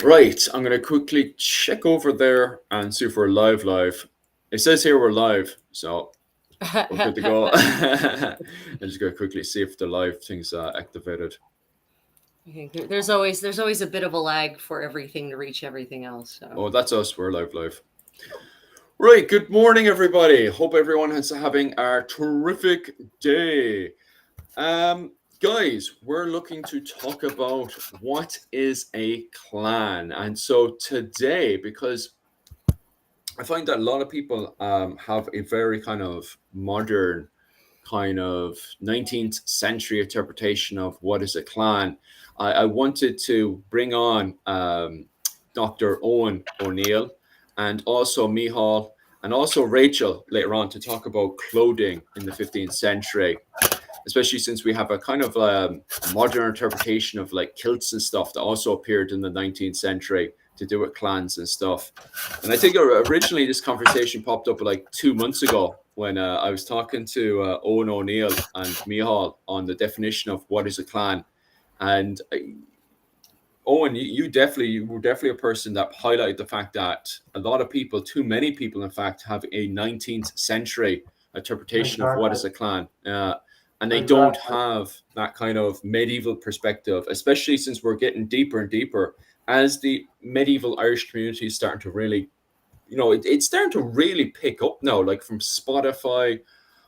Right, I'm going to quickly check over there and see if we're live. It says here we're live, so we're good to go. I'm just going to quickly see if the live thing's activated. I think there's always a bit of a lag for everything to reach everything else. So. Oh, that's us. We're live. Right, good morning, everybody. Hope everyone is having a terrific day. Guys, we're looking to talk about what is a clan. And so today, because I find that a lot of people have a very kind of modern, kind of 19th century interpretation of what is a clan. I wanted to bring on Dr. Eoin O'Neill and also Micheál and also Rachel later on to talk about clothing in the 15th century, especially since we have a kind of modern interpretation of like kilts and stuff that also appeared in the 19th century to do with clans and stuff. And I think originally this conversation popped up like 2 months ago when I was talking to Eoin O'Neill and Micheál on the definition of what is a clan. And Eoin, you were definitely a person that highlighted the fact that a lot of people, too many people, in fact, have a 19th century interpretation of what is a clan. And they don't have that kind of medieval perspective, especially since we're getting deeper and deeper as the medieval Irish community is starting to really, it's starting to really pick up now, like from Spotify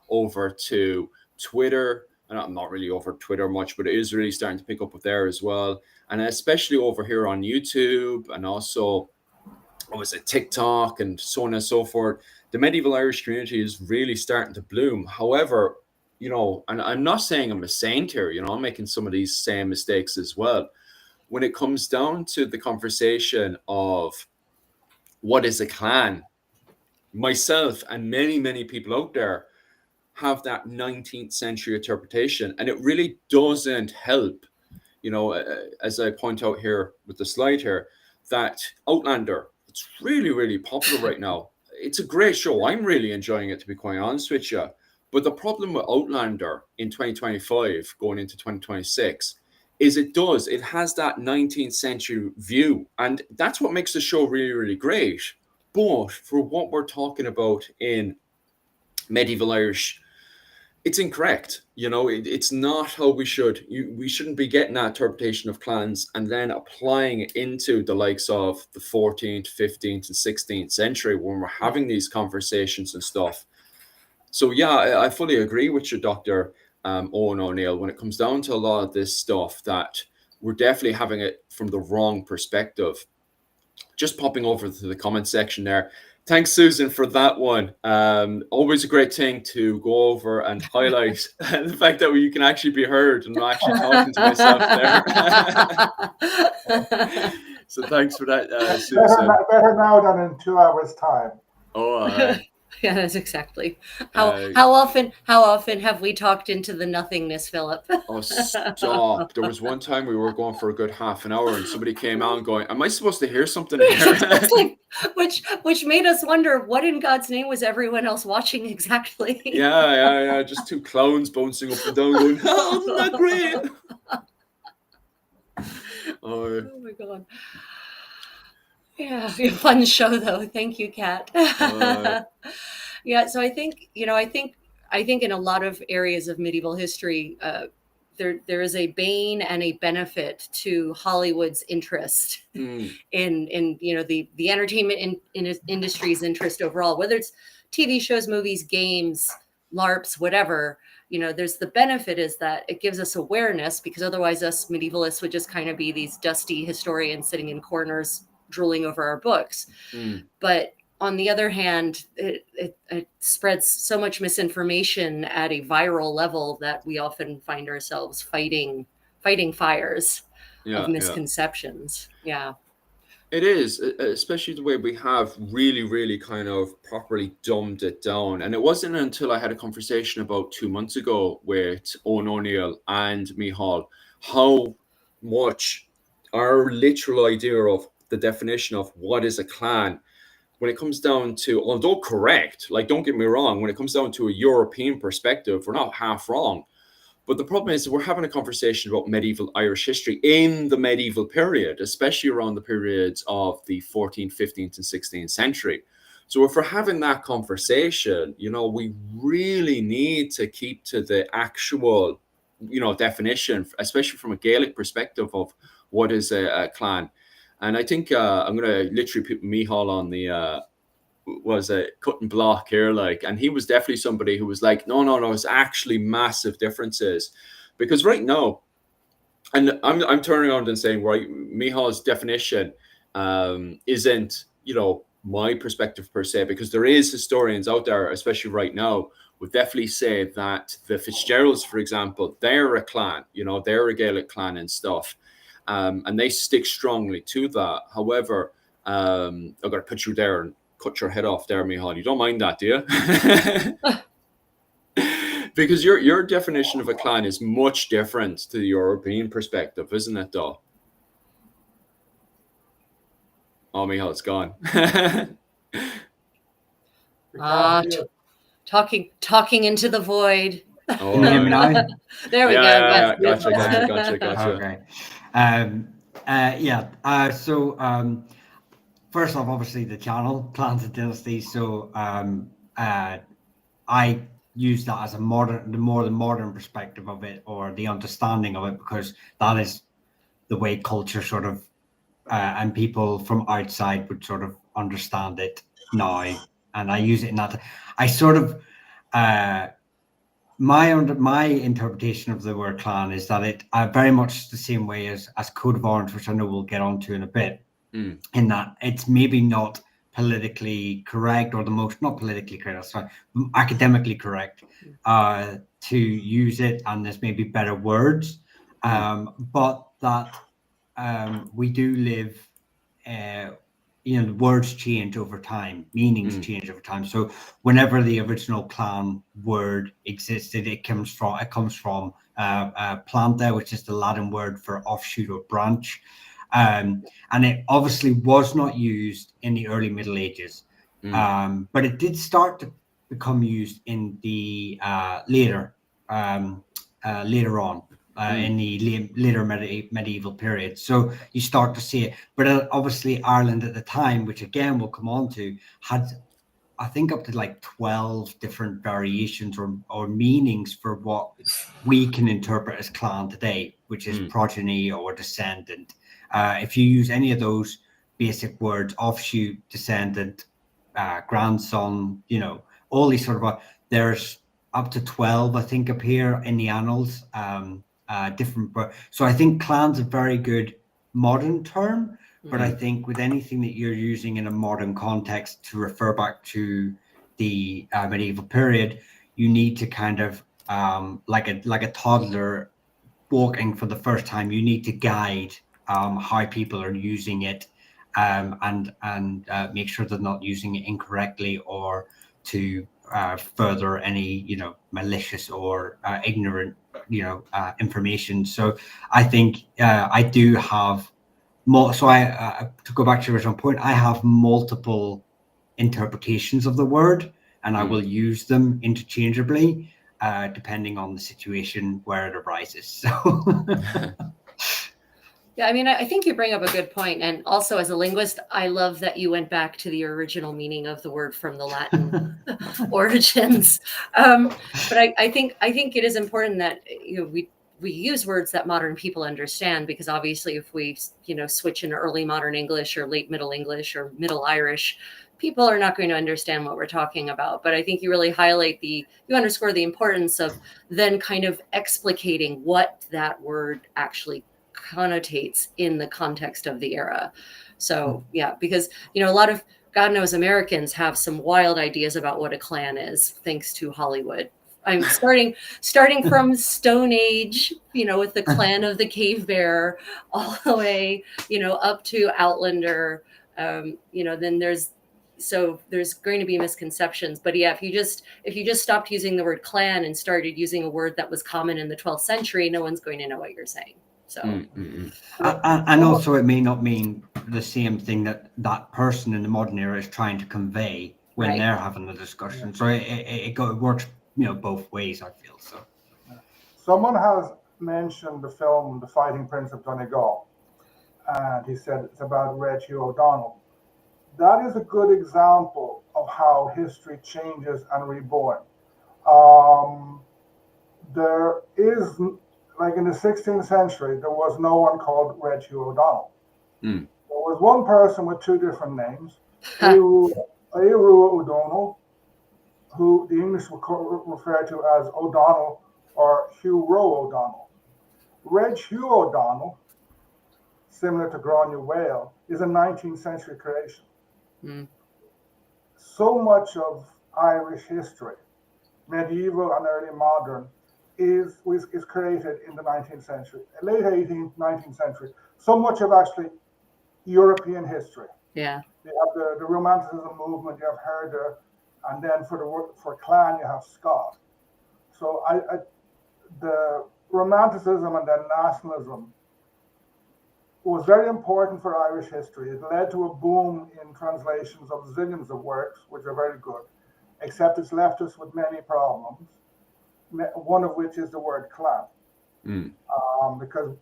over to Twitter. And I'm not really over Twitter much, but it is really starting to pick up there as well. And especially over here on YouTube and also, TikTok and so on and so forth. The medieval Irish community is really starting to bloom. However, and I'm not saying I'm a saint here, I'm making some of these same mistakes as well. When it comes down to the conversation of what is a clan, myself and many, many people out there have that 19th century interpretation, and it really doesn't help, as I point out here with the slide here, that Outlander, it's really, really popular right now. It's a great show. I'm really enjoying it, to be quite honest with you. But the problem with Outlander in 2025 going into 2026 is it has that 19th century view. And that's what makes the show really, really great. But for what we're talking about in medieval Irish, it's incorrect. It's not how we should. We shouldn't be getting that interpretation of clans and then applying it into the likes of the 14th, 15th, and 16th century when we're having these conversations and stuff. So yeah, I fully agree with you, Dr. Eoin O'Neill, when it comes down to a lot of this stuff, that we're definitely having it from the wrong perspective. Just popping over to the comment section there. Thanks, Susan, for that one. Always a great thing to go over and highlight the fact that you can actually be heard and not actually talking to myself there. So thanks for that, Susan. Better now than in 2 hours' time. Oh, yeah, that's exactly. How often have we talked into the nothingness, Philip? Oh, stop. There was one time we were going for a good half an hour and somebody came out going, am I supposed to hear something here? which made us wonder, what in God's name was everyone else watching exactly? Yeah. Just two clowns bouncing up and down going, oh, isn't that great? Oh my God. Yeah, fun show though. Thank you, Kat. Yeah, so I think in a lot of areas of medieval history, there is a bane and a benefit to Hollywood's interest in the entertainment industry's interest overall, whether it's TV shows, movies, games, LARPs, whatever. There's the benefit is that it gives us awareness, because otherwise us medievalists would just kind of be these dusty historians sitting in corners drooling over our books. But on the other hand, it spreads so much misinformation at a viral level that we often find ourselves fighting fires of misconceptions. Yeah. It is, especially the way we have really, really kind of properly dumbed it down. And it wasn't until I had a conversation about 2 months ago with Eoin O'Neill and Micheál how much our literal idea of the definition of what is a clan, when it comes down to, although correct, like don't get me wrong, when it comes down to a European perspective, we're not half wrong. But the problem is we're having a conversation about medieval Irish history in the medieval period, especially around the periods of the 14th, 15th, and 16th century. So if we're having that conversation, we really need to keep to the actual, definition, especially from a Gaelic perspective of what is a clan. And I think I'm going to literally put Michal on the was a cutting block here, and he was definitely somebody who was like, no, it's actually massive differences, because right now, and I'm turning around and saying, right, Michal's definition isn't my perspective per se, because there is historians out there, especially right now, would definitely say that the Fitzgeralds, for example, they're a clan, they're a Gaelic clan and stuff, and they stick strongly to that. However, I've got to put you there and cut your head off there, Michal. You don't mind that, do you? Because your definition of a clan is much different to the European perspective, isn't it, though? Oh, Michal, it's gone. Talking into the void. Oh, can you hear me now? There we go. Yeah, gotcha. Okay. So first off, obviously the channel, Clans and Dynasties. So I use that as the modern perspective of it, or the understanding of it, because that is the way culture sort of and people from outside would sort of understand it now. And I use it in that. I sort of my interpretation of the word clan is that it very much the same way as coat of arms, which I know we'll get onto in a bit. In that it's maybe not politically correct, or not politically correct, sorry, academically correct to use it, and there's maybe better words, but that we do live, words change over time, meanings change over time. So whenever the original clan word existed, it comes from planta, which is the Latin word for offshoot or branch. And it obviously was not used in the early Middle Ages, but it did start to become used in the later on in the later medieval period. So you start to see it, but obviously Ireland at the time, which again we'll come on to, had I think up to like 12 different variations or meanings for what we can interpret as clan today, which is progeny or descendant. If you use any of those basic words, offshoot, descendant, grandson, all these sort of, there's up to 12, I think, appear in the annals, different. So I think clan's a very good modern term, but I think with anything that you're using in a modern context to refer back to the medieval period, you need to kind of, like a toddler walking for the first time, you need to guide how people are using it, and make sure they're not using it incorrectly or to further any malicious or ignorant information. So I think I do have more. So I to go back to your original point, I have multiple interpretations of the word, and I will use them interchangeably depending on the situation where it arises. So. Yeah, I mean, I think you bring up a good point. And also as a linguist, I love that you went back to the original meaning of the word from the Latin origins. But I think it is important that we use words that modern people understand, because obviously if we switch into early modern English or late Middle English or Middle Irish, people are not going to understand what we're talking about. But I think you really you underscore the importance of then kind of explicating what that word actually connotates in the context of the era. So yeah, because a lot of, God knows, Americans have some wild ideas about what a clan is, thanks to Hollywood. I'm starting from Stone Age, with the clan of the cave bear, all the way, up to Outlander. Then there's going to be misconceptions. But yeah, if you just stopped using the word clan and started using a word that was common in the 12th century, no one's going to know what you're saying. So, and also it may not mean the same thing that person in the modern era is trying to convey when they're having the discussion. So it works, both ways, I feel. So Someone has mentioned the film The Fighting Prince of Donegal, and he said it's about Reg Hugh O'Donnell. That is a good example of how history changes and reborn. There is, like in the 16th century, there was no one called Reg Hugh O'Donnell. Mm. There was one person with two different names, Eoin O'Neill, who the English would refer to as O'Donnell or Hugh Roe O'Donnell. Reg Hugh O'Donnell, similar to Gráinne Whale, is a 19th century creation. Mm. So much of Irish history, medieval and early modern, is created in the 19th century, late 18th, 19th century. So much of actually European history. Yeah. You have the Romanticism movement, you have Heraldry, and then for Clan you have Scott. So the Romanticism and then nationalism was very important for Irish history. It led to a boom in translations of zillions of works, which are very good, except it's left us with many problems, one of which is the word clan. Because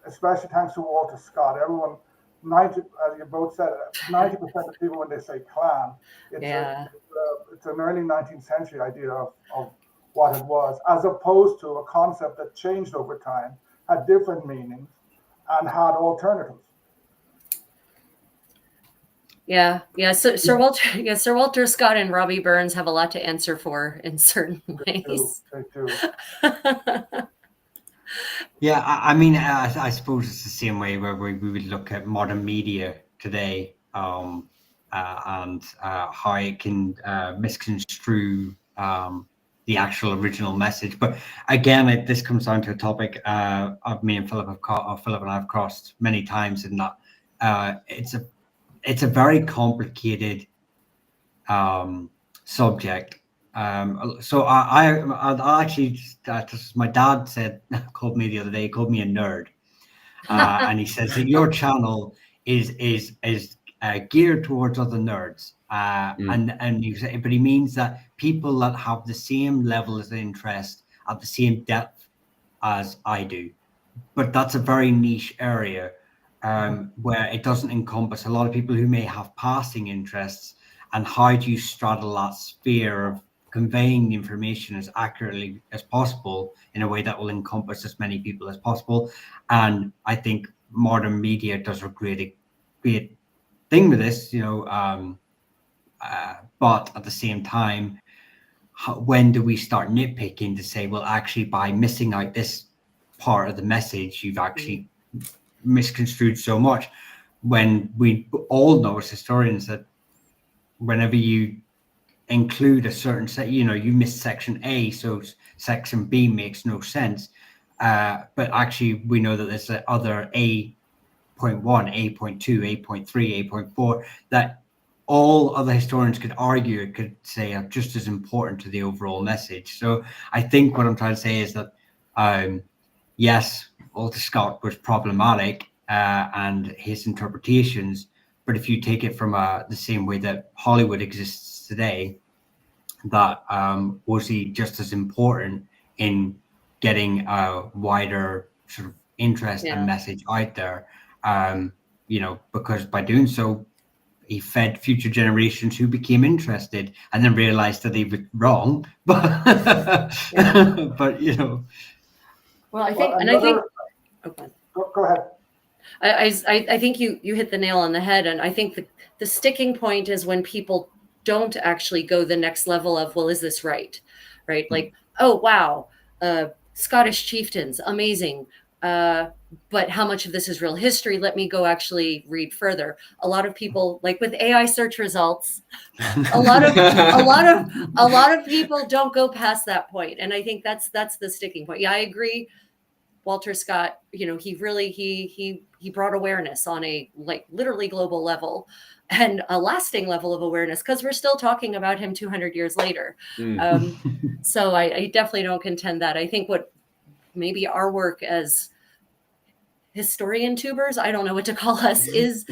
especially thanks to Walter Scott, everyone, 90, as you both said, 90% of people when they say clan, it's an early 19th century idea of what it was, as opposed to a concept that changed over time, had different meanings, and had alternatives. Yeah. So Sir Walter Scott and Robbie Burns have a lot to answer for in certain ways. They do. Yeah, I mean, I suppose it's the same way where we would look at modern media today, and how it can misconstrue the actual original message. But again, this comes down to a topic of me and Philip and I have crossed many times, in that it's a very complicated subject. So I actually, my dad called me the other day, he called me a nerd, and he says that your channel is geared towards other nerds, and he means that people that have the same level of interest at the same depth as I do, but that's a very niche area, where it doesn't encompass a lot of people who may have passing interests. And how do you straddle that sphere of conveying the information as accurately as possible in a way that will encompass as many people as possible? And I think modern media does a great thing with this, but at the same time, when do we start nitpicking to say, well, actually, by missing out this part of the message, you've actually misconstrued so much, when we all know as historians that whenever you include a certain set, you miss section A, so section B makes no sense. But actually, we know that there's other A.1, A.2, A.3, A.4 that all other historians could argue, could say are just as important to the overall message. So I think what I'm trying to say is that, yes, Walter Scott was problematic, and his interpretations, but if you take it from the same way that Hollywood exists today, that was he just as important in getting a wider sort of interest and message out there, because by doing so, he fed future generations who became interested and then realized that he was wrong. But Well, I think, Go ahead. I think you hit the nail on the head, and I think the sticking point is when people don't actually go the next level of, well, is this right? Like, oh wow, Scottish chieftains, amazing, but how much of this is real history? Let me go actually read further. A lot of people, like with AI search results, a lot of people don't go past that point, and I think that's the sticking point. Yeah, I agree. Walter Scott, he really he brought awareness on a literally global level and a lasting level of awareness, because we're still talking about him 200 years later. So I definitely don't contend that. I think what maybe our work as historian tubers, I don't know what to call us, is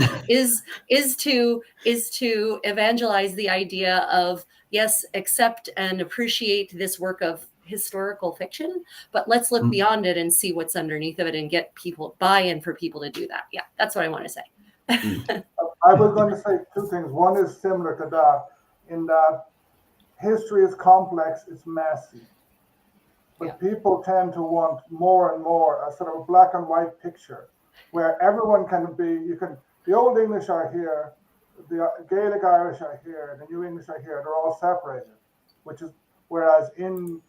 to evangelize the idea of, yes, accept and appreciate this work of historical fiction, but let's look beyond it and see what's underneath of it and get people buy-in for people to do that. Yeah, that's what I want to say. I was going to say two things. One is similar to that, in that history is complex, it's messy. But people tend to want more and more a sort of a black and white picture where everyone can be, the Old English are here, the Gaelic Irish are here, the New English are here, they're all separated, whereas in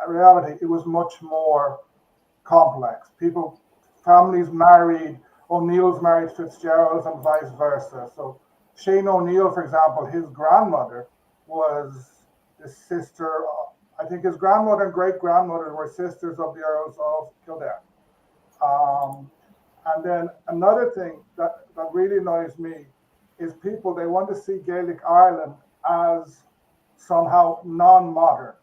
reality, it was much more complex. Families married, O'Neills married Fitzgeralds and vice versa. So Shane O'Neill, for example, his grandmother was the sister, I think his grandmother and great-grandmother were sisters of the Earls of Kildare. And then another thing that really annoys me is people, they want to see Gaelic Ireland as somehow non-modern.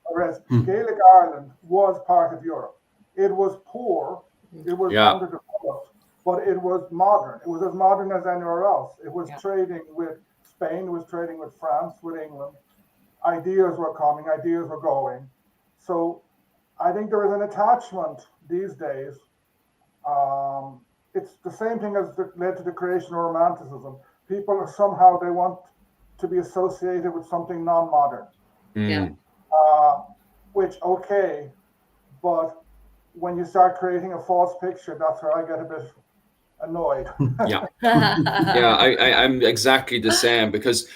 Whereas Gaelic Ireland was part of Europe. It was poor, it was underdeveloped, but it was modern. It was as modern as anywhere else. It was trading with Spain, it was trading with France, with England. Ideas were coming, ideas were going. So I think there is an attachment these days. It's the same thing as led to the creation of Romanticism. People are somehow, they want to be associated with something non-modern. Which, okay, but when you start creating a false picture, that's where I get a bit annoyed. I'm exactly the same, because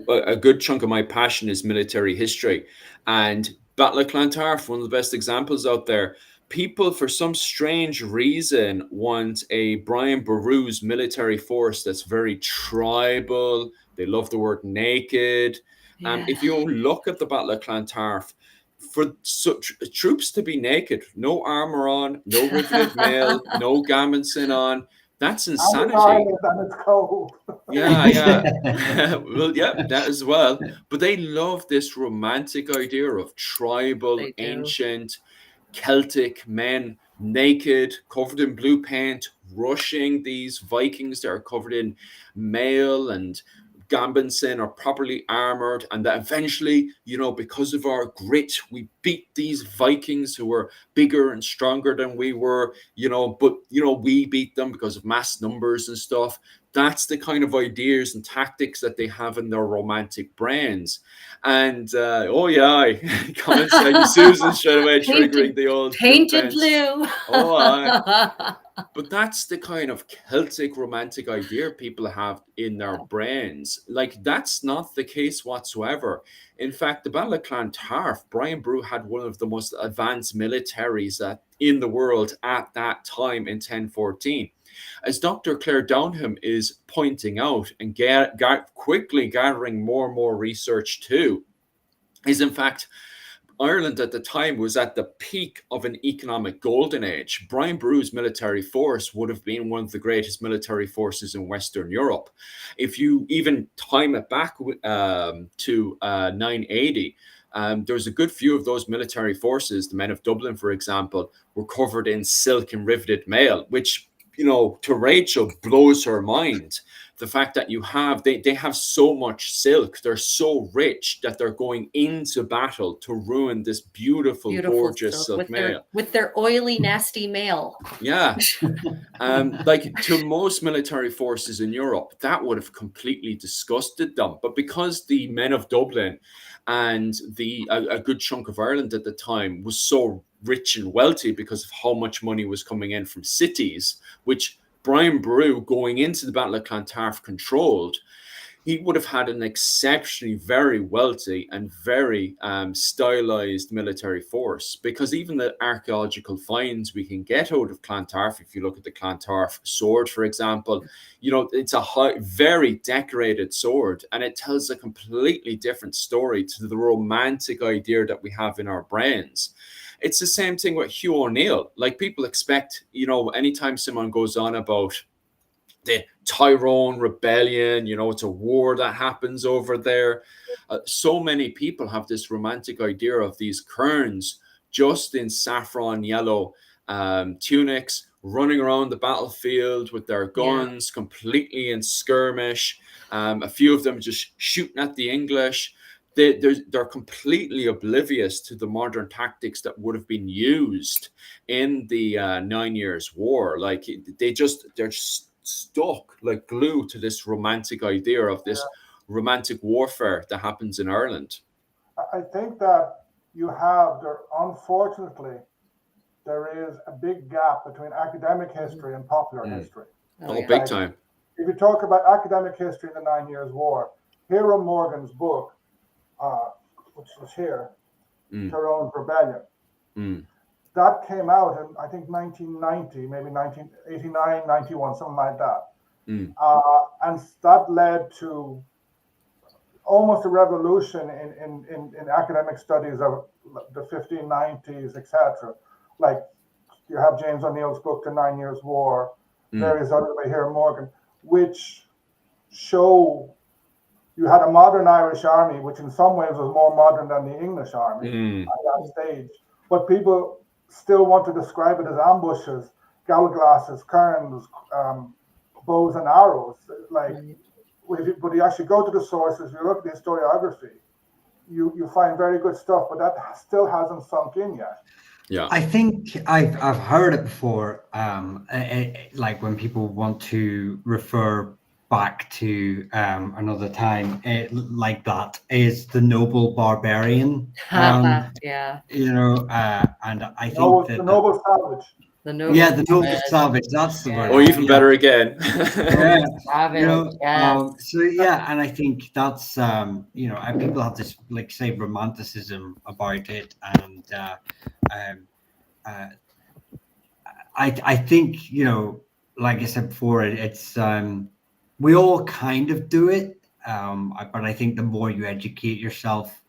a good chunk of my passion is military history, and Battle of Clontarf, one of the best examples out there. People, for some strange reason, want a Brian Boru's military force that's very tribal. They love the word naked. If you look at the Battle of Clontarf, for troops to be naked, no armor on, no riveted mail, no gambeson on, that's insanity. And it's cold. Well, that as well. But they love this romantic idea of tribal, ancient, Celtic men, naked, covered in blue paint, rushing these Vikings that are covered in mail and gambeson, are properly armored, and that eventually, because of our grit, we beat these Vikings who were bigger and stronger than we were, but we beat them because of mass numbers and stuff. That's the kind of ideas and tactics that they have in their romantic brains. And comments like Susan straight away triggering the old painted blue. But that's the kind of Celtic romantic idea people have in their brains. Like, that's not the case whatsoever. In fact, the Battle of Clontarf, Brian Boru had one of the most advanced militaries in the world at that time in 1014. As Dr. Clare Downham is pointing out, and quickly gathering more and more research too, is in fact, Ireland at the time was at the peak of an economic golden age. Brian Boru's military force would have been one of the greatest military forces in Western Europe. If you even time it back to 980, there's a good few of those military forces, the men of Dublin, for example, were covered in silk and riveted mail, which, to Rachel blows her mind. The fact that they have so much silk, they're so rich that they're going into battle to ruin this beautiful gorgeous silk mail. With their oily, nasty mail. Yeah. To most military forces in Europe, that would have completely disgusted them. But because the men of Dublin and a good chunk of Ireland at the time was so rich and wealthy because of how much money was coming in from cities, which Brian Boru, going into the Battle of Clontarf, controlled, he would have had an exceptionally very wealthy and very stylized military force, because even the archaeological finds we can get out of Clontarf, if you look at the Clontarf sword, for example, it's a very decorated sword, and it tells a completely different story to the romantic idea that we have in our brains. It's the same thing with Eoin O'Neill. Like, people expect, anytime someone goes on about the Tyrone rebellion, it's a war that happens over there. So many people have this romantic idea of these kerns just in saffron yellow tunics, running around the battlefield with their guns, completely in skirmish. A few of them just shooting at the English. they're completely oblivious to the modern tactics that would have been used in the 9 Years' War. Like they're stuck like glue to this romantic idea of this romantic warfare that happens in Ireland. I think that you have there, unfortunately, there is a big gap between academic history and popular history. Oh, big time. If you talk about academic history in the 9 Years' War, Hero Morgan's book, which was here, Tyrone's Rebellion, that came out in, I think, 1990, maybe 1989, 91, something like that. And that led to almost a revolution in academic studies of the 1590s, etc. Like you have James O'Neill's book, The 9 Years' War, various others by Hero Morgan, which show you had a modern Irish army, which in some ways was more modern than the English army at that stage. But people still want to describe it as ambushes, gallglasses, kerns, bows and arrows. Like, but you actually go to the sources, you look at the historiography, you find very good stuff, but that still hasn't sunk in yet. Yeah, I think I've heard it before. Like when people want to refer back to another time, like that is the noble barbarian. Yeah. You know, and I think the noble savage. The noble the noble savage. That's the word. Or even better again. Savage, you know, yes. so yeah, and I think that's you know, and people have this, like, say, romanticism about it, and I think, you know, like I said before, it's we all kind of do it, but I think the more you educate yourself,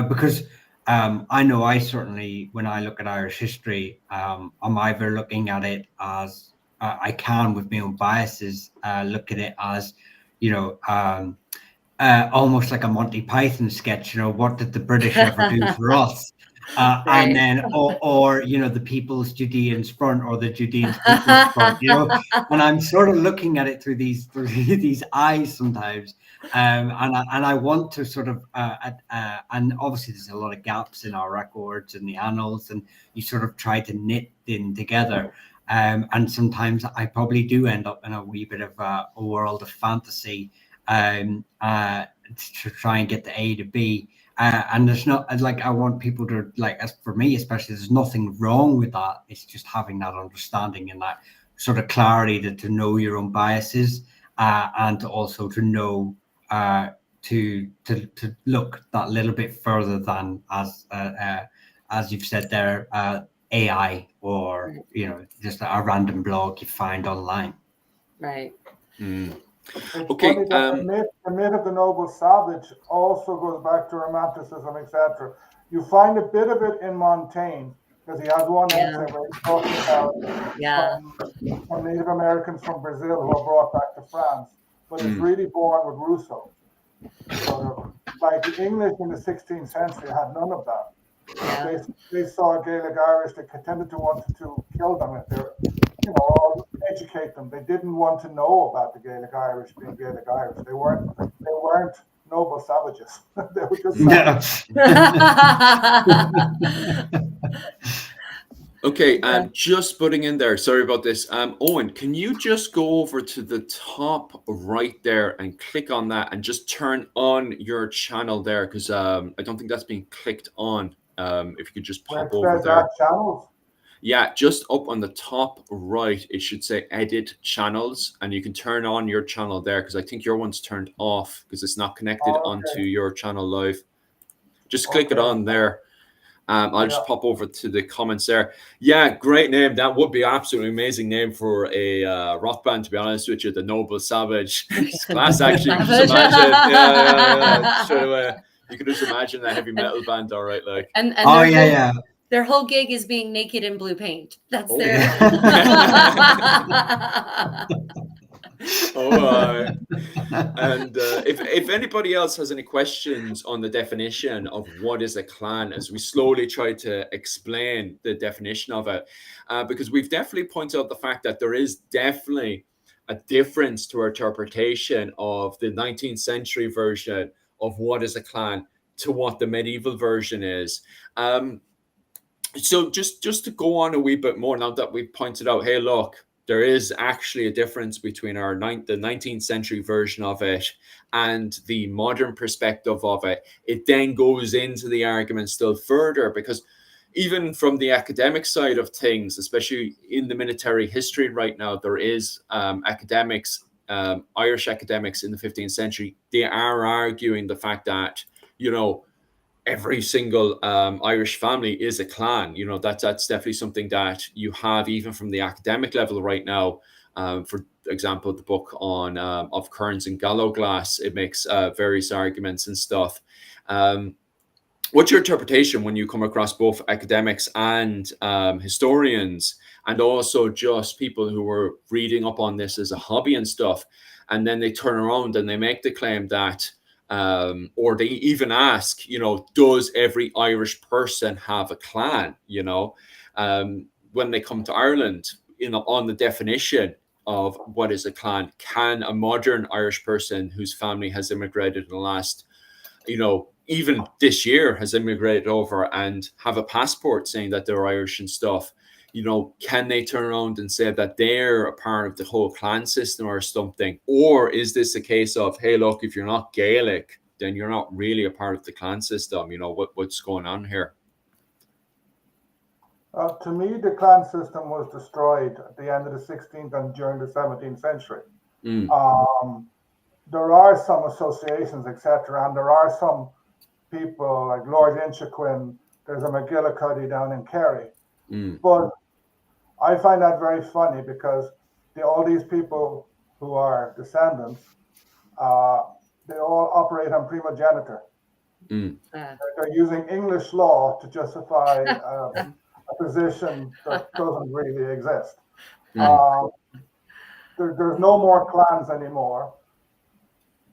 because I know I certainly, when I look at Irish history, I'm either looking at it as I can, with my own biases, look at it as, you know, almost like a Monty Python sketch. You know, what did the British ever do for us? And then, or you know, the People's Judeans Front, or the Judeans People's Front. You know, and I'm sort of looking at it through these eyes sometimes, and I want to sort of, and obviously there's a lot of gaps in our records and the annals, and you sort of try to knit them together. And sometimes I probably do end up in a wee bit of a world of fantasy, to try and get the A to B. And there's not, like, I want people to, like, as for me especially, there's nothing wrong with that. It's just having that understanding and that sort of clarity to know your own biases, and to also to know to look that little bit further than, as you've said there, AI, or you know, just a random blog you find online. Right. It's Okay, funny that the myth of the noble savage also goes back to romanticism, etc. You find a bit of it in Montaigne, because he has one essay where he talks about some Native Americans from Brazil who are brought back to France, but it's really born with Rousseau. So, like, the English in the 16th century had none of that. Yeah. They saw Gaelic Irish, they tended to want to kill them if they're, you know, or educate them. They didn't want to know about the Gaelic Irish being Gaelic Irish. They weren't noble savages. They were just savages. Okay, just putting in there, sorry about this. Eoin, can you just go over to the top right there and click on that and just turn on your channel there? Because I don't think that's being clicked on. If you could just pop over there. Channels. Yeah, just up on the top right, it should say edit channels, and you can turn on your channel there, because I think your one's turned off because it's not connected onto your channel live. Just click it on there. I'll just pop over to the comments there. Yeah, great name. That would be an absolutely amazing name for a rock band, to be honest with you. The Noble Savage. It's class, actually. You can just imagine. Yeah. Straight away. You can just imagine a heavy metal band, all right. Like. And their whole gig is being naked in blue paint. That's their. And if anybody else has any questions on the definition of what is a clan, as we slowly try to explain the definition of it, because we've definitely pointed out the fact that there is definitely a difference to our interpretation of the 19th century version of what is a clan to what the medieval version is. So just to go on a wee bit more, now that we've pointed out, hey, look, there is actually a difference between the 19th century version of it and the modern perspective of it. It then goes into the argument still further, because even from the academic side of things, especially in the military history right now, there is academics, Irish academics in the 15th century, they are arguing the fact that, you know, every single Irish family is a clan. You know, that's definitely something that you have even from the academic level right now. For example, the book on of Kearns and Gallowglass, it makes various arguments and stuff. What's your interpretation when you come across both academics and historians, and also just people who are reading up on this as a hobby and stuff, and then they turn around and they make the claim that, or they even ask, you know, does every Irish person have a clan? You know, when they come to Ireland, you know, on the definition of what is a clan, can a modern Irish person whose family has immigrated in the last, you know, even this year has immigrated over and have a passport saying that they're Irish and stuff, you know, can they turn around and say that they're a part of the whole clan system or something? Or is this a case of, hey, look, if you're not Gaelic, then you're not really a part of the clan system? You know, what's going on here? To me, the clan system was destroyed at the end of the 16th and during the 17th century. There are some associations, etc., and there are some people like Lord Inchiquin. There's a McGillicuddy down in Kerry. But I find that very funny because all these people who are descendants, they all operate on primogeniture. They're using English law to justify a position that doesn't really exist. There's no more clans anymore.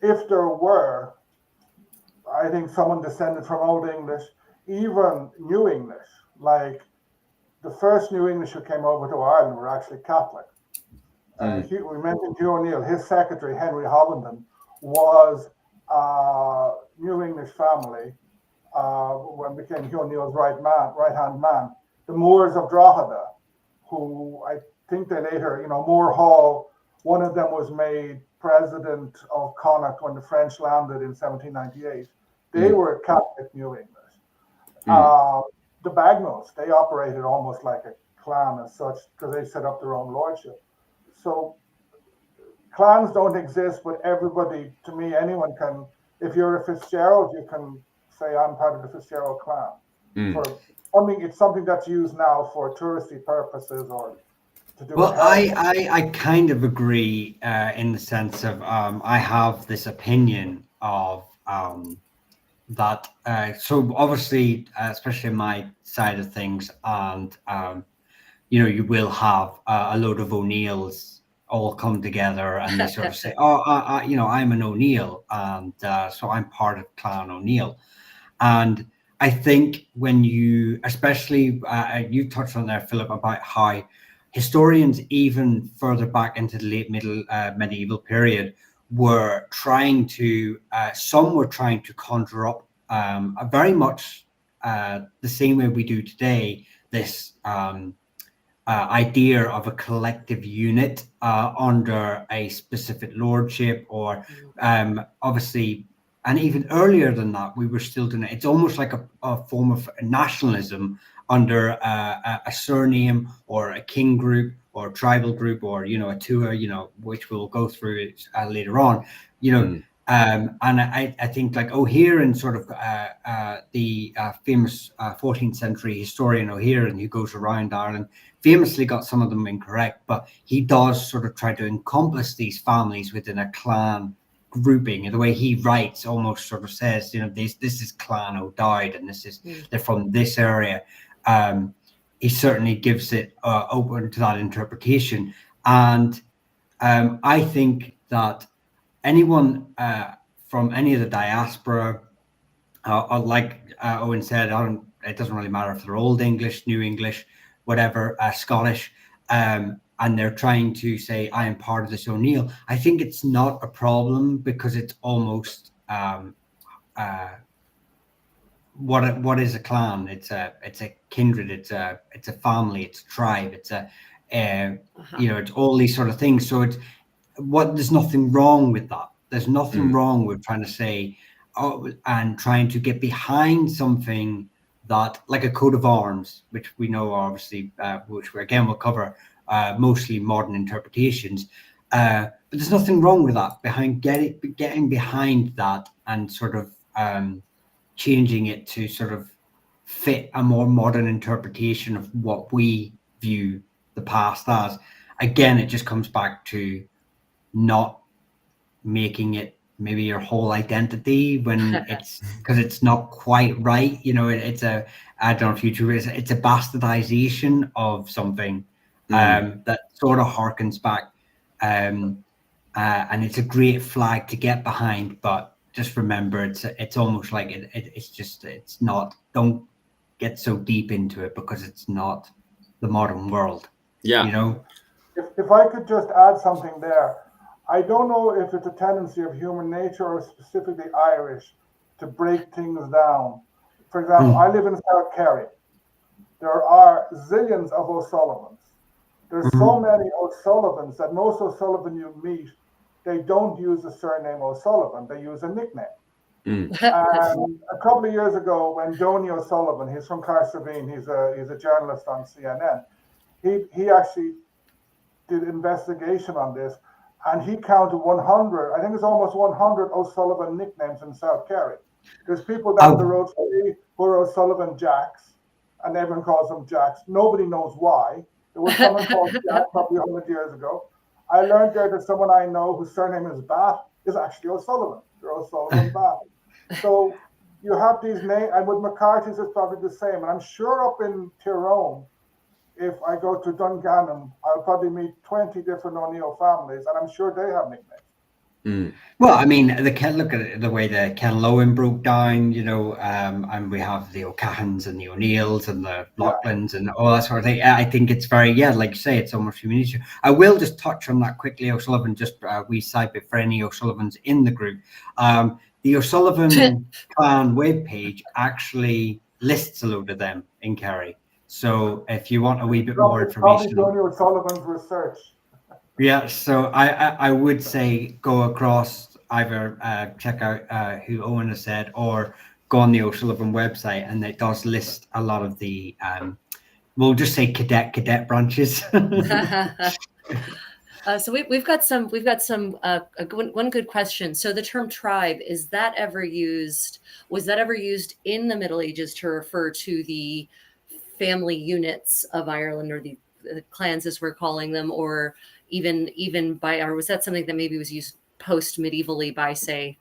If there were, I think someone descended from Old English, even New English, like the first New English who came over to Ireland were actually Catholic. We mentioned Eoin O'Neill. His secretary, Henry Hobbenden, was New English family when became Eoin O'Neill's right-hand man. The Moors of Drogheda, who I think they later, you know, Moore Hall, one of them was made president of Connacht when the French landed in 1798. They were Catholic New English. The Bagnols, they operated almost like a clan as such because they set up their own lordship. So clans don't exist, but everybody, to me, anyone can, if you're a Fitzgerald, you can say I'm part of the Fitzgerald clan. It's something that's used now for touristy purposes or to do. Well, I kind of agree in the sense of I have this opinion of that. So obviously, especially my side of things, and you know, you will have a load of O'Neills all come together and they sort of say, oh, you know, I'm an O'Neill, and so I'm part of Clan O'Neill. And I think when you, especially you touched on there, Philip, about how historians even further back into the late medieval period were trying to, some were trying to conjure up very much the same way we do today, this idea of a collective unit under a specific lordship, or obviously, and even earlier than that, we were still doing it. It's almost like a form of nationalism under a surname or a king group or tribal group, or, you know, a tour, you know, which we'll go through later on, you know. And I think like O'Hearn, sort of the famous 14th century historian O'Hearn, who goes around Ireland, famously got some of them incorrect, but he does sort of try to encompass these families within a clan grouping. And the way he writes almost sort of says, you know, this is Clan O'Dowd, and this is they're from this area. He certainly gives it open to that interpretation. And I think that anyone from any of the diaspora, like Owen said, it doesn't really matter if they're Old English, New English, whatever, Scottish, and they're trying to say, I am part of this O'Neill. I think it's not a problem because it's almost what is a clan? It's a kindred. It's a family. It's a tribe. It's a it's all these sort of things. So there's nothing wrong with that. There's nothing wrong with trying to say, and trying to get behind something that, like a coat of arms, which we know obviously, which we again will cover, mostly modern interpretations. But there's nothing wrong with that. Getting behind that and sort of changing it to sort of fit a more modern interpretation of what we view the past as. Again, it just comes back to not making it maybe your whole identity when it's because it's not quite right. It's a, I don't know if you it's a bastardization of something that sort of harkens back, and it's a great flag to get behind, but just remember it's almost like it's not, don't get so deep into it because it's not the modern world. If I could just add something there, I don't know if it's a tendency of human nature or specifically Irish to break things down. For example, I live in South Kerry. There are zillions of O'Sullivans. There's so many O'Sullivans that most O'Sullivan you meet, they don't use the surname O'Sullivan, they use a nickname. And a couple of years ago, when Joni O'Sullivan, he's from Carsavine, he's a journalist on CNN, he actually did investigation on this, and he counted 100, I think it's almost 100 O'Sullivan nicknames in South Kerry. There's people down the road from me who are O'Sullivan Jacks, and everyone calls them Jacks. Nobody knows why. There was someone called Jack probably 100 years ago. I learned there that someone I know whose surname is Bat is actually O'Sullivan. They're O'Sullivan Bat. So you have these names, and with McCarthy's it's probably the same. And I'm sure up in Tyrone, if I go to Dungannon, I'll probably meet 20 different O'Neill families, and I'm sure they have nicknames. Well, I mean, look at the way the Kenlowen broke down, and we have the O'Cahans and the O'Neills and the Loughlin's and all that sort of thing. I think it's very, like you say, it's almost human nature. I will just touch on that quickly, O'Sullivan, just we side bit for any O'Sullivans in the group. The O'Sullivan clan webpage actually lists a load of them in Kerry. So if you want a wee bit more information, probably O'Sullivan's research. Yeah, so I would say go across, either check out who Eoin has said, or go on the O'Sullivan website, and it does list a lot of the we'll just say cadet branches. So we've got one good question. So the term tribe, was that ever used in the Middle Ages to refer to the family units of Ireland, or the clans as we're calling them, or or was that something that maybe was used post-medievally by, say,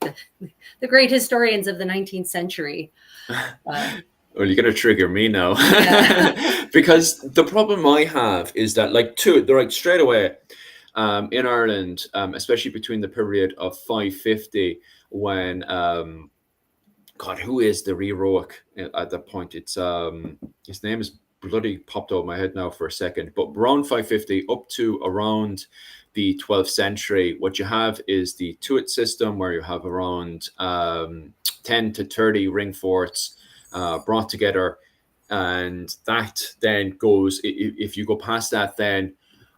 the great historians of the 19th century? Well, you're going to trigger me now. Because the problem I have is that, they're straight away in Ireland, especially between the period of 550, when, God, who is the heroic at that point? It's his name is bloody popped out of my head now for a second, but around 550 up to around the 12th century, what you have is the Tuat system, where you have around 10 to 30 ring forts brought together, and that then goes, if you go past that, then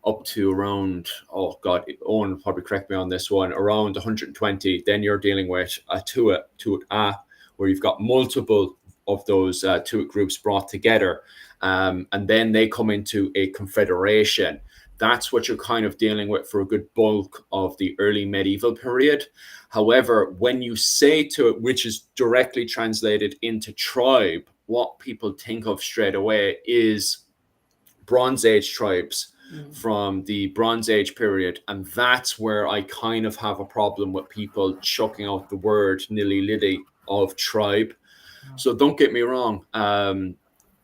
up to around, oh God, Eoin will probably correct me on this one, around 120, then you're dealing with a Tuat, where you've got multiple of those Tuat groups brought together. And then they come into a confederation. That's what you're kind of dealing with for a good bulk of the early medieval period. However, when you say Tuat, which is directly translated into tribe, what people think of straight away is Bronze Age tribes from the Bronze Age period. And that's where I kind of have a problem with people chucking out the word nilly-liddy of tribe. So don't get me wrong.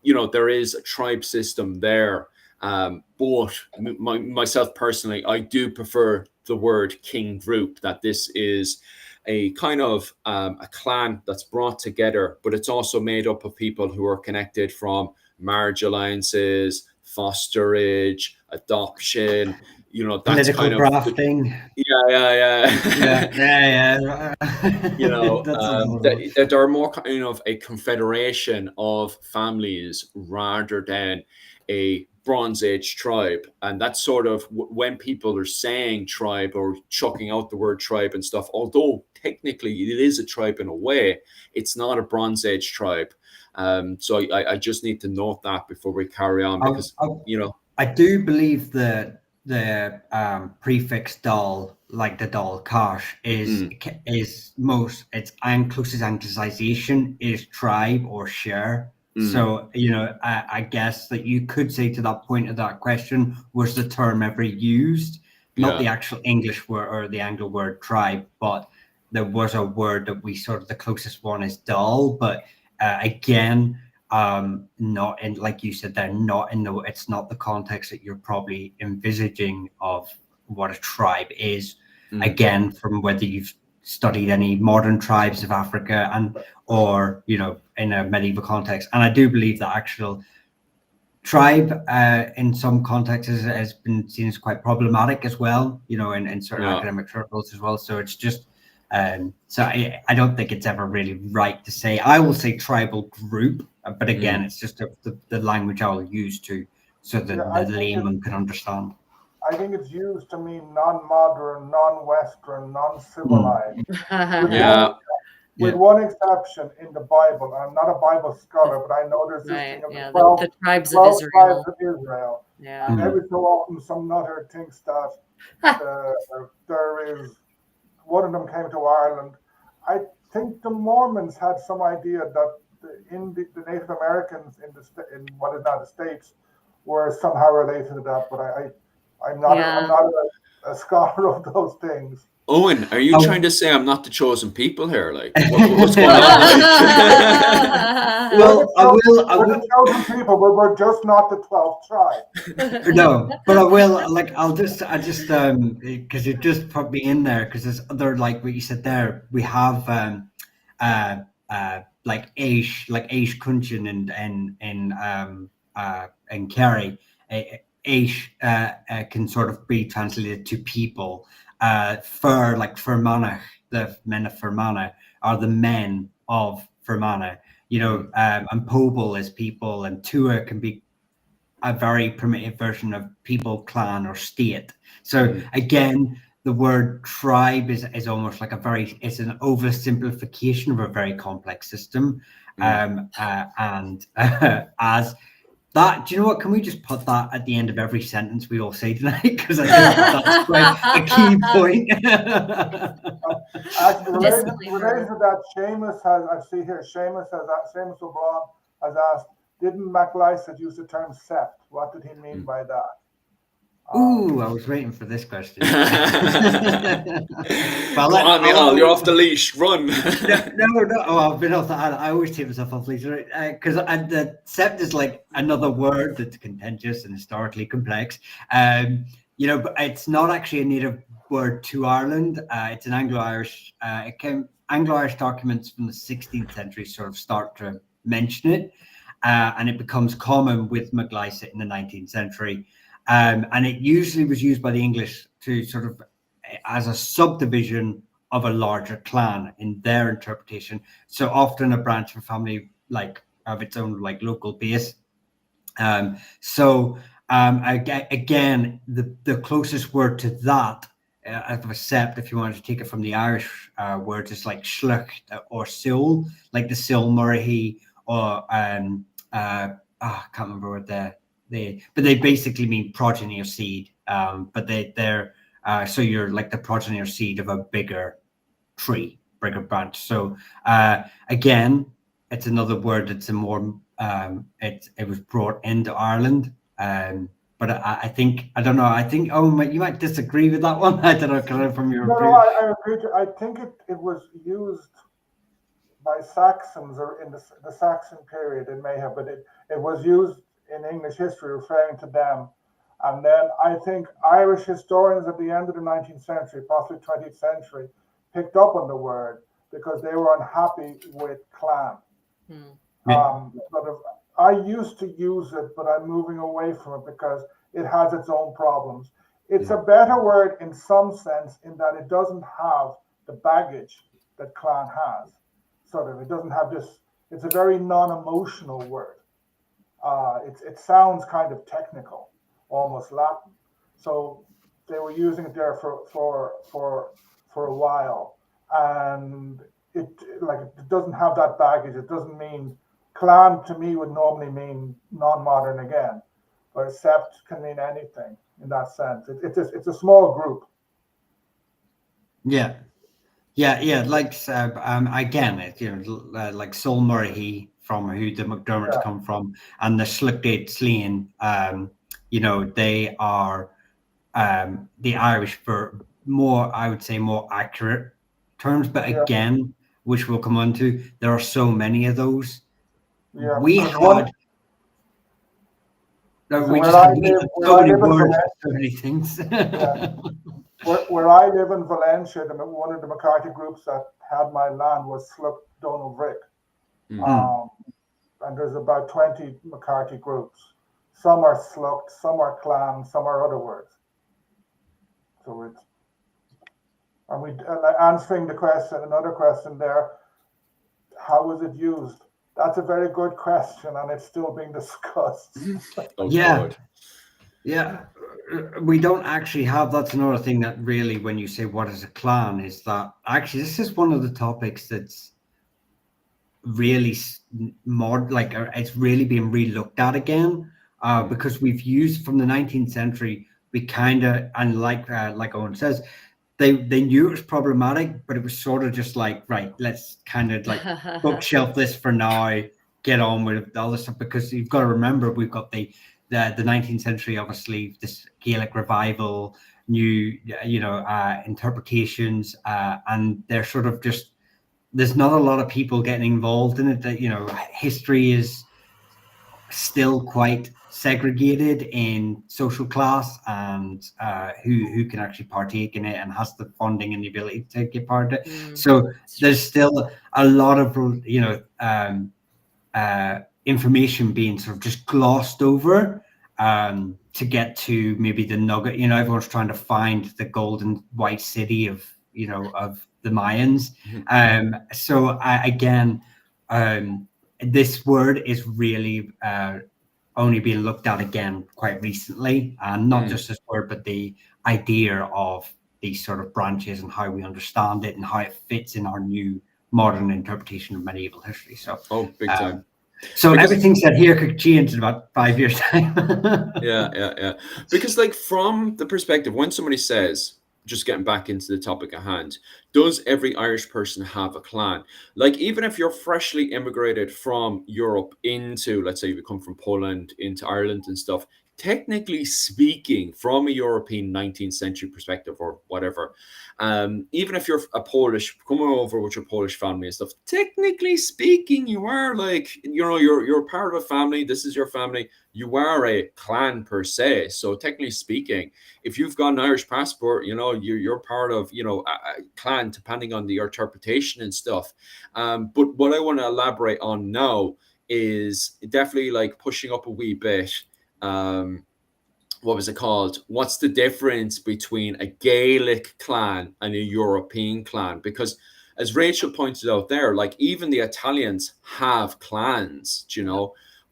There is a tribe system there. But myself personally, I do prefer the word king group, that this is a kind of a clan that's brought together, but it's also made up of people who are connected from marriage alliances, fosterage, adoption, you know, that's Political kind of grafting. yeah. You know, That's that there are more kind of a confederation of families rather than a Bronze Age tribe. And that's sort of when people are saying tribe or chucking out the word tribe and stuff, although technically it is a tribe in a way, it's not a Bronze Age tribe. So I just need to note that before we carry on, because, you know, I do believe that the prefix dal, like the dal cash, is most, its closest anglicization is tribe or share. So, you know, I guess that you could say to that point of that question, was the term ever used? Not the actual English word or the Anglo word tribe, but there was a word that we sort of, the closest one is dal, but again, not in, like you said, they're not in the, it's not the context that you're probably envisaging of what a tribe is. Again, from whether you've studied any modern tribes of Africa and, or, you know, in a medieval context. And I do believe that actual tribe in some contexts has been seen as quite problematic as well, you know, in certain academic circles as well. So it's just, so I don't think it's ever really right to say. I will say tribal group, but again, it's just the language I will use to, so that the layman can understand. I think it's used to mean non-modern, non-Western, non-civilized. With one exception in the Bible. I'm not a Bible scholar, but I know there's this thing of the 12 tribes of Israel. Tribes of Israel. Yeah. And every so often some nutter thinks that there is, one of them came to Ireland. I think the Mormons had some idea that the Native Americans in what is now the States were somehow related to that, but I'm not a scholar of those things. Owen, are you trying to say I'm not the chosen people here? Like, what's going on? Well, we're the chosen people, but we're just not the 12th tribe. No, but I'll just, because you just put me in there, because there's other, like what you said there, we have like Aish Kunchin in Kerry. Aish can sort of be translated to people. Fermanagh, the men of Fermanagh are the men of Fermanagh, you know, and Pobal is people, and Tua can be a very primitive version of people, clan, or state. So again, the word tribe is almost like it's an oversimplification of a very complex system. And as that, do you know what? Can we just put that at the end of every sentence we all say tonight? Because I think that's quite a key point. Related to that, Seamus has, I see here, Seamus O'Brien has asked, didn't MacLysaght use the term Sept? What did he mean by that? Ooh, I was waiting for this question. Go on, Michal, you're off the leash. Run. No. Oh, I've been off that. I always take myself off leash, because the Sept is like another word that's contentious and historically complex. You know, but it's not actually a native word to Ireland. It's an Anglo-Irish. Anglo-Irish documents from the 16th century sort of start to mention it, and it becomes common with MacLysaght in the 19th century. And it usually was used by the English to sort of as a subdivision of a larger clan in their interpretation. So often a branch of a family, like of its own like local base. Again, the closest word to that of a sept, if you wanted to take it from the Irish word, is like schlucht or sil, like the Silmurhi, or I can't remember what but they basically mean progeny or seed. But they're so you're like the progeny or seed of a bigger tree, bigger branch. So again, it's another word that's a more it was brought into Ireland. But I think you might disagree with that one. I don't know, kind of from your No, I agree. I think it was used by Saxons or in the Saxon period. It may have, but it was used in English history referring to them. And then I think Irish historians at the end of the 19th century, possibly 20th century, picked up on the word because they were unhappy with clan. I used to use it, but I'm moving away from it because it has its own problems. It's a better word in some sense in that it doesn't have the baggage that clan has. Sort of, it doesn't have this. It's a very non-emotional word. It sounds kind of technical, almost Latin. So they were using it there for a while, and it it doesn't have that baggage. It doesn't mean clan to me would normally mean non-modern again, but sept can mean anything in that sense. It's a small group. Yeah. Like again, like Sol Murray, from who the McDermotts come from, and the Slugate Sleen, they are the Irish for more, I would say, more accurate terms. But again, which we'll come on to, there are so many of those. Yeah, We there's had. one- No, So we where just I had live- so where I many live in words, Valencia- so many things. Where I live in Valencia, one of the McCarthy groups that had my land was Slug Donald Rick. And there's about 20 McCarthy groups. Some are Slucht, some are Clan, some are other words. So it's, and we answering the question, another question there, how was it used? That's a very good question, and it's still being discussed. God. Yeah, we don't actually have. That's another thing that really, when you say what is a clan, is that actually this is one of the topics that's really it's really being re-looked at again, because we've used from the 19th century. We kind of, and like Eoin says, they knew it was problematic, but it was sort of just like, right, let's kind of like bookshelf this for now, get on with all this stuff, because you've got to remember we've got the 19th century, obviously this Gaelic revival, new interpretations, and they're sort of just, there's not a lot of people getting involved in it. That history is still quite segregated in social class and who can actually partake in it and has the funding and the ability to take part of it. So there's still a lot of information being sort of just glossed over to get to maybe the nugget. Everyone's trying to find the golden white city of the Mayans. So again, this word is really only being looked at again quite recently, and not just this word, but the idea of these sort of branches and how we understand it and how it fits in our new modern interpretation of medieval history. So, big time. So because everything said here could change in about 5 years' time. Yeah. Because from the perspective, when somebody says, just getting back into the topic at hand, does every Irish person have a clan? Like, even if you're freshly immigrated from Europe into, let's say you come from Poland into Ireland and stuff, technically speaking, from a European 19th century perspective or whatever, even if you're a Polish, coming over with your Polish family and stuff, technically speaking, you are you're part of a family. This is your family. You are a clan per se. So technically speaking, if you've got an Irish passport, you're part of, a clan, depending on the interpretation and stuff. But what I want to elaborate on now is definitely like pushing up a wee bit. What was it called? What's the difference between a Gaelic clan and a European clan? Because as Rachel pointed out there, like even the Italians have clans,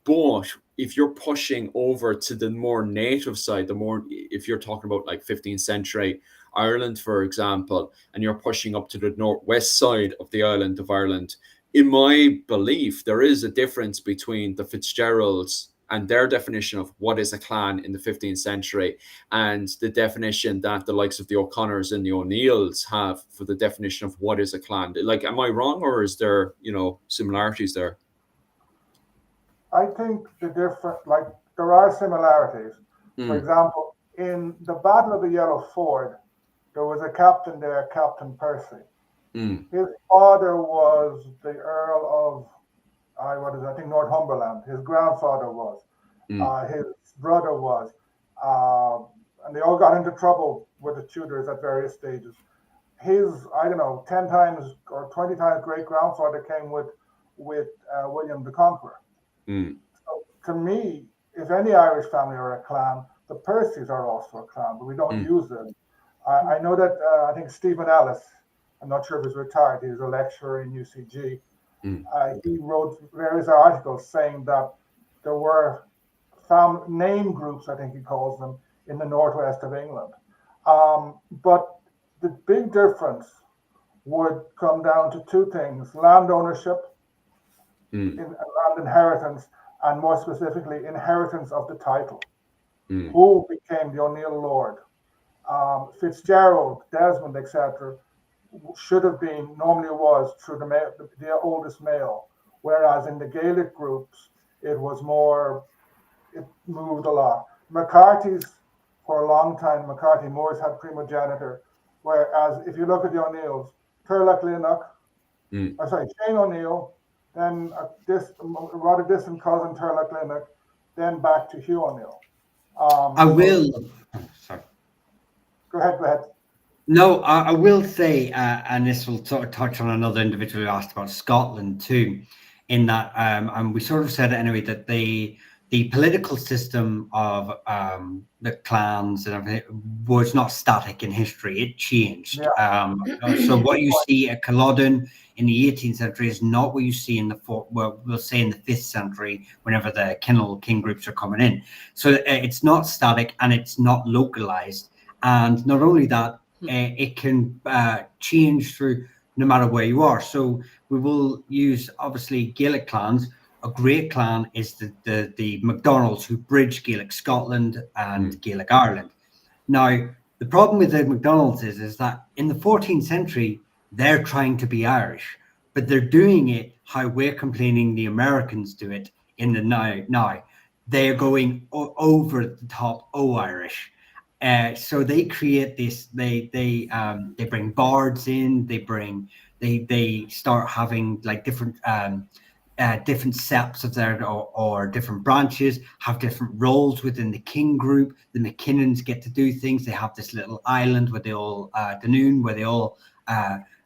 but if you're pushing over to the more native side, if you're talking about like 15th century Ireland, for example, and you're pushing up to the northwest side of the island of Ireland, in my belief, there is a difference between the Fitzgeralds and their definition of what is a clan in the 15th century and the definition that the likes of the O'Connors and the O'Neills have for the definition of what is a clan. Like, am I wrong, or is there, similarities there? I think there are similarities. For example, in the Battle of the Yellow Ford, there was a captain there, Captain Percy. His father was the Earl of, I think Northumberland. His grandfather was. His brother was. And they all got into trouble with the Tudors at various stages. His, 10 times or 20 times great grandfather came with William the Conqueror. So to me, if any Irish family are a clan, the Percys are also a clan, but we don't use it. I know that I think Stephen Ellis, I'm not sure if he's retired, he's a lecturer in UCG. He wrote various articles saying that there were name groups, I think he calls them, in the northwest of England. But the big difference would come down to two things: land ownership, land inheritance, and more specifically, inheritance of the title. Who became the O'Neill Lord? Fitzgerald, Desmond, etc., should have been, normally was, through the oldest male, whereas in the Gaelic groups, it moved a lot. McCarthy's, for a long time, McCarthy Moores had primogeniture, whereas if you look at the O'Neills, Turlough Linnock, Shane O'Neill, then this rather distant cousin Turlough Linnock, then back to Hugh O'Neill. Sorry. Go ahead. No, I will say, and this will sort of touch on another individual who asked about Scotland too, in that, and we sort of said it anyway, that the political system of the clans and everything was not static in history. It changed. Yeah. So what you see at Culloden in the 18th century is not what you see in the we'll say in the 5th century, whenever the king groups are coming in. So it's not static and it's not localized. And not only that, it can change through no matter where you are. So we will use, obviously, Gaelic clans. A great clan is the MacDonalds, who bridge Gaelic Scotland and Gaelic Ireland. Now, the problem with the MacDonalds is that in the 14th century, they're trying to be Irish, but they're doing it how we're complaining the Americans do it in the now. They're going over the top Irish. So they create this. They bring bards in. They start having like different septs of their or different branches have different roles within the king group. The McKinnons get to do things. They have this little island where they all Dunoon, where they all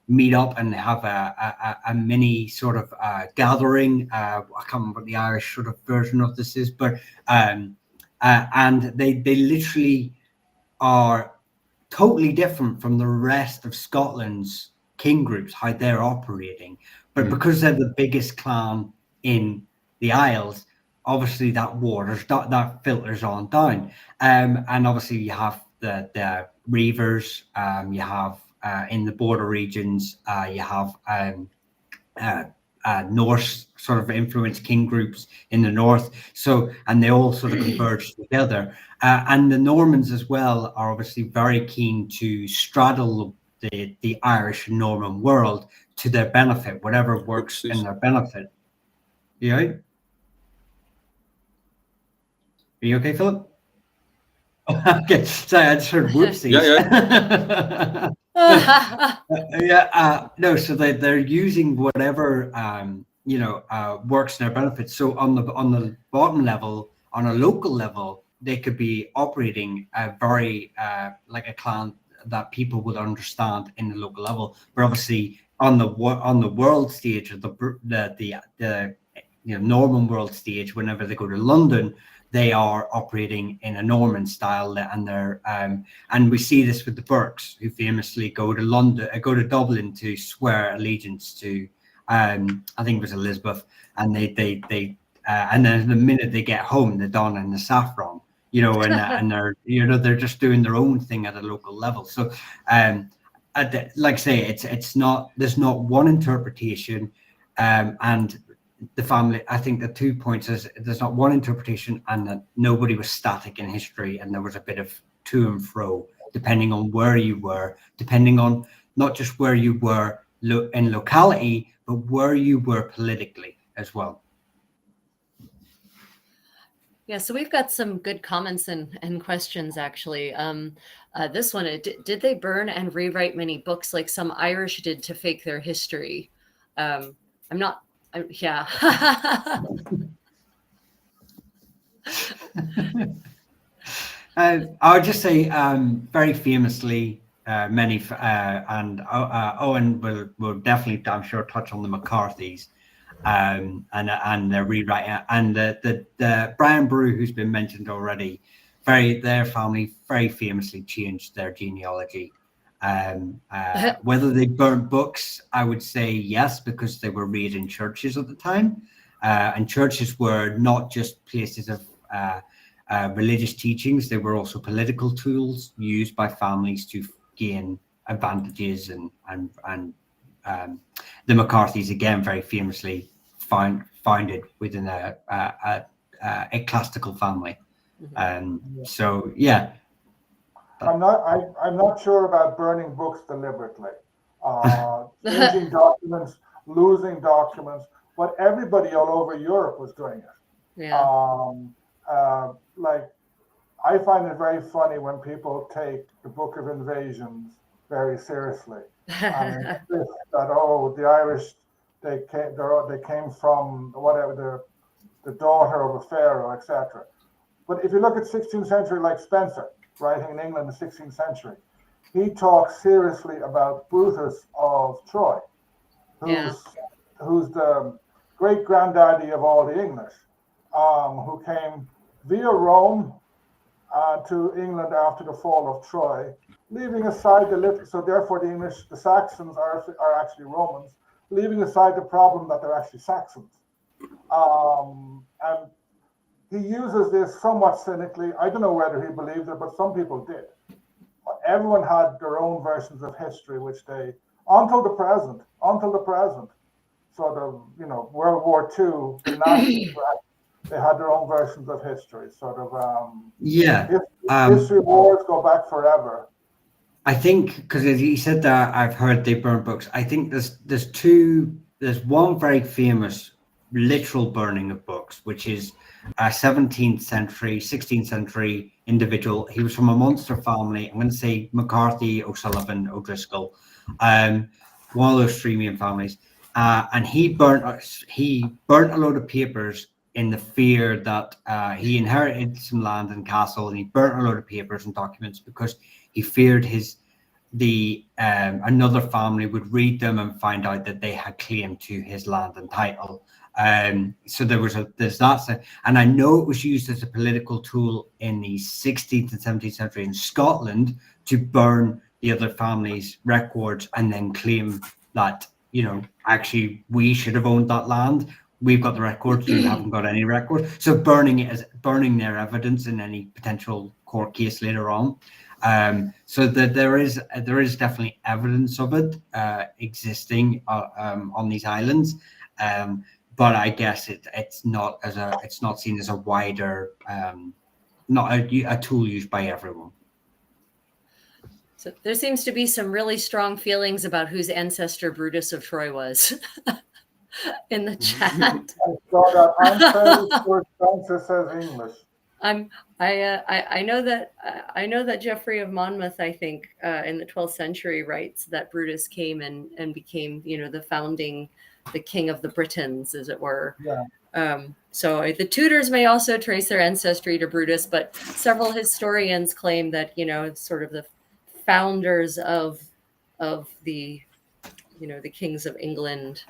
meet up and have a mini sort of gathering. I can't remember what the Irish sort of version of this is, but and they literally are totally different from the rest of Scotland's king groups, how they're operating. But because they're the biggest clan in the Isles, obviously that filters on down. And obviously you have the Reivers, you have in the border regions, you have Norse sort of influenced king groups in the north. So, and they all sort of converge together. And the Normans as well are obviously very keen to straddle the Irish and Norman world to their benefit, whatever works in their benefit. You right? Are you okay, Philip? Okay, sorry, I just heard whoopsies. No, so they're using whatever works in their benefit. So on the bottom level, on a local level, they could be operating a very like a clan that people would understand in the local level. But obviously on the world stage, or the Norman world stage, whenever they go to London, they are operating in a Norman style, and they're and we see this with the Burkes, who famously go to Dublin to swear allegiance to I think it was Elizabeth, and they and then the minute they get home, they're done in the saffron, and they're just doing their own thing at a local level. So like I say, it's not, there's not one interpretation, and the family, I think the 2 points is there's not one interpretation, and that nobody was static in history, and there was a bit of to and fro depending on where you were, depending on not just where you were in locality, but where you were politically as well. Yeah, so we've got some good comments and questions, actually. This one, did they burn and rewrite many books like some Irish did to fake their history? Yeah. I would just say very famously, many, and Owen will definitely, I'm sure, touch on the McCarthys. and they're rewriting it. And the Brian Brew, who's been mentioned already, their family very famously changed their genealogy. Whether they burnt books, I would say yes, because they were read in churches at the time, and churches were not just places of religious teachings; they were also political tools used by families to gain advantages. And the McCarthys, again, very famously founded within a ecclesiastical family. So yeah. I'm not sure about burning books deliberately, changing documents, losing documents, but everybody all over Europe was doing it. Yeah. Like, I find it very funny when people take the Book of Invasions very seriously and insist that the Irish they came from whatever the daughter of a pharaoh, etc. But if you look at 16th century, like Spencer, writing in England in the 16th century, he talks seriously about Brutus of Troy, who's the great granddaddy of all the English, who came via Rome to England after the fall of Troy, leaving aside so therefore the Saxons are actually Romans, leaving aside the problem that they're actually Saxons. And he uses this somewhat cynically. I don't know whether he believed it, but some people did. Everyone had their own versions of history, which they, until the present, sort of, World War II, the Nazis, they had their own versions of history, sort of. History wars go back forever. I think, because as you said that, I've heard they burn books. I think there's one very famous literal burning of books, which is a 17th century, 16th century individual. He was from a Munster family. I'm going to say McCarthy, O'Sullivan, O'Driscoll, one of those three main families. And he burnt a load of papers in the fear that he inherited some land and castle, and he burnt a load of papers and documents because he feared another family would read them and find out that they had claim to his land and title. So there's that, and I know it was used as a political tool in the 16th and 17th century in Scotland to burn the other family's records and then claim that, actually we should have owned that land. We've got the records, you haven't got any record. So burning their evidence in any potential court case later on. So that there is definitely evidence of it existing on these islands. But I guess it's not seen as a wider, not a tool used by everyone. So there seems to be some really strong feelings about whose ancestor Brutus of Troy was in the chat. I'm fairly sure Spencer says English. I know that Geoffrey of Monmouth, I think, in the 12th century writes that Brutus came and became, the king of the Britons, as it were. Yeah. So the Tudors may also trace their ancestry to Brutus, but several historians claim that, sort of the founders of the, the kings of England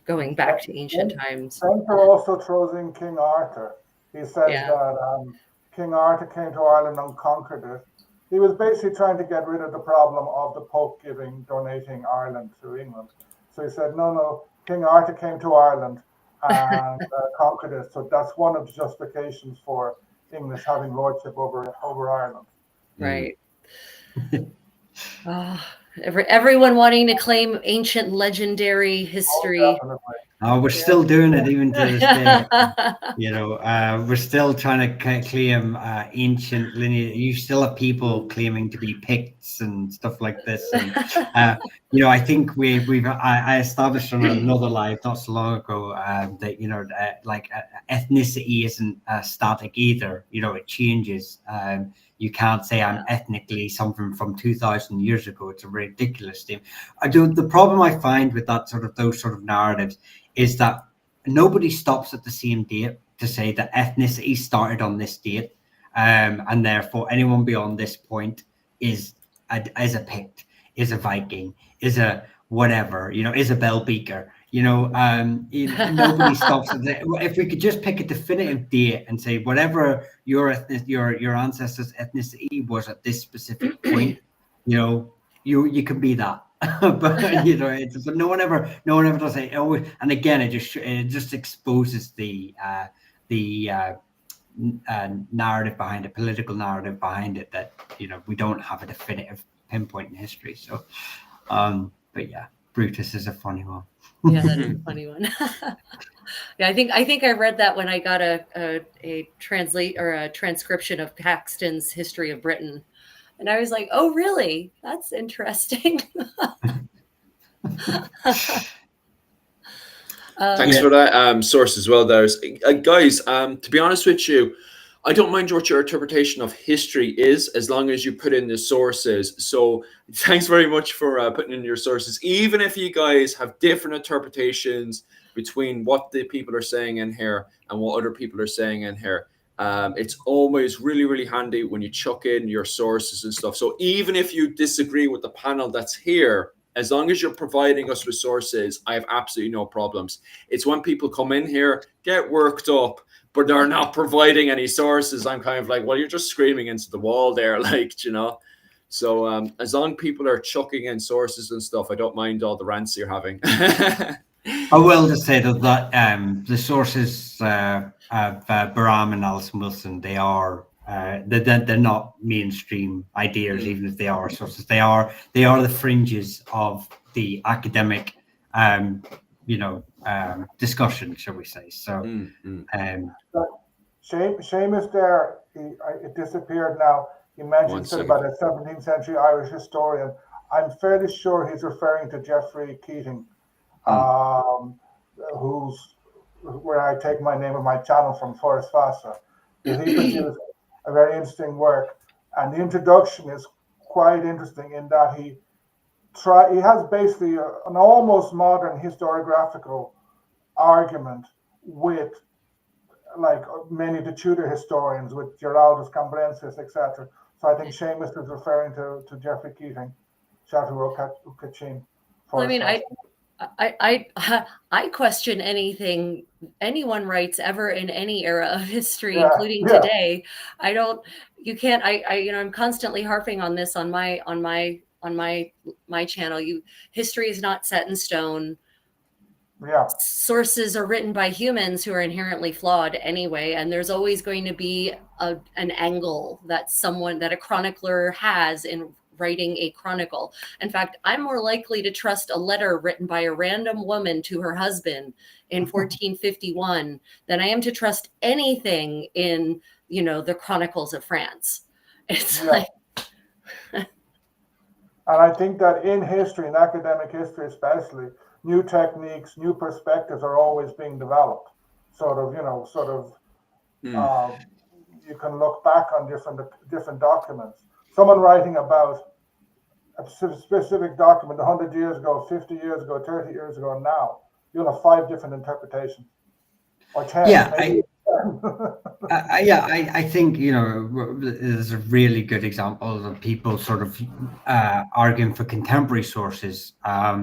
going back to ancient times. Spencer also throws in King Arthur. He says that King Arthur came to Ireland and conquered it. He was basically trying to get rid of the problem of the Pope donating Ireland to England. So he said, no, King Arthur came to Ireland and conquered it. So that's one of the justifications for English having lordship over Ireland. Right. Everyone wanting to claim ancient legendary history. We're still doing it even to this day. We're still trying to claim ancient lineage. You still have people claiming to be Picts and stuff like this. And I think I established on another live not so long ago that ethnicity isn't static either. It changes. You can't say I'm ethnically something from 2,000 years ago. It's a ridiculous thing. The problem I find with those sort of narratives is that nobody stops at the same date to say that ethnicity started on this date, and therefore anyone beyond this point is a Pict, is a Viking, is a whatever, is a Bell Beaker. Nobody stops at that. If we could just pick a definitive date and say whatever your ancestors' ethnicity was at this specific point, you can be that. But but no one ever does it. And again, it just exposes the narrative behind it, political narrative behind it, that we don't have a definitive pinpoint in history. So, but yeah, Brutus is a funny one. Yeah, that is a funny one. Yeah, I think I read that when I got a transcription of Paxton's History of Britain, and I was like, oh, really? That's interesting. Thanks for that source as well, Darius. Guys, to be honest with you, I don't mind what your interpretation of history is, as long as you put in the sources. So thanks very much for putting in your sources. Even if you guys have different interpretations between what the people are saying in here and what other people are saying in here, it's always really, really handy when you chuck in your sources and stuff. So even if you disagree with the panel that's here, as long as you're providing us with sources, I have absolutely no problems. It's when people come in here, get worked up, but they're not providing any sources, I'm kind of like, well, you're just screaming into the wall there, So as long as people are chucking in sources and stuff, I don't mind all the rants you're having. I will just say that the sources of Barham and Alison Wilson, they are they're not mainstream ideas, even if they are sources. They are the fringes of the academic discussion, shall we say. So Seamus there, it disappeared now. He mentioned something about a 17th century Irish historian. I'm fairly sure he's referring to Geoffrey Keating, who's where I take my name of my channel from, Forest Fassa. He produced a very interesting work, and the introduction is quite interesting in that he has basically an almost modern historiographical argument with, like, many of the Tudor historians, with Giraldus Cambrensis, etc. So I think Seamus is referring to Geoffrey Keating, Shatu Ukachin. Well, I mean, I question anything anyone writes ever in any era of history, including today. I'm constantly harping on this on my channel. History is not set in stone. Yeah. Sources are written by humans who are inherently flawed anyway, and there's always going to be an angle that a chronicler has in writing a chronicle. In fact, I'm more likely to trust a letter written by a random woman to her husband in 1451 than I am to trust anything in, the Chronicles of France. It's like... And I think that in history, in academic history especially, new techniques, new perspectives are always being developed. You can look back on different documents. Someone writing about a specific document 100 years ago, 50 years ago, 30 years ago, and now, you'll have 5 different interpretations. Or 10. Yeah, I think, there's a really good example of people sort of arguing for contemporary sources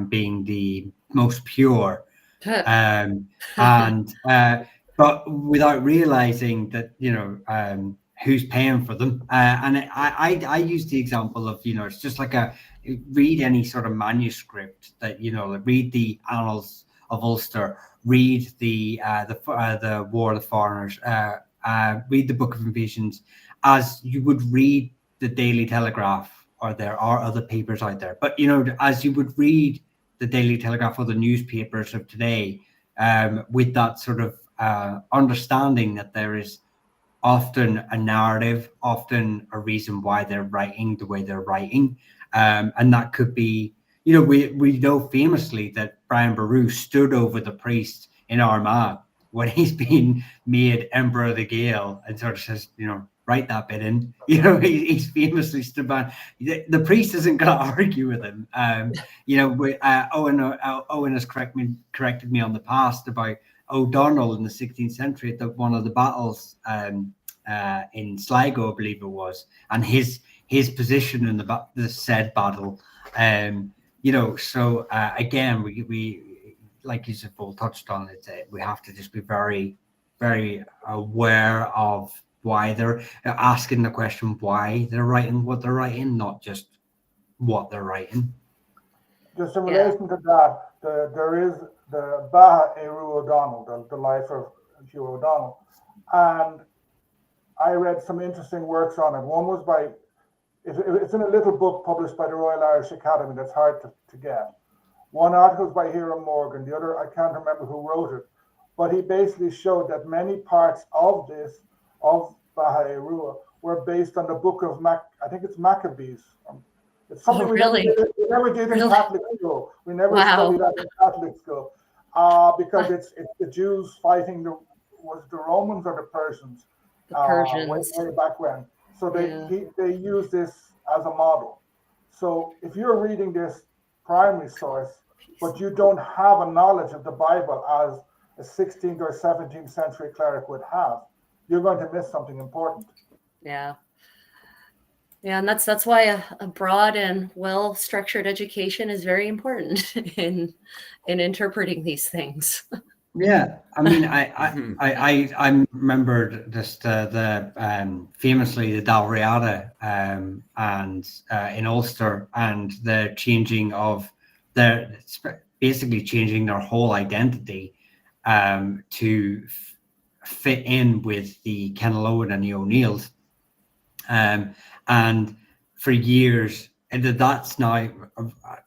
being the most pure, but without realizing that, who's paying for them. And I use the example of, it's just like read any sort of manuscript that, read the Annals of Ulster, read the War of the Foreigners, read the Book of Invasions, as you would read the Daily Telegraph, or there are other papers out there. But, as you would read the Daily Telegraph or the newspapers of today, with that sort of understanding that there is often a narrative, often a reason why they're writing the way they're writing. And that could be, we know famously that Brian Boru stood over the priest in Armagh when he's been made Emperor of the Gael and sort of says, write that bit in. He's famously stood by. The priest isn't going to argue with him. Owen has corrected me on the past about O'Donnell in the 16th century at one of the battles in Sligo, I believe it was, and his position in the said battle. Again, we like you said, Paul touched on it, we have to just be very, very aware of why they're asking the question, why they're writing what they're writing, not just what they're writing. Just in relation to that, there is the Baha Eru O'Donnell, the life of Hugh O'Donnell, and I read some interesting works on it. One was by, it's in a little book published by the Royal Irish Academy that's hard to get. One article is by Hiram Morgan, the other, I can't remember who wrote it, but he basically showed that many parts of Baha Eru were based on the book of I think it's Maccabees. It's something we never did in Catholic school. We never studied that in Catholic school because it's the Jews fighting was the Romans or the Persians? The Persians. Way back when. So they use this as a model. So if you're reading this primary source, but you don't have a knowledge of the Bible as a 16th or 17th century cleric would have, you're going to miss something important. Yeah. Yeah, and that's why a broad and well-structured education is very important in interpreting these things. Yeah, I mean, I remembered just famously the Dalriada and in Ulster, and the changing of basically changing their whole identity to fit in with the Kenilworth and the O'Neills. And for years, and that's now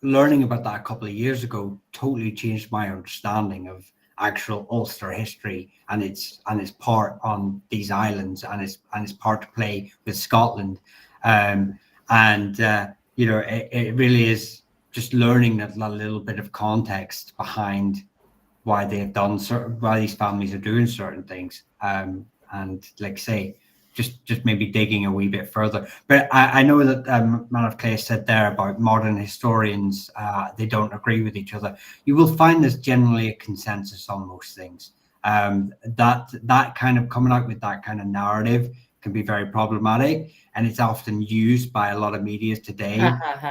learning about that a couple of years ago totally changed my understanding of actual Ulster history and its part on these islands and its part to play with Scotland. It really is just learning that little bit of context behind why they've done why these families are doing certain things. And like say, just maybe digging a wee bit further. But I know that Man of Clay said there about modern historians, they don't agree with each other. You will find there's generally a consensus on most things. That kind of coming out with that kind of narrative can be very problematic, and it's often used by a lot of media today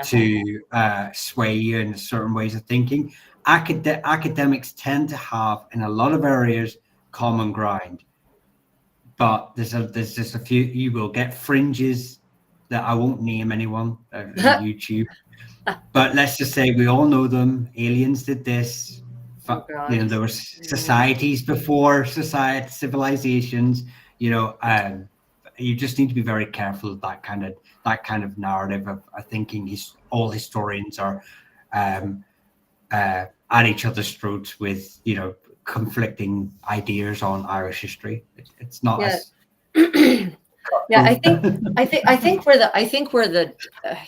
to sway you in certain ways of thinking. Academics tend to have, in a lot of areas, common ground. But there's just a few. You will get fringes that I won't name anyone on YouTube. But let's just say we all know them. Aliens did this. There were societies before civilizations. You just need to be very careful of that kind of narrative of thinking. All historians are at each other's throats with conflicting ideas on Irish history. It's not as I think where the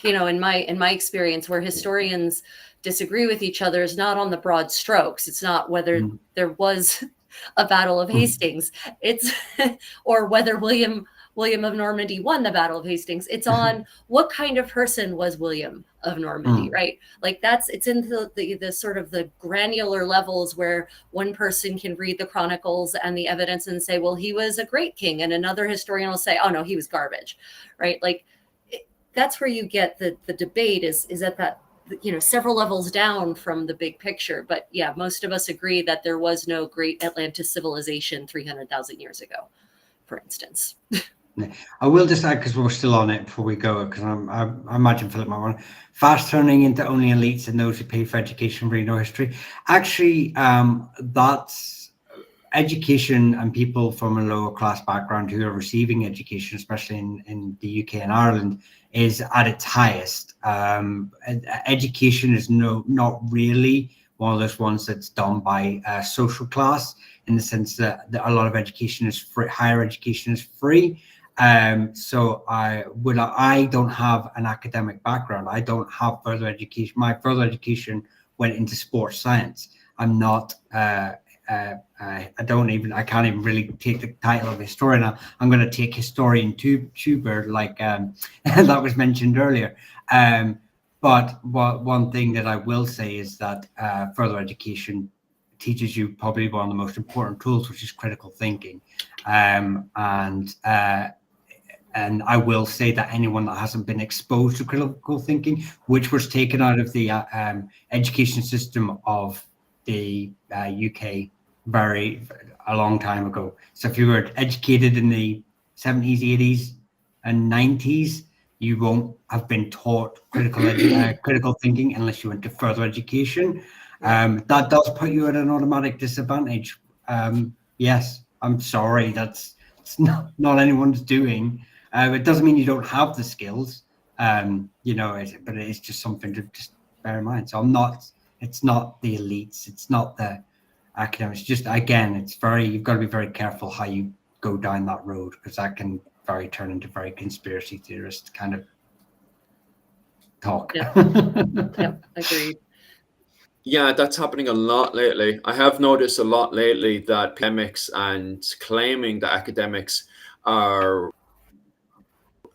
in my experience, where historians disagree with each other is not on the broad strokes. It's not whether there was a Battle of Hastings, it's or whether William of Normandy won the Battle of Hastings. It's on what kind of person was William of Normandy, right? Like it's in the sort of the granular levels where one person can read the chronicles and the evidence and say, well, he was a great king, and another historian will say, oh no, he was garbage, right? Like that's where you get the debate is at that several levels down from the big picture. But yeah, most of us agree that there was no great Atlantis civilization 300,000 years ago, for instance. I will just add, because we're still on it before we go, because I imagine Philip might want fast turning into only elites and those who pay for education read no history. Actually, that's education, and people from a lower class background who are receiving education, especially in the UK and Ireland, is at its highest. Education is not really one of those ones that's done by social class, in the sense that a lot of education is free, higher education is free. So I don't have an academic background. I don't have further education. My further education went into sports science. I'm not, I can't even really take the title of historian. I'm going to take historian tuber, like that was mentioned earlier. But one thing that I will say is that further education teaches you probably one of the most important tools, which is critical thinking. And I will say that anyone that hasn't been exposed to critical thinking, which was taken out of the education system of the UK a long time ago. So if you were educated in the 70s, 80s, and 90s, you won't have been taught critical thinking unless you went to further education. That does put you at an automatic disadvantage. Yes, I'm sorry, it's not anyone's doing. It doesn't mean you don't have the skills, you know, but it's just something to just bear in mind. So it's not the elites, it's not the academics. Just again, you've got to be very careful how you go down that road, because that can turn into very conspiracy theorist kind of talk. Yep, agreed. Yeah, that's happening a lot lately. I have noticed a lot lately that academics and claiming that academics are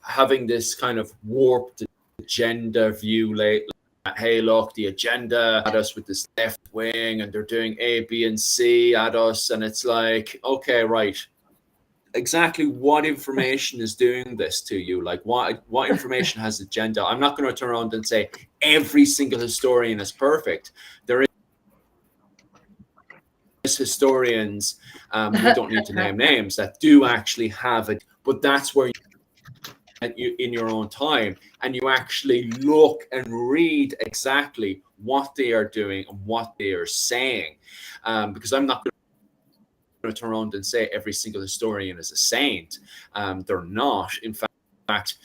having this kind of warped agenda view lately. Hey, look, the agenda at us with this left wing, and they're doing A, B, and C at us. And it's like, okay, right. Exactly what information is doing this to you? Like what information has agenda? I'm not going to turn around and say every single historian is perfect. There is historians, we don't need to name names, that do actually have it, but that's where you in your own time, and you actually look and read exactly what they are doing and what they are saying, because I'm not going to turn around and say every single historian is a saint. They're not. In fact,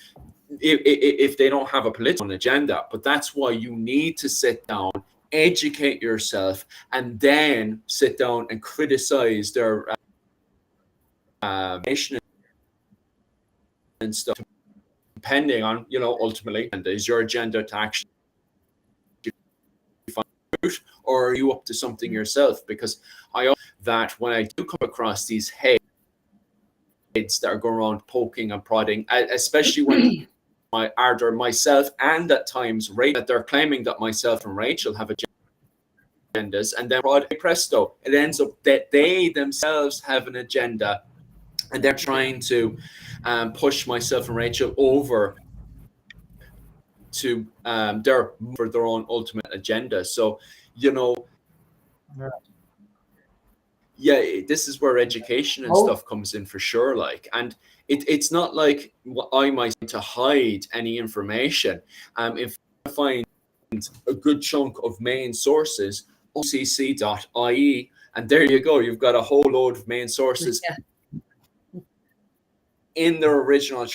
if they don't have a political agenda, but that's why you need to sit down, educate yourself, and then sit down and criticize their nation and stuff, depending on, you know, ultimately, and is your agenda to actually find out, or are you up to something yourself? Because I that when I do come across these heads that are going around poking and prodding, especially when either myself and at times that they're claiming that myself and Rachel have agendas, and then presto, it ends up that they themselves have an agenda, and they're trying to push myself and Rachel over to for their own ultimate agenda. So, you know, yeah, this is where education and stuff comes in for sure. Like, and it's not like I might to hide any information. If I find a good chunk of main sources, occ.ie, and there you go. You've got a whole load of main sources in their original.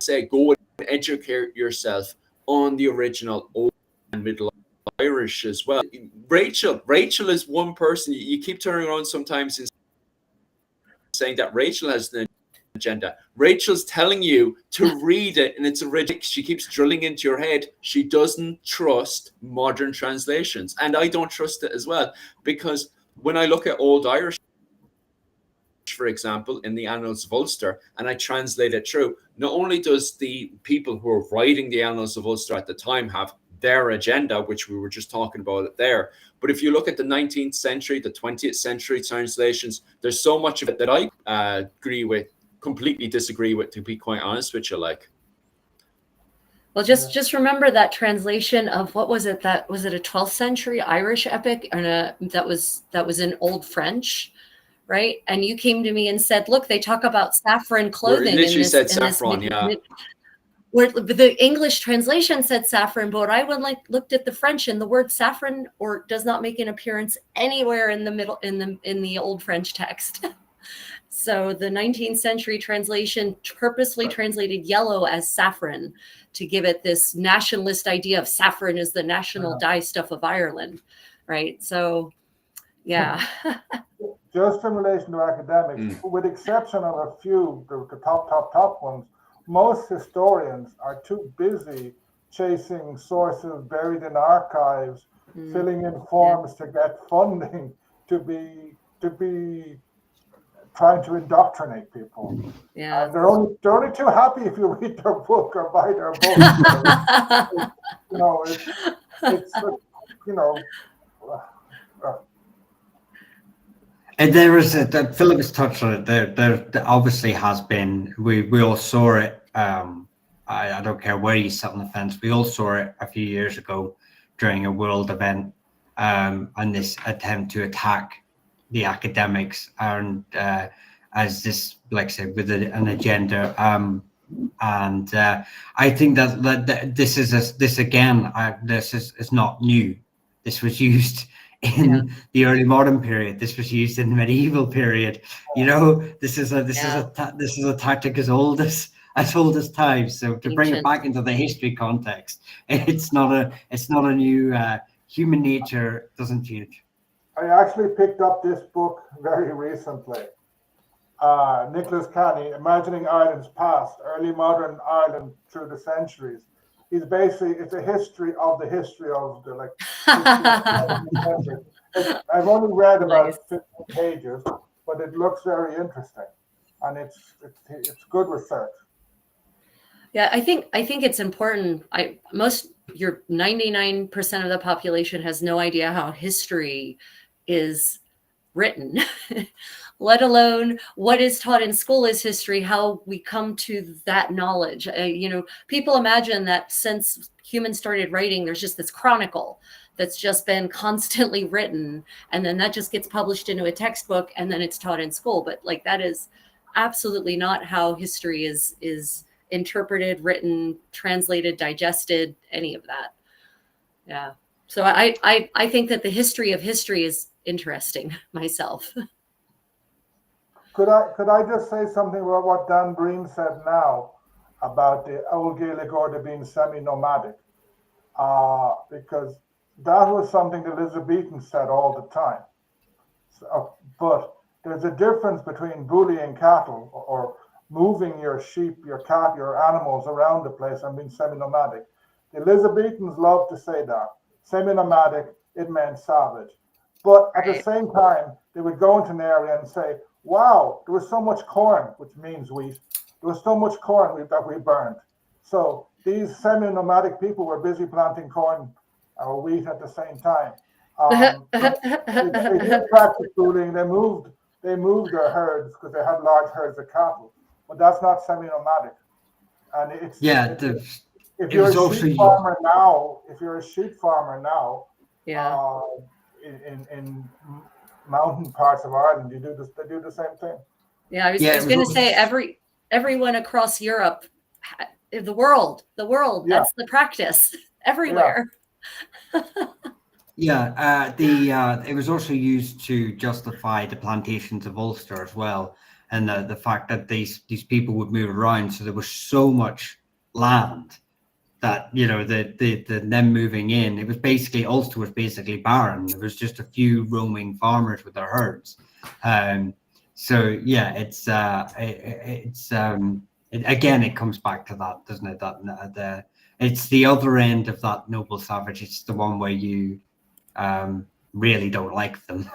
Say, go and educate yourself on the original Old and Middle Irish as well. Rachel is one person. You keep turning around sometimes and saying that Rachel has an agenda. Rachel's telling you to read it, and it's original. She keeps drilling into your head. She doesn't trust modern translations, and I don't trust it as well, because when I look at Old Irish, for example, in the Annals of Ulster, and I translate it through, not only does the people who are writing the Annals of Ulster at the time have their agenda, which we were just talking about it there, but if you look at the 19th century, the 20th century translations, there's so much of it that I agree with, completely disagree with, to be quite honest with you. Like, well, just remember that translation of, what was it? That was it a 12th century Irish epic, or that was in Old French, right? And you came to me and said, "Look, they talk about saffron clothing." It literally said saffron, yeah. Where the English translation said saffron, but I looked at the French, and the word saffron does not make an appearance anywhere in the middle in the Old French text. So the 19th century translation purposely translated yellow as saffron to give it this nationalist idea of saffron is the national dye stuff of Ireland, right? So, yeah. Just in relation to academics, with exception of a few, the top ones, most historians are too busy chasing sources buried in archives, filling in forms to get funding, to be trying to indoctrinate people. Yeah, and they're only too happy if you read their book or buy their book. It's you know. And there is that Philip has touched on it. There obviously has been. We all saw it. I don't care where you sit on the fence. We all saw it a few years ago during a world event and this attempt to attack the academics and as this, like I said, with an agenda. And I think that this is not new. This was used in the early modern period. This was used in the medieval period. You know, this is a tactic as old as time. So to bring it back into the history context, it's not a new. Human nature doesn't change. I actually picked up this book very recently. Nicholas Canny, Imagining Ireland's Past, Early Modern Ireland Through the Centuries. It's a history of the history of the I've only read about 15 pages, but it looks very interesting, and it's good research. Yeah, I think it's important. Your 99% of the population has no idea how history is written, let alone what is taught in school is history, how we come to that knowledge. People imagine that since humans started writing, there's just this chronicle that's just been constantly written, and then that just gets published into a textbook, and then it's taught in school. But like, that is absolutely not how history is interpreted, written, translated, digested, any of that. Yeah. So I think that the history of history is interesting myself. Could I just say something about what Dan Breen said now about the old Gaelic order being semi-nomadic? Because that was something the Elizabethans said all the time. But there's a difference between bullying cattle or moving your sheep, your cat, your animals around the place and being semi-nomadic. The Elizabethans loved to say that. Semi-nomadic, it meant savage. But at the same time, they would go into an area and say, wow, there was so much corn, which means wheat. There was so much corn that we burned. So these semi-nomadic people were busy planting corn or wheat at the same time. They did practice bullying. They moved their herds because they had large herds of cattle. But that's not semi-nomadic. And if you're a sheep farmer now, in mountain parts of Ireland, they do the same thing. Yeah, I was going to say everyone across Europe, the world. That's the practice everywhere. It was also used to justify the plantations of Ulster as well, and the fact that these people would move around, so there was so much land that them moving in, it was basically, Ulster was basically barren. There was just a few roaming farmers with their herds. Again, it comes back to that, doesn't it? That it's the other end of that noble savage. It's the one where you really don't like them.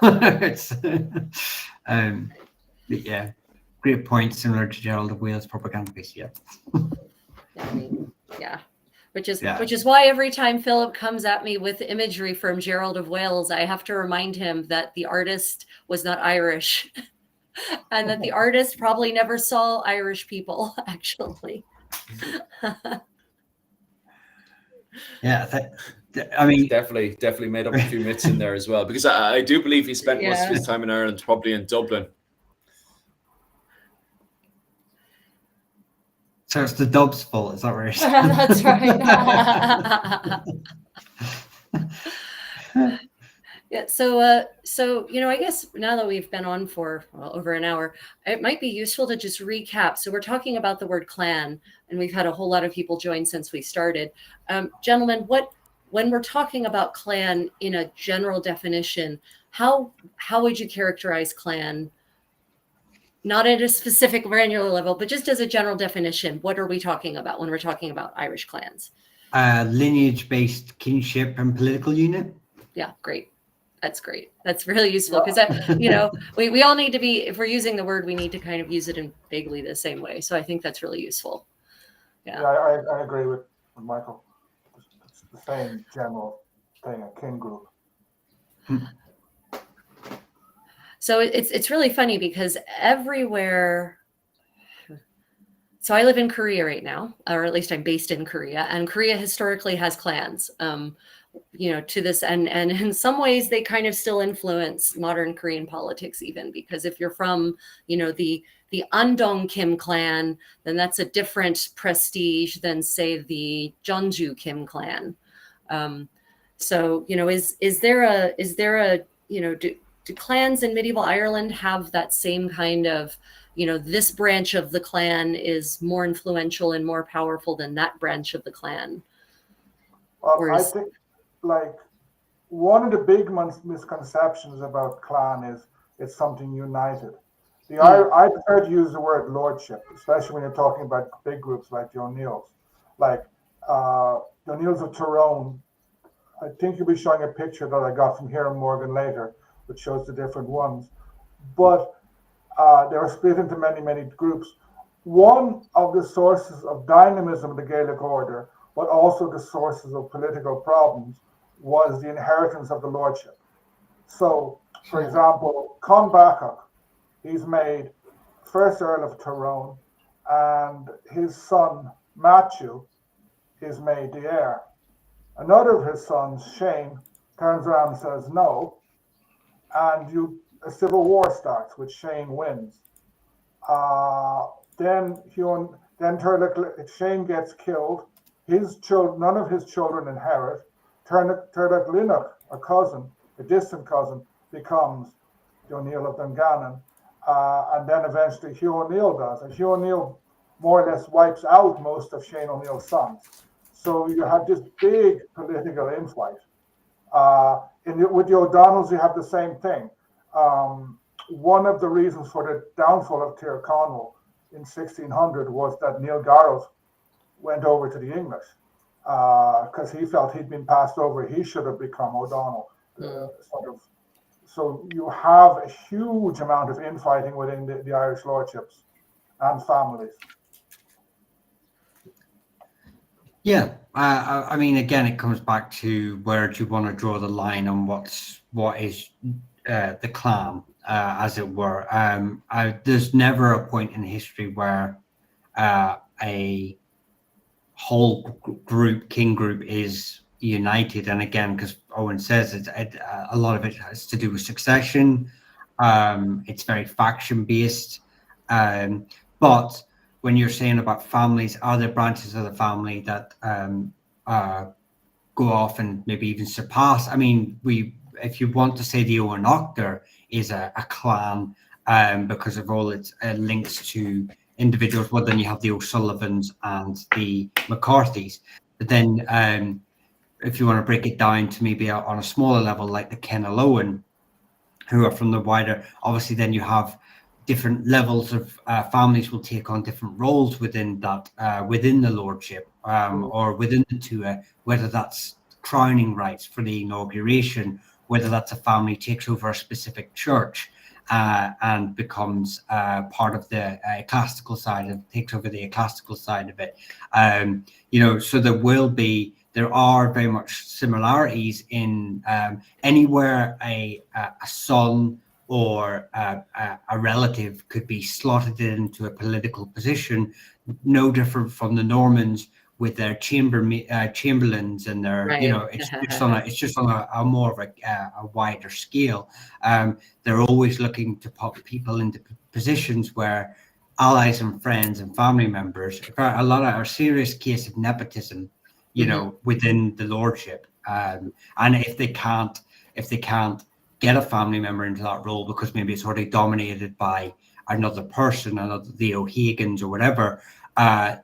Great point, similar to Gerald of Wales propaganda piece. Which is why every time Philip comes at me with imagery from Gerald of Wales, I have to remind him that the artist was not Irish and that the artist probably never saw Irish people, actually. Definitely made up a few myths in there as well, because I do believe he spent most of his time in Ireland, probably in Dublin. So it's the Dubs' fault, is that right? That's right. So I guess now that we've been on for over an hour, it might be useful to just recap. So we're talking about the word clan, and we've had a whole lot of people join since we started. Gentlemen, when we're talking about clan in a general definition, how would you characterize clan? Not at a specific granular level, but just as a general definition, what are we talking about when we're talking about Irish clans? Lineage-based kinship and political unit. Yeah, great. That's great. That's really useful because we all need to be, if we're using the word, we need to kind of use it in vaguely the same way. So I think that's really useful. Yeah, I agree with Michael. It's the same general thing, a kin group. So it's really funny because everywhere. So I live in Korea right now, or at least I'm based in Korea, and Korea historically has clans. to this, and in some ways they kind of still influence modern Korean politics, even because if you're from, the Andong Kim clan, then that's a different prestige than, say, the Jeonju Kim clan. So, is there a, do clans in medieval Ireland have that same kind of, this branch of the clan is more influential and more powerful than that branch of the clan? I think, like, one of the big misconceptions about clan is it's something united. I prefer to use the word lordship, especially when you're talking about big groups like the O'Neills. Like the O'Neills of Tyrone, I think you'll be showing a picture that I got from here in Morgan later, which shows the different ones. But they were split into many, many groups. One of the sources of dynamism of the Gaelic order, but also the sources of political problems, was the inheritance of the lordship. So, for example, Con Bacach, he's made first Earl of Tyrone, and his son, Matthew, is made the heir. Another of his sons, Shane, turns around and says no, and a civil war starts, which Shane wins. Then Shane gets killed. None of his children inherit. Turlough Linnoch, a cousin, a distant cousin, becomes the O'Neill of Dungannon, and then eventually Hugh O'Neill does. And Hugh O'Neill more or less wipes out most of Shane O'Neill's sons. So you have this big political infight. With the O'Donnells, you have the same thing. One of the reasons for the downfall of Tir Conwell in 1600 was that Neil Garrett went over to the English because he felt he'd been passed over. He should have become O'Donnell. So you have a huge amount of infighting within the Irish lordships and families. Yeah, I mean, again, it comes back to where do you want to draw the line on what is the clan, as it were. There's never a point in history where a whole king group is united. And again, because Eoin says a lot of it has to do with succession. It's very faction based, but when you're saying about families, are there branches of the family that go off and maybe even surpass? I mean, if you want to say the Eoin O'Neill is a clan because of all its links to individuals, well, then you have the O'Sullivans and the McCarthys. But then if you want to break it down to maybe on a smaller level, like the Kenaloan, who are from the wider, obviously then you have different levels of families will take on different roles within that, within the lordship or within the Tua, whether that's crowning rights for the inauguration, whether that's a family takes over a specific church and becomes part of the ecclesiastical side and takes over the ecclesiastical side of it. So there are very much similarities in anywhere a son or a relative could be slotted into a political position, no different from the Normans with their chamberlains and their, right. It's just on a more of a wider scale. They're always looking to put people into positions where allies and friends and family members, a lot of our serious case of nepotism, within the lordship. And if they can't get a family member into that role because maybe it's already dominated by another person, the O'Hagans or whatever,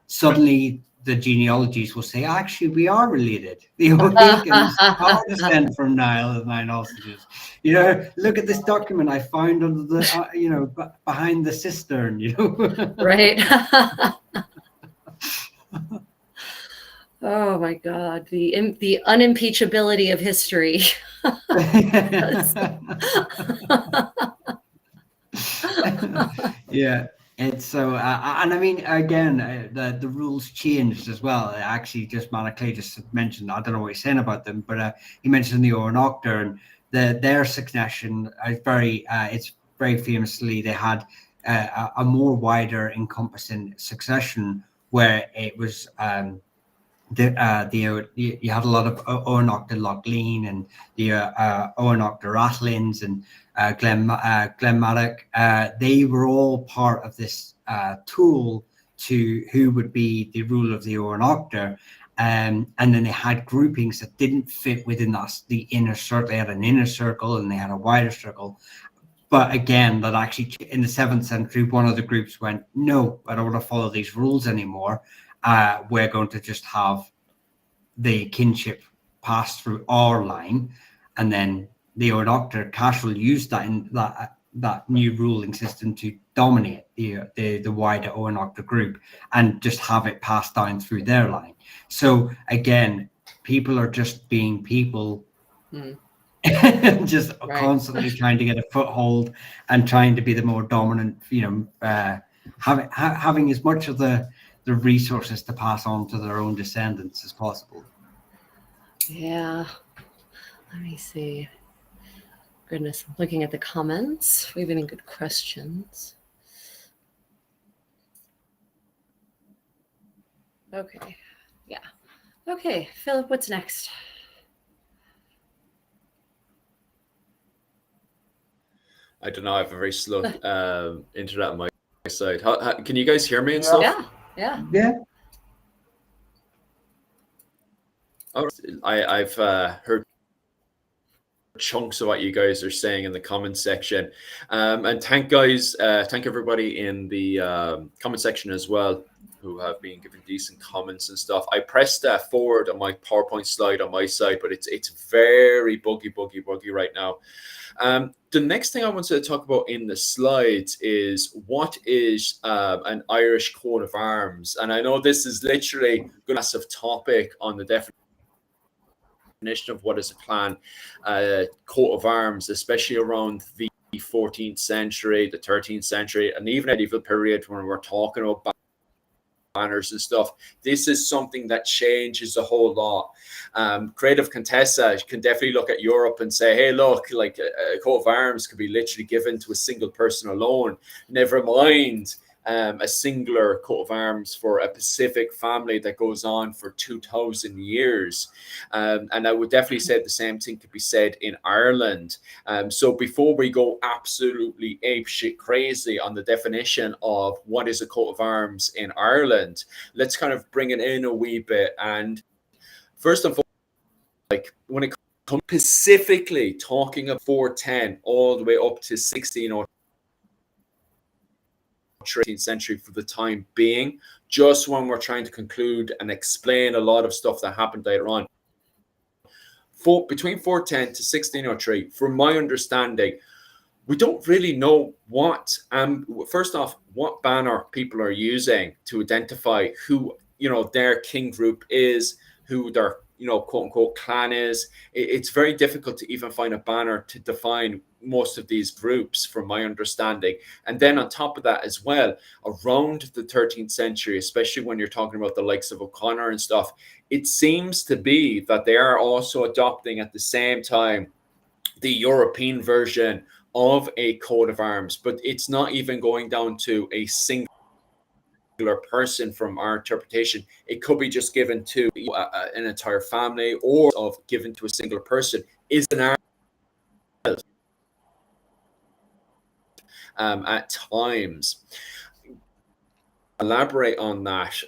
suddenly the genealogies will say, actually, we are related. The O'Hagans are descent from Niall and Nine Sausages. Look at this document I found under the, behind the cistern, Right. Oh my God, the unimpeachability of history. Yeah, and so and I mean, again, the rules changed as well. Actually, just Malachy just mentioned, I don't know what he's saying about them, but he mentioned the Eoin O'Neill and their succession is it's very famously they had a more wider encompassing succession where it was you had a lot of Oanach de Lochleen and the Oanach de Rathlins and Glenmaddoch. They were all part of this tool to who would be the ruler of the Oanachta. And then they had groupings that didn't fit within the inner circle. They had an inner circle and they had a wider circle. But again, that actually in the 7th century, one of the groups went, no, I don't want to follow these rules anymore. We're going to just have the kinship pass through our line. And then the Oanachta Cashel used that in that new ruling system to dominate the wider Oanachta group and just have it passed down through their line. So again, people are just being people. Just constantly trying to get a foothold and trying to be the more dominant, having as much of the resources to pass on to their own descendants as possible. Yeah. Let me see. Goodness, I'm looking at the comments. We have any good questions? Okay. Yeah. Okay, Philip, what's next? I don't know. I have a very slow internet on my side. How, can you guys hear me and stuff? Yeah. Oh, I've heard chunks of what you guys are saying in the comment section, and thank everybody in the comment section as well who have been giving decent comments and stuff. I pressed forward on my PowerPoint slide on my side, but it's very buggy right now. The next thing I wanted to talk about in the slides is what is an Irish coat of arms, and I know this is literally a massive topic on the definition of what is a clan coat of arms, especially around the 14th century, the 13th century, and even medieval period when we're talking about banners and stuff. This is something that changes a whole lot. Creative Contessa can definitely look at Europe and say, hey, look, like a coat of arms could be literally given to a single person alone. Never mind a singular coat of arms for a Pacific family that goes on for 2,000 years. And I would definitely say the same thing could be said in Ireland. So before we go absolutely apeshit crazy on the definition of what is a coat of arms in Ireland, let's kind of bring it in a wee bit. And first and foremost, like when it comes specifically talking of 410 all the way up to 1603, 13th century for the time being, just when we're trying to conclude and explain a lot of stuff that happened later on. Between 410 to 1603, from my understanding, we don't really know what, first off, what banner people are using to identify who, their king group is, who their, quote unquote clan is. It's very difficult to even find a banner to define most of these groups, from my understanding. And then on top of that as well, around the 13th century, especially when you're talking about the likes of O'Connor and stuff, it seems to be that they are also adopting at the same time the European version of a coat of arms, but it's not even going down to a single person. From our interpretation, it could be just given to an entire family, or of given to a single person is an arm at times. Elaborate on that,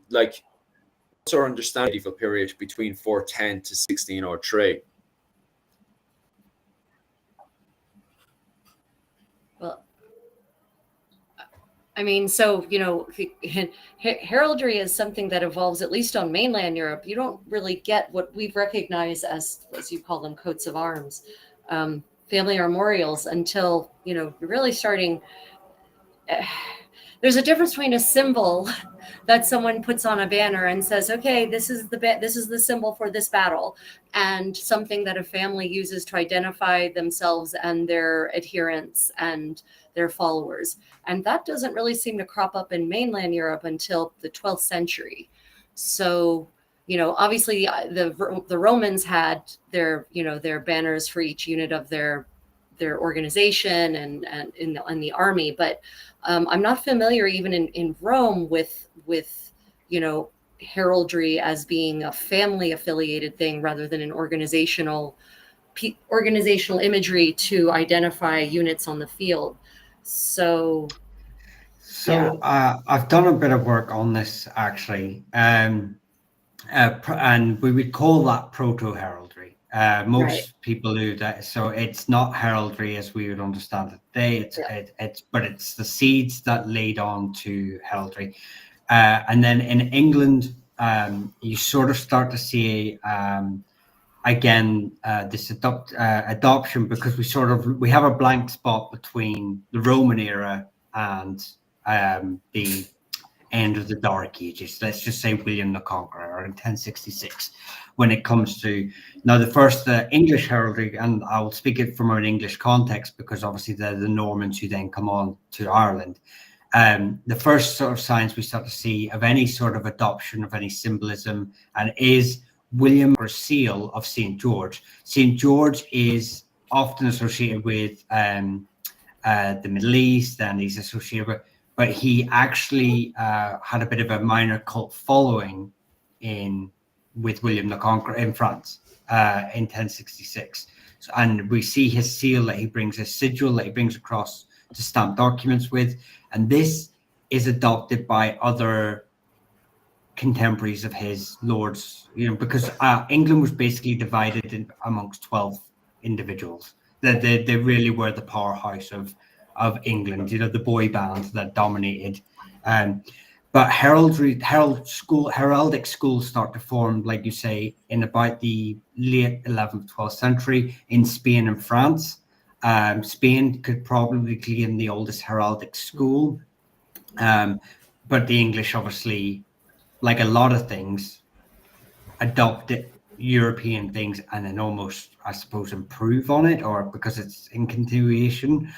like what's our understanding of the medieval period between 410 to 1603? Well, I mean, so, heraldry is something that evolves, at least on mainland Europe. You don't really get what we've recognized as you call them, coats of arms, family armorials, until, you're really starting. There's a difference between a symbol that someone puts on a banner and says, okay, this is the symbol for this battle, and something that a family uses to identify themselves and their adherents and their followers. And that doesn't really seem to crop up in mainland Europe until the 12th century. So, obviously the Romans had their banners for each unit of their organization and in the army, but I'm not familiar even in Rome with heraldry as being a family affiliated thing rather than an organizational imagery to identify units on the field. So I've done a bit of work on this actually, and we would call that proto heraldry. Most people do that, so it's not heraldry as we would understand it today. But it's the seeds that lead on to heraldry. And then in England, you sort of start to see again this adoption, because we have a blank spot between the Roman era and the end of the Dark Ages. Let's just say William the Conqueror in 1066. When it comes to now, the first English heraldry, and I'll speak it from an English context because obviously they're the Normans who then come on to Ireland. The first sort of signs we start to see of any sort of adoption of any symbolism and is William or seal of St. George. St. George is often associated with the Middle East, and he's associated with, but he actually had a bit of a minor cult following with William the Conqueror in France in 1066. So, and we see his seal that he brings, his sigil that he brings across to stamp documents with, and this is adopted by other contemporaries of his lords, because England was basically divided amongst 12 individuals. They really were the powerhouse of England, the boy band that dominated. But heraldic schools start to form, like you say, in about the late 11th, 12th century in Spain and France. Spain could probably claim the oldest heraldic school, but the English, obviously, like a lot of things, adopted European things and then almost, I suppose, improve on it, or because it's in continuation.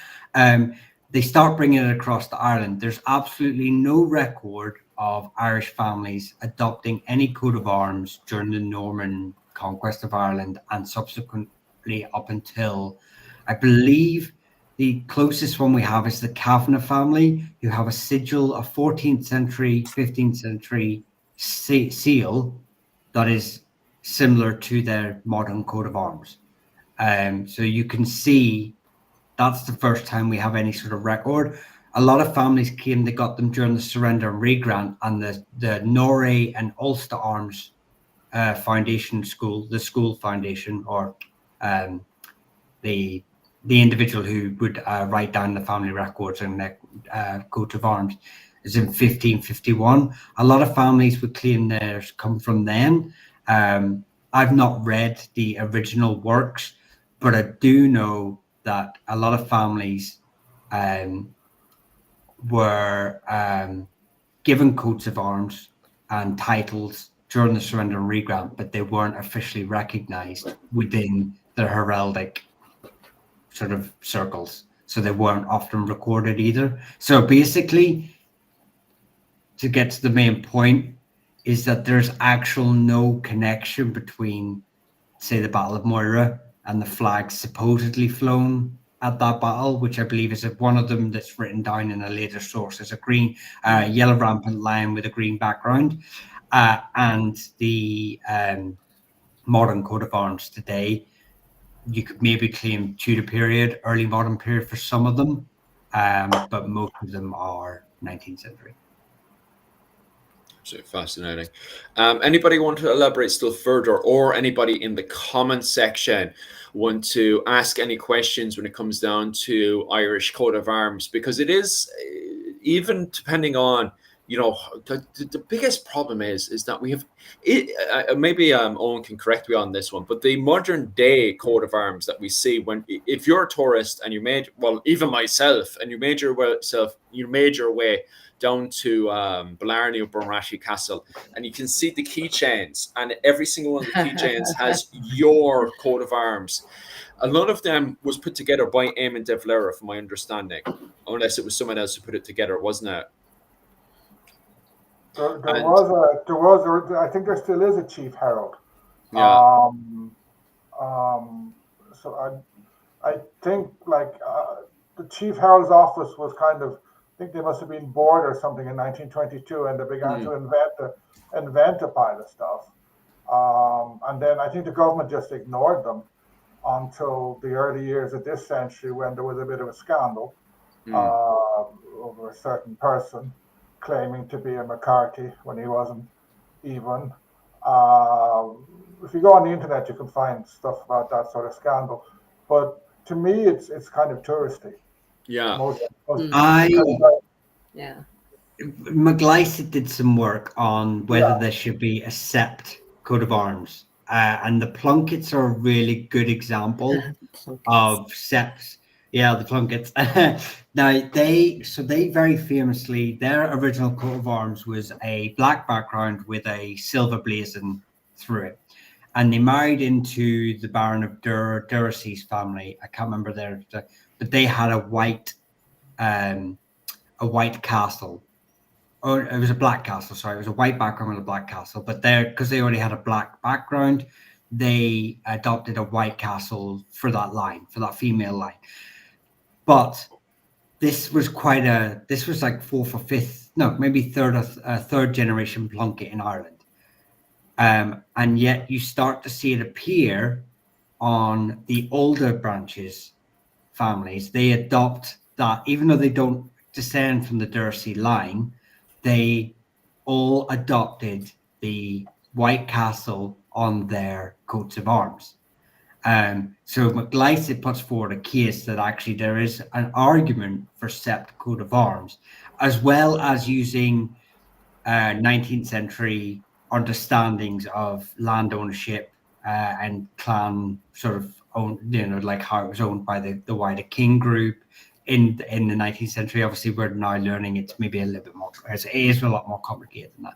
They start bringing it across to Ireland. There's absolutely no record of Irish families adopting any coat of arms during the Norman conquest of Ireland and subsequently up until, I believe, the closest one we have is the Kavanagh family, who have a sigil, a 14th century, 15th century seal that is similar to their modern coat of arms. So you can see that's the first time we have any sort of record. A lot of families claim they got them during the surrender and regrant, and the Norreigh and Ulster Arms Foundation School, the school foundation, or the individual who would write down the family records and their coat of arms, is in 1551. A lot of families would claim theirs come from then. I've not read the original works, but I do know that a lot of families were given coats of arms and titles during the surrender and regrant, but they weren't officially recognized within the heraldic sort of circles. So they weren't often recorded either. So basically, to get to the main point, is that there's actual no connection between, say, the Battle of Moira and the flags supposedly flown at that battle, which I believe is one of them that's written down in a later source as a green, yellow rampant lion with a green background. And the modern coat of arms today, you could maybe claim Tudor period, early modern period for some of them, but most of them are 19th century. So fascinating. Anybody want to elaborate still further, or anybody in the comment section want to ask any questions when it comes down to Irish coat of arms? Because it is, even depending on, the biggest problem is that we have it, maybe Owen can correct me on this one, but the modern day coat of arms that we see, if you're a tourist and you even myself, and you made your way down to Blarney or Burnratty Castle, and you can see the keychains, and every single one of the keychains has your coat of arms. A lot of them was put together by Eamon de Valera, from my understanding, unless it was someone else who put it together, wasn't it? There was I think there still is a chief herald. Yeah. So I think the chief herald's office was kind of think they must have been bored or something in 1922, and they began to invent a pile of stuff. And then I think the government just ignored them until the early years of this century, when there was a bit of a scandal over a certain person claiming to be a McCarthy when he wasn't even. If you go on the internet, you can find stuff about that sort of scandal. But to me, it's kind of touristy. Yeah. McGlycett did some work on whether there should be a Sept coat of arms, and the Plunkets are a really good example of Septs. Yeah, the Plunkets. Now they very famously, their original coat of arms was a black background with a silver blazon through it, and they married into the Baron of Dursee's family. I can't remember but they had a white castle. Oh, it was a black castle. Sorry, it was a white background with a black castle. But because they already had a black background, they adopted a white castle for that line, for that female line. But this was like fourth or fifth, no, maybe third generation Plunket in Ireland. And yet you start to see it appear on the older branches, families. They adopt that, even though they don't descend from the Dursey line, they all adopted the white castle on their coats of arms. So McGlycett puts forward a case that actually there is an argument for Sept coat of arms, as well as using 19th century understandings of land ownership and clan sort of like how it was owned by the wider king group in the 19th century. Obviously, we're now learning it's maybe a little bit more, it is a lot more complicated than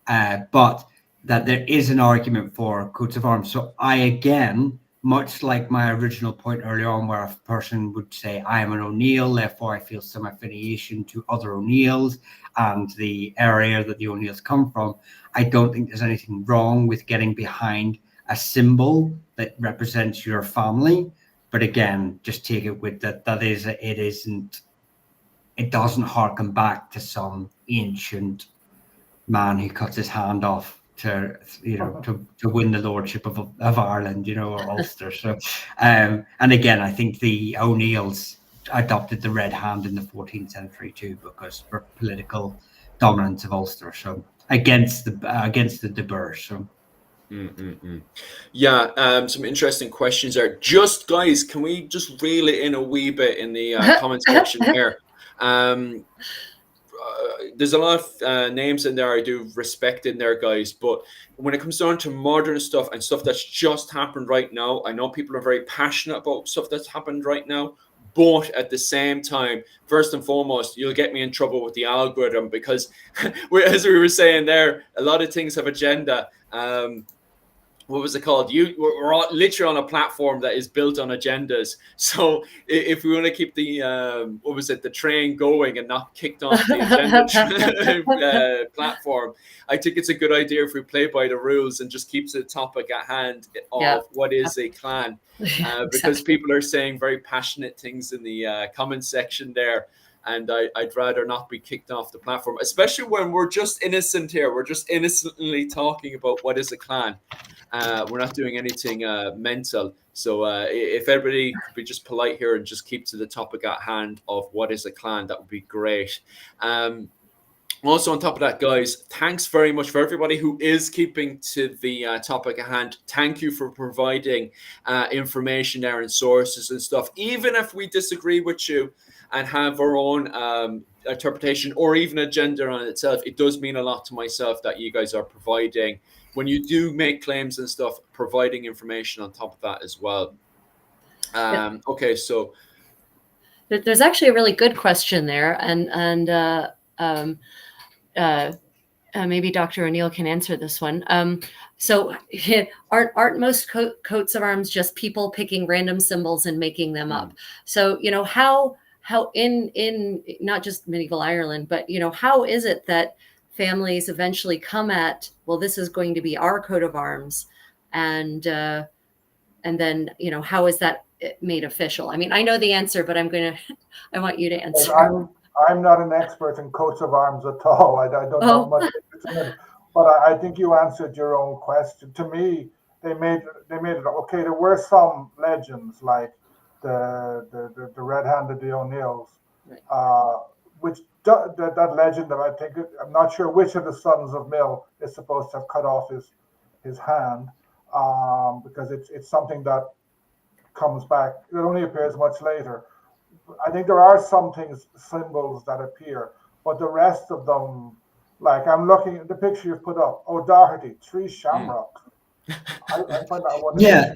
that. But that there is an argument for coats of arms. So I, again, much like my original point earlier on, where a person would say, I am an O'Neill, therefore I feel some affiliation to other O'Neills and the area that the O'Neills come from, I don't think there's anything wrong with getting behind a symbol that represents your family. But again, just take it with that. It doesn't harken back to some ancient man who cuts his hand off to win the lordship of Ireland, or Ulster. So, and again, I think the O'Neills adopted the red hand in the 14th century too, because for political dominance of Ulster. So against the De Burgh. So. Yeah, some interesting questions there. Just guys, can we just reel it in a wee bit in the comment section here? There's a lot of names in there I do respect in there, guys, but when it comes down to modern stuff and stuff that's just happened right now, I know people are very passionate about stuff that's happened right now, but at the same time, first and foremost, you'll get me in trouble with the algorithm, because as we were saying there, a lot of things have agenda. What was it called? We're all literally on a platform that is built on agendas. So if we want to keep the the train going and not kicked off the agenda platform, I think it's a good idea if we play by the rules and just keep to the topic at hand of what is a clan, because people are saying very passionate things in the comment section there. And I'd rather not be kicked off the platform, especially when we're just innocent here. We're just innocently talking about what is a clan. We're not doing anything mental. So if everybody could be just polite here and just keep to the topic at hand of what is a clan, that would be great. Also, on top of that, guys, thanks very much for everybody who is keeping to the topic at hand. Thank you for providing information there and sources and stuff. Even if we disagree with you and have our own interpretation or even agenda on itself, it does mean a lot to myself that you guys are providing, when you do make claims and stuff, providing information on top of that as well. Okay, so there's actually a really good question there, and maybe Dr. O'Neill can answer this one. So aren't most coats of arms just people picking random symbols and making them up? So how in not just medieval Ireland, but how is it that families eventually come at, well, this is going to be our coat of arms, and then how is that made official? I mean, I know the answer, but I want you to answer. I'm not an expert in coats of arms at all. I don't know much in it, but I think you answered your own question. To me, they made it okay. There were some legends like the red-handed the O'Neills, which that legend that I think I'm not sure which of the sons of Mill is supposed to have cut off his hand, because it's something that comes back. It only appears much later. I think there are some symbols that appear, but the rest of them, like I'm looking at the picture you've put up, O'Doherty, 3 shamrocks. I find that one. Yeah,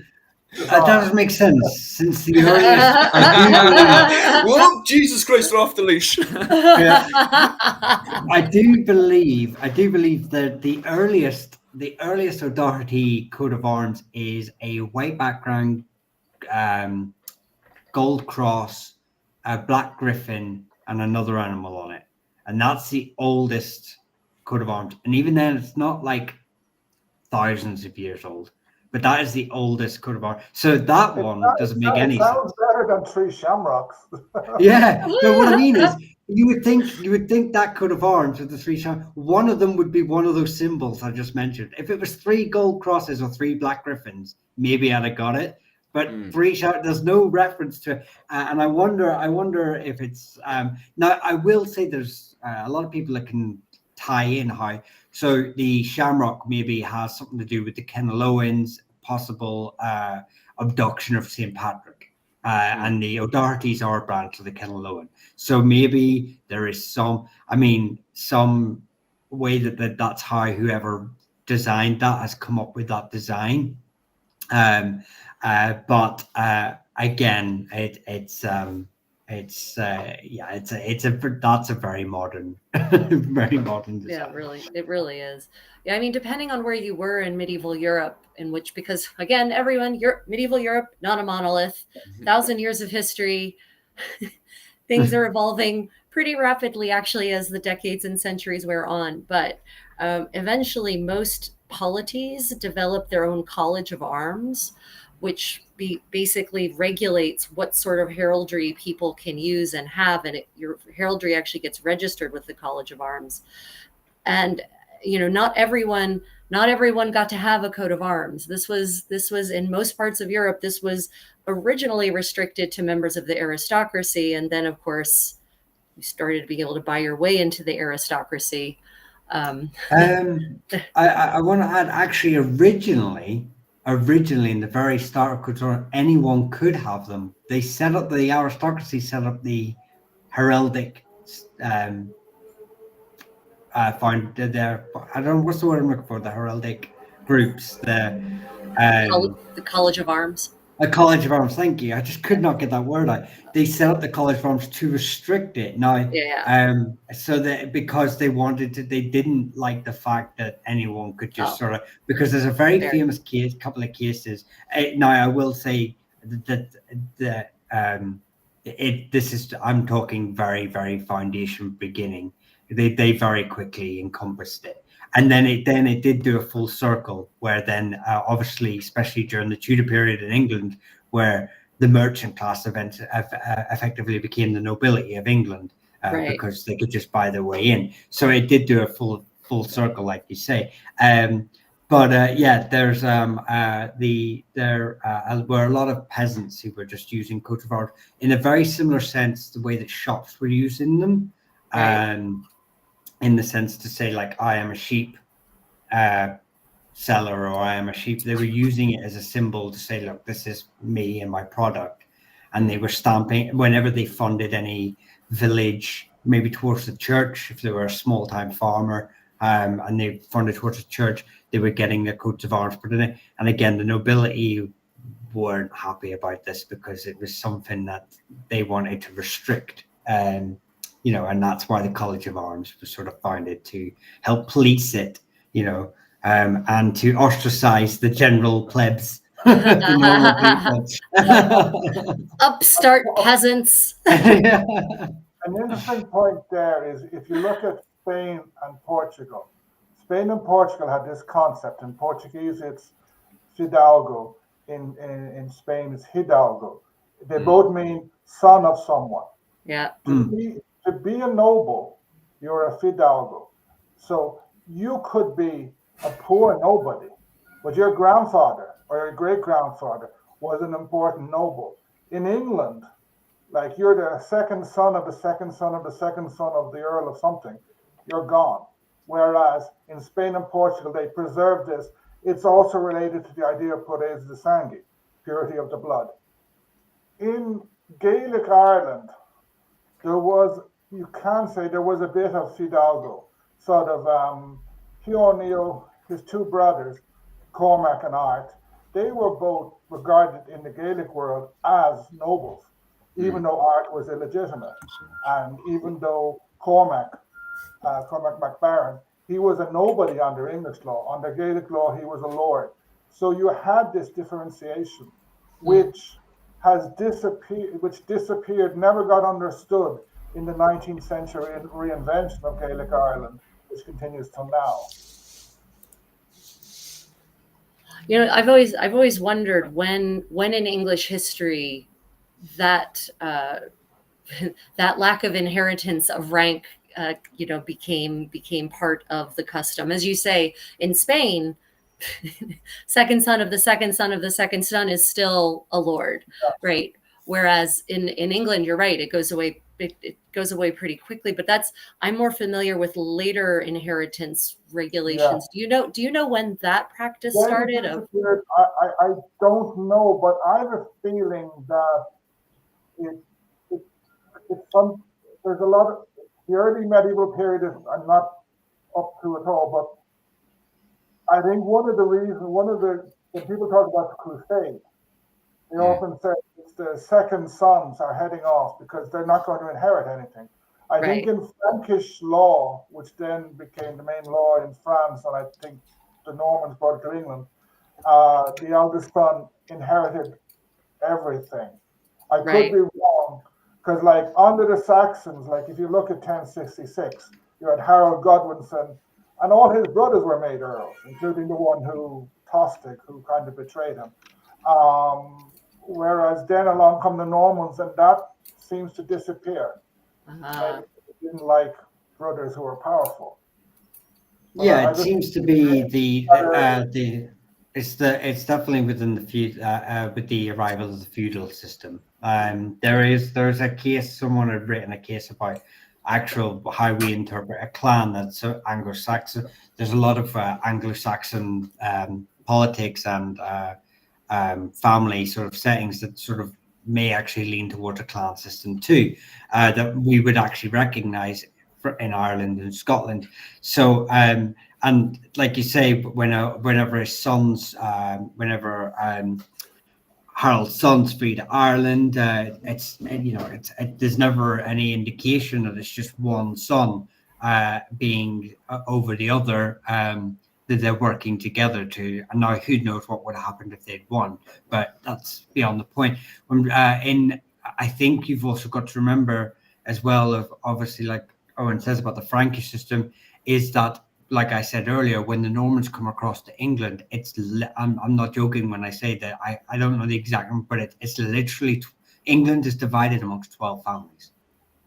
that does make sense since the earliest. I do believe. Whoa, Jesus Christ, they're off the leash. Yeah, I do believe that the earliest O'Doherty coat of arms is a white background, gold cross, a black griffin, and another animal on it, and that's the oldest coat of arms. And even then, it's not like thousands of years old, but that is the oldest coat of arms. So that one doesn't make any sense. It sounds better than 3 shamrocks. Yeah, but what I mean is, you would think that coat of arms with the 3 shamrocks, one of them would be one of those symbols I just mentioned. If it was 3 gold crosses or 3 black griffins, maybe I'd have got it. But 3 shamrocks, there's no reference to it, and I wonder if it's now. I will say there's a lot of people that can tie in how. So the shamrock maybe has something to do with the Kenilowans, possible abduction of St. Patrick, and the O'Dohertys are a branch of the Kenilowan. So maybe there is some way that's how whoever designed that has come up with that design. But again, that's a very modern, very modern design. Yeah, it really is. Yeah, I mean, depending on where you were in medieval Europe, because again, medieval Europe, not a monolith, 1,000 years of history, things are evolving pretty rapidly, actually, as the decades and centuries wear on. But eventually, most polities develop their own college of arms, which basically regulates what sort of heraldry people can use and have, and your heraldry actually gets registered with the College of Arms. And not everyone got to have a coat of arms. This was in most parts of Europe. This was originally restricted to members of the aristocracy, and then of course you started to be able to buy your way into the aristocracy. I want to add, actually, originally in the very start of Couture, anyone could have them. The aristocracy set up the heraldic I don't know what's the word I'm looking for, the heraldic groups, the College of Arms. A College of Arms, thank you. I just could not get that word out. They set up the College of Arms to restrict it. Now, so that because they didn't like the fact that anyone could just because there's a very famous couple of cases. Now, I will say that I'm talking very, very foundation beginning. They very quickly encompassed it. And then it did do a full circle, where then obviously, especially during the Tudor period in England, where the merchant class effectively became the nobility of England, because they could just buy their way in. So it did do a full circle, like you say. But there's there were a lot of peasants who were just using coats of arms in a very similar sense, the way that shops were using them. In the sense to say, like, I am a sheep seller, or I am a sheep. They were using it as a symbol to say, look, this is me and my product. And they were stamping whenever they funded any village, maybe towards the church, if they were a small time farmer, and they funded towards the church, they were getting their coats of arms put in it. And again, the nobility weren't happy about this because it was something that they wanted to restrict. And that's why the College of Arms was sort of founded, to help police it, and to ostracize the general plebs, the normal people. Upstart peasants. An interesting point there is, if you look at Spain and Portugal had this concept. In Portuguese, it's fidalgo. In Spain, it's hidalgo. They both mean son of someone. Yeah. To to be a noble, you're a fidalgo. So you could be a poor nobody, but your grandfather or your great-grandfather was an important noble. In England, like you're the second son of the second son of the second son of the Earl of something, you're gone. Whereas in Spain and Portugal, they preserved this. It's also related to the idea of pureza de sangue, purity of the blood. In Gaelic Ireland, there was, you can say there was a bit of Fidalgo, sort of Eoin O'Neill, his two brothers, Cormac and Art, they were both regarded in the Gaelic world as nobles, even though Art was illegitimate. And even though Cormac MacBaron, he was a nobody under English law. Under Gaelic law, he was a lord. So you had this differentiation, which has disappeared, never got understood in the 19th century reinvention of Gaelic Ireland, which continues till now. You know, I've always wondered when in English history that that lack of inheritance of rank, became part of the custom. As you say, in Spain, second son of the second son of the second son is still a lord, right? Whereas in England, you're right, it goes away. It goes away pretty quickly. But I'm more familiar with later inheritance regulations. Yeah. Do you know when that practice started? I don't know, but I have a feeling that there's a lot of the early medieval period I'm not up to at all, but I think when people talk about the Crusade, they often say it's the second sons are heading off because they're not going to inherit anything. I think in Frankish law, which then became the main law in France, and I think the Normans brought it to England, the eldest son inherited everything. I could be wrong, because like under the Saxons, like if you look at 1066, you had Harold Godwinson, and all his brothers were made earls, including the one who Tostig, who kind of betrayed him. Whereas then along come the Normans, and that seems to disappear. Maybe they didn't like brothers who were powerful. Yeah, it seems to be it's definitely within the with the arrival of the feudal system. There's a case, someone had written a case about actual how we interpret a clan that's Anglo-Saxon. There's a lot of Anglo-Saxon politics and family sort of settings that sort of may actually lean towards a clan system too, that we would actually recognize in Ireland and Scotland. So and like you say, whenever his sons, whenever Harold's sons freed Ireland, there's never any indication that it's just one son being over the other, that they're working together to. And now who knows what would have happened if they'd won, but that's beyond the point. I think you've also got to remember as well, of obviously like Eoin says about the Frankish system, is that, like I said earlier, when the Normans come across to England, I'm not joking when I say that. I don't know the exact number, but it's literally England is divided amongst 12 families.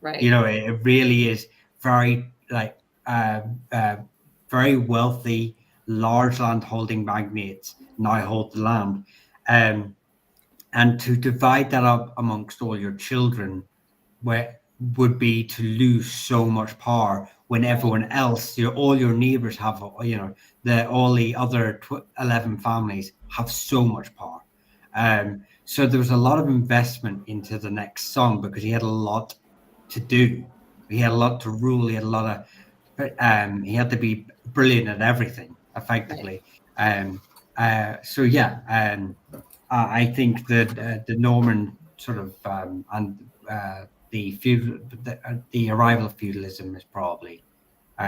Right. You know, it really is very very wealthy, large land holding magnates now hold the land, and to divide that up amongst all your children, would be to lose so much power when everyone else, all your neighbors have, all the other 11 families have so much power. So there was a lot of investment into the next son because he had a lot to do. He had a lot to rule. He had a lot of, he had to be brilliant at everything, effectively. So yeah, I think that the Norman sort of and the arrival of feudalism is probably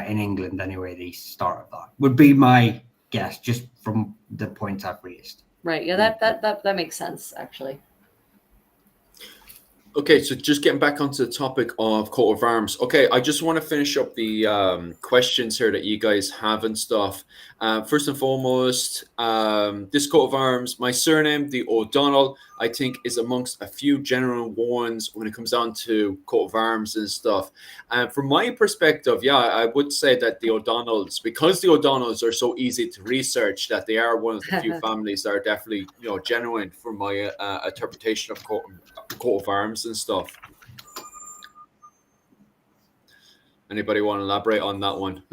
in England anyway. The start of that would be my guess, just from the points I've raised. Right. Yeah, that makes sense actually. Okay, so just getting back onto the topic of coat of arms. Okay, I just want to finish up the questions here that you guys have and stuff. First and foremost, this coat of arms, my surname, the O'Donnell, I think is amongst a few general ones when it comes down to coat of arms and stuff. And from my perspective, yeah, I would say that the O'Donnells, because the O'Donnells are so easy to research, that they are one of the few families that are definitely, genuine for my interpretation of coat of arms and stuff. Anybody want to elaborate on that one?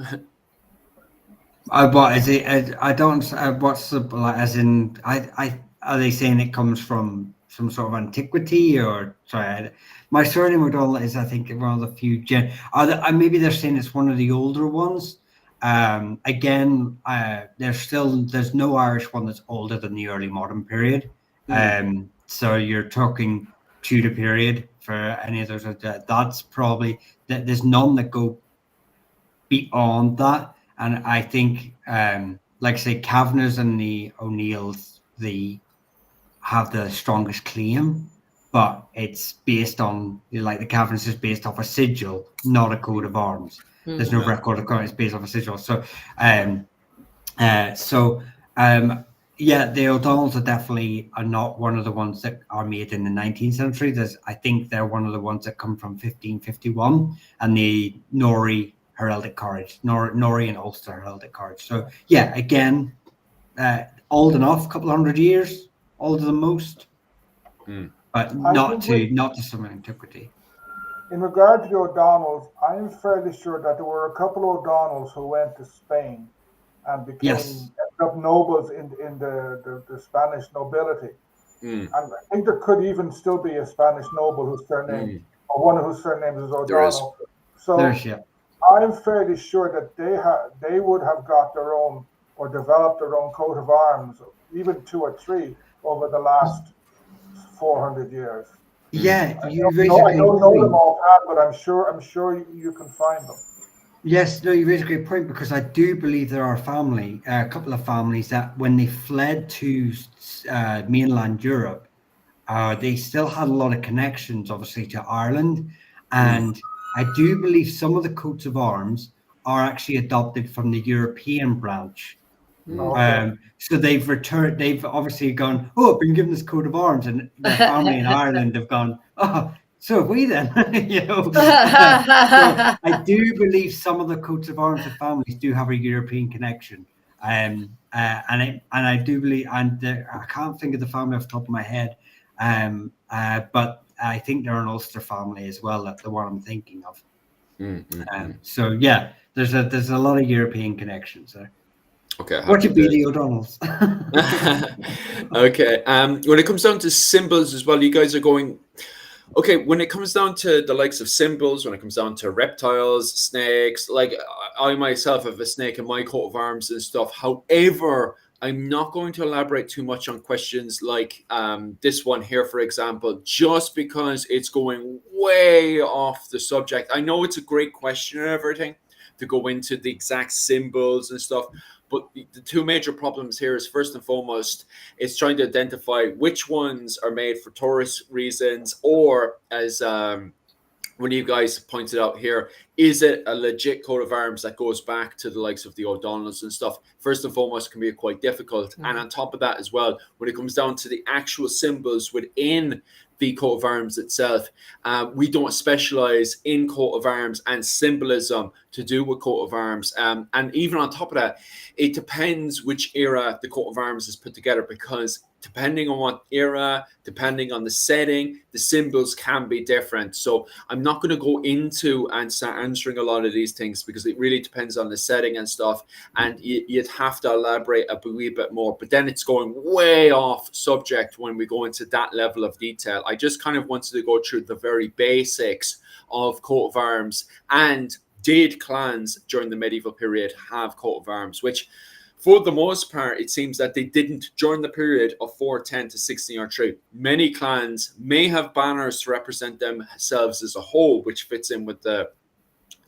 What is it? I don't. What's the like? As in, are they saying it comes from some sort of antiquity or sorry? My surname O'Donnell is, I think, one of the few. Maybe they're saying it's one of the older ones. Again, there's no Irish one that's older than the early modern period. So you're talking Tudor period for any of those. That's probably there's none that go beyond that. And I think, like I say, Kavanagh's and the O'Neills, have the strongest claim, but it's based on, like the Kavanagh's is based off a sigil, not a coat of arms. There's no record of coat; it's based off a sigil. So, yeah, the O'Donnells are not one of the ones that are made in the 19th century. I think they're one of the ones that come from 1551, and the Norrie heraldic cards, Norrie and Ulster heraldic cards. So yeah, again, old enough, couple hundred years older than most, but not to some antiquity. In regard to the O'Donnells, I'm fairly sure that there were a couple of O'Donnells who went to Spain and became up nobles in the Spanish nobility. And I think there could even still be a Spanish noble whose surname, or one of whose surnames is O'Donnell. So I'm fairly sure that they would have got their own or developed their own coat of arms, even 2 or 3 over the last 400 years. Yeah, I don't know them offhand, but I'm sure you can find them. Yes, no, you raise a great point, because I do believe there are a couple of families that when they fled to mainland Europe, they still had a lot of connections, obviously, to Ireland. And I do believe some of the coats of arms are actually adopted from the European branch. So they've returned, they've obviously gone, oh, I've been given this coat of arms, and their family in Ireland have gone, oh, so have we then. So I do believe some of the coats of arms of families do have a European connection. And I do believe, and I can't think of the family off the top of my head, but I think they're an Ulster family as well, that's the one I'm thinking of. So yeah, there's a lot of European connections there. Okay. What would be the O'Donnells? Okay. When it comes down to symbols as well, you guys are going. Okay, when it comes down to the likes of symbols, when it comes down to reptiles, snakes, like I myself have a snake in my coat of arms and stuff. However, I'm not going to elaborate too much on questions like this one here, for example, just because it's going way off the subject. I know it's a great question and everything to go into the exact symbols and stuff. But the two major problems here is, first and foremost, it's trying to identify which ones are made for tourist reasons, or as one of you guys pointed out here, is it a legit coat of arms that goes back to the likes of the O'Donnells and stuff? First and foremost, can be quite difficult. And on top of that as well, when it comes down to the actual symbols within the coat of arms itself, we don't specialize in coat of arms and symbolism to do with coat of arms. And even on top of that, it depends which era the coat of arms is put together, because depending on what era, depending on the setting, the symbols can be different. So I'm not going to go into and start answering a lot of these things, because it really depends on the setting and stuff, and you'd have to elaborate a wee bit more. But then it's going way off subject when we go into that level of detail. I just kind of wanted to go through the very basics of coat of arms. And did clans during the medieval period have coat of arms? Which, for the most part, it seems that they didn't during the period of 410 to 1603. Many clans may have banners to represent themselves as a whole, which fits in with the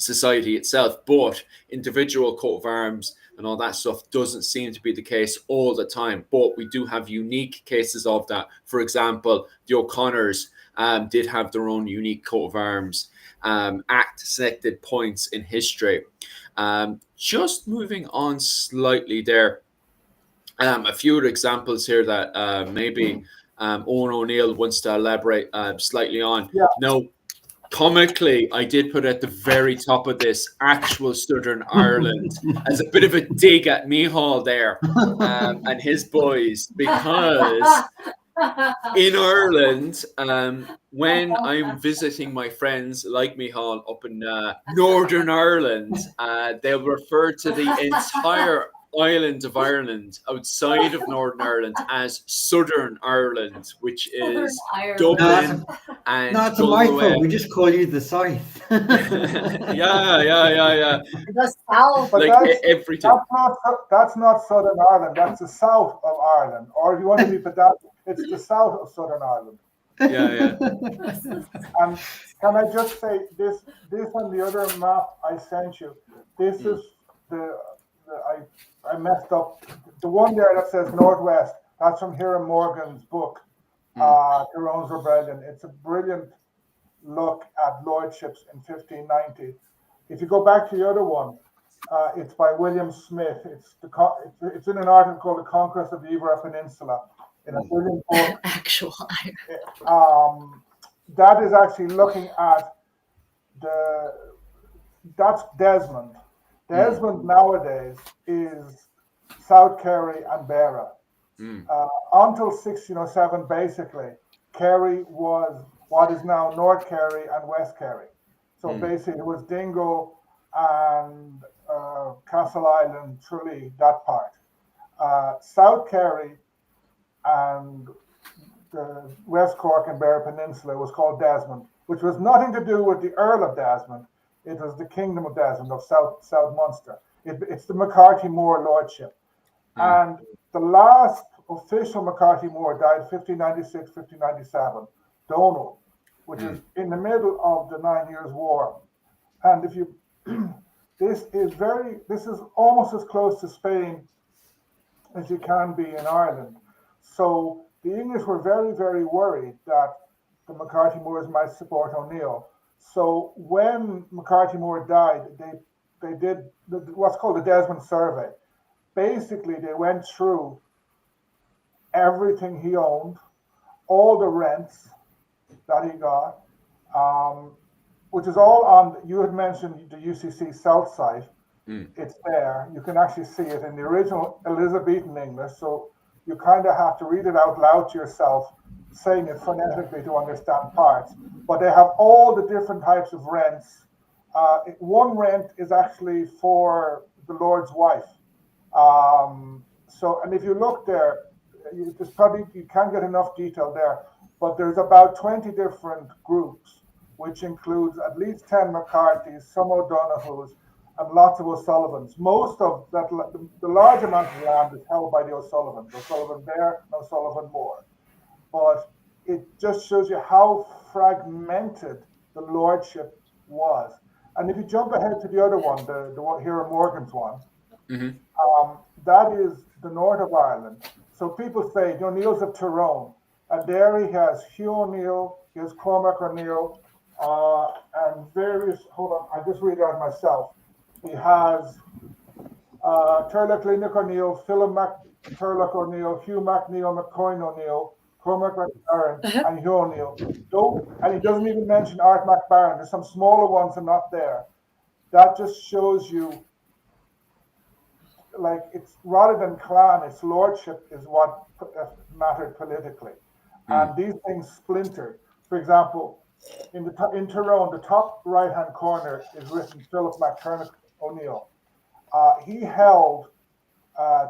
society itself, but individual coat of arms and all that stuff doesn't seem to be the case all the time. But we do have unique cases of that. For example, the O'Connors did have their own unique coat of arms at selected points in history. Just moving on slightly there, a few other examples here that maybe Eoin O'Neill wants to elaborate slightly on. Yeah. Now, comically, I did put at the very top of this actual Southern Ireland as a bit of a dig at Micheál there and his boys, because in Ireland, when I'm visiting my friends like Micheál up in Northern Ireland, they'll refer to the entire island of Ireland outside of Northern Ireland as Southern Ireland, which is Dublin and no, it's a mouthful. We just call you the South. yeah. The South. But Like everything. That's not Southern Ireland. That's the south of Ireland. Or if you want to be pedantic, it's the south of Southern Ireland. Yeah. And can I just say this on the other map I sent you, this is I messed up. The one there that says Northwest, that's from Hiram Morgan's book, Tyrone's Rebellion. It's a brilliant look at lordships in 1590. If you go back to the other one, it's by William Smith. It's in an article called The Conquest of the Iveragh Peninsula, in a brilliant book. Actual That is actually looking at that's Desmond. Desmond nowadays is South Kerry and Beara. Until 1607, basically, Kerry was what is now North Kerry and West Kerry. So basically, it was Dingle and Castle Island, Tralee, that part. South Kerry and the West Cork and Beara Peninsula was called Desmond, which was nothing to do with the Earl of Desmond. It was the Kingdom of Desmond of South Munster. It's the McCarthy-More lordship. And the last official McCarthy-More died 1596, 1597, Donald, which is in the middle of the 9 Years' War. And if you, this is almost as close to Spain as you can be in Ireland. So the English were very, very worried that the McCarthy-Moors might support O'Neill. So when McCarthy-More died, they did what's called the Desmond Survey. Basically, they went through everything he owned, all the rents that he got, which is all on, you had mentioned the UCC South site. It's there. You can actually see it in the original Elizabethan English. So you kind of have to read it out loud to yourself, saying it phonetically to understand parts. But they have all the different types of rents. One rent is actually for the Lord's wife. And if you look there, you can't get enough detail there. But there's about 20 different groups, which includes at least 10 McCarthys, some O'Donohues, and lots of O'Sullivans. Most of that, the large amount of land is held by the O'Sullivans. O'Sullivan there, and O'Sullivan More. But it just shows you how fragmented the lordship was. And if you jump ahead to the other one, the one here, Morgan's one, that is the north of Ireland. So people say the O'Neills of Tyrone, and there he has Hugh O'Neill, he has Cormac O'Neill, and various. Hold on, I just read it out myself. He has Turlough Glynnick O'Neill, Philip Turlough O'Neill, Hugh MacNeil, McCoyne O'Neill, Cormac McBaron, and Hugh O'Neill. And he doesn't even mention Art McBaron. There's some smaller ones that are not there. That just shows you, like, it's rather than clan, it's lordship is what mattered politically. And these things splintered. For example, in Tyrone, the top right-hand corner is written Philip MacTurnock O'Neill. He held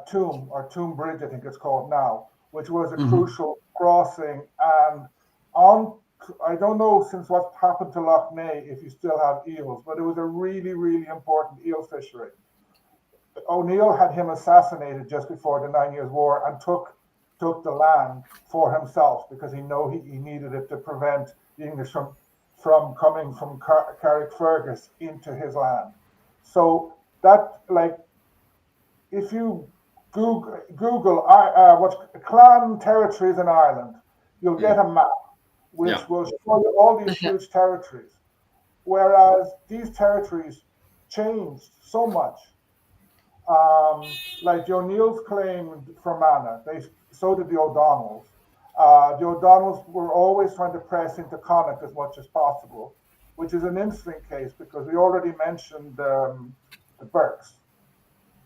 Tomb Bridge, I think it's called now, which was a crucial crossing. And I don't know since what happened to Lough Neagh if you still have eels, but it was a really, really important eel fishery. O'Neill had him assassinated just before the 9 Years' War and took the land for himself because he needed it to prevent the English from from coming from Carrickfergus into his land. So that, like, if you Google what clan territories in Ireland, you'll get a map which will show you all these huge territories. Whereas these territories changed so much. Like the O'Neills claimed Fermanagh, so did the O'Donnells. The O'Donnells were always trying to press into Connacht as much as possible, which is an interesting case because we already mentioned the Burkes.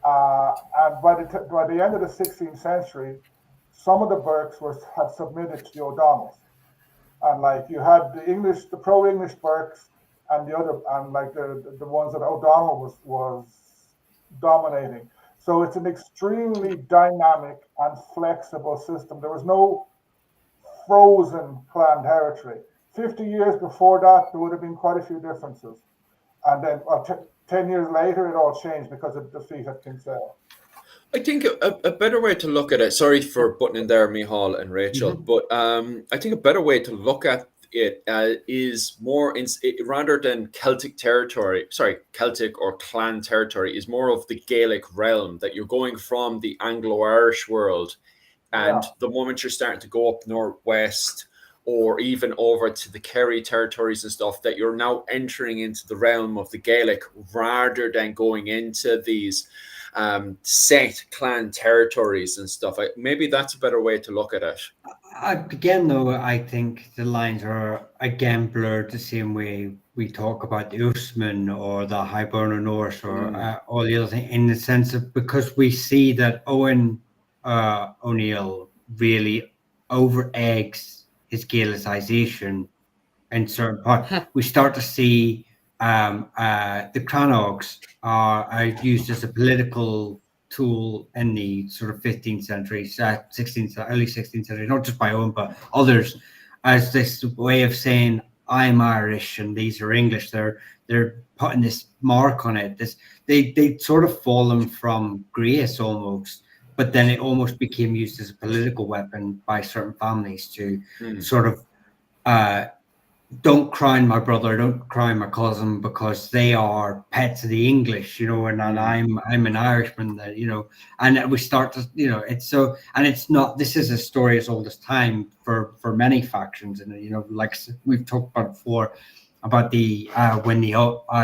And by the end of the 16th century, some of the Burkes had submitted to the O'Donnells, and like you had the pro-English Burkes, and the other, and like the ones that O'Donnell was dominating. So it's an extremely dynamic and flexible system. There was no frozen clan territory. 50 years before that, there would have been quite a few differences, and then 10 years later, it all changed because of the defeat at Kinsale. I think a better way to look at it, sorry for butting in there, Micheál and Rachel, but I think a better way to look at it is more, rather than Celtic or clan territory, is more of the Gaelic realm, that you're going from the Anglo-Irish world, and the moment you're starting to go up northwest, or even over to the Kerry territories and stuff, that you're now entering into the realm of the Gaelic rather than going into these set clan territories and stuff. Maybe that's a better way to look at it. Again, though, I think the lines are again blurred the same way we talk about the Usman or the Hiberno Norse or all the other things, in the sense of, because we see that Eoin O'Neill really over eggs his Gaelicization in certain parts. We start to see the Crannogs are used as a political tool in the sort of 15th century, 16th, early 16th century, not just by Owen, but others, as this way of saying, I'm Irish and these are English. They're putting this mark on it. They sort of fallen from grace almost, but then it almost became used as a political weapon by certain families to sort of don't crown my brother, don't crown my cousin, because they are pets of the English, and I'm an Irishman, and we start to, it's so, and it's not, this is a story as old as time for many factions, and like we've talked about before, about the when the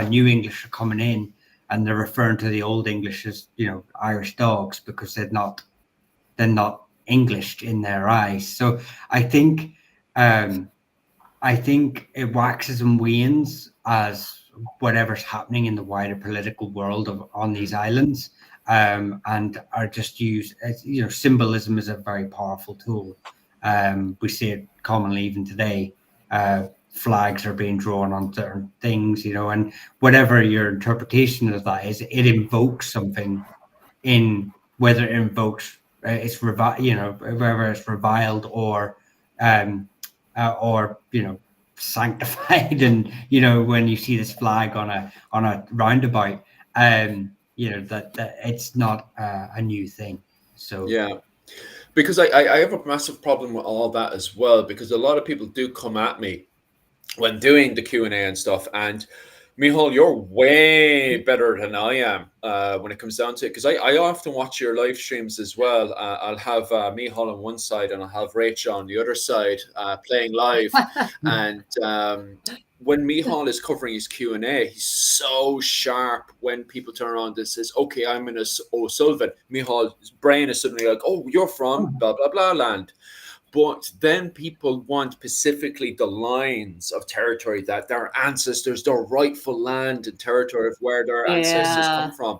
new English are coming in and they're referring to the old English as Irish dogs because they're not Englished in their eyes. So I think it waxes and wanes as whatever's happening in the wider political world on these islands, and are just used as, symbolism is a very powerful tool. We see it commonly even today. Flags are being drawn on certain things, and whatever your interpretation of that is, it invokes something in whether it invokes whether it's reviled or sanctified, and when you see this flag on a roundabout, that it's not a new thing. So because I have a massive problem with all that as well, because a lot of people do come at me when doing the Q&A and stuff, and Micheál, you're way better than I am when it comes down to it, because I often watch your live streams as well. I'll have Micheál on one side and I'll have Rachel on the other side playing live. And when Micheál is covering his Q&A, he's so sharp when people turn around and says, okay, I'm in O'Sullivan. Micheál's brain is suddenly like, oh, you're from blah, blah, blah land. But then people want specifically the lines of territory, that their ancestors, their rightful land and territory of where their ancestors come from.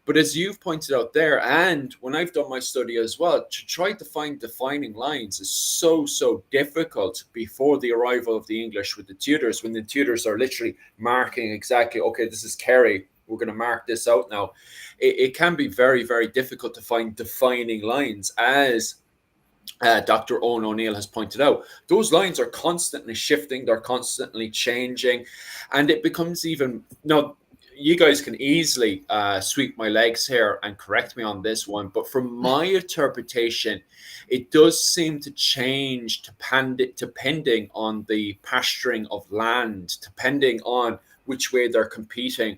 But as you've pointed out there, and when I've done my study as well, to try to find defining lines is so difficult before the arrival of the English with the Tudors, when the Tudors are literally marking exactly, okay, this is Kerry, we're going to mark this out now. It can be very, very difficult to find defining lines, as Dr. Eoin O'Neill has pointed out. Those lines are constantly shifting, they're constantly changing, and it becomes even, you guys can easily sweep my legs here and correct me on this one, but from my interpretation, it does seem to change depending on the pasturing of land, depending on which way they're competing,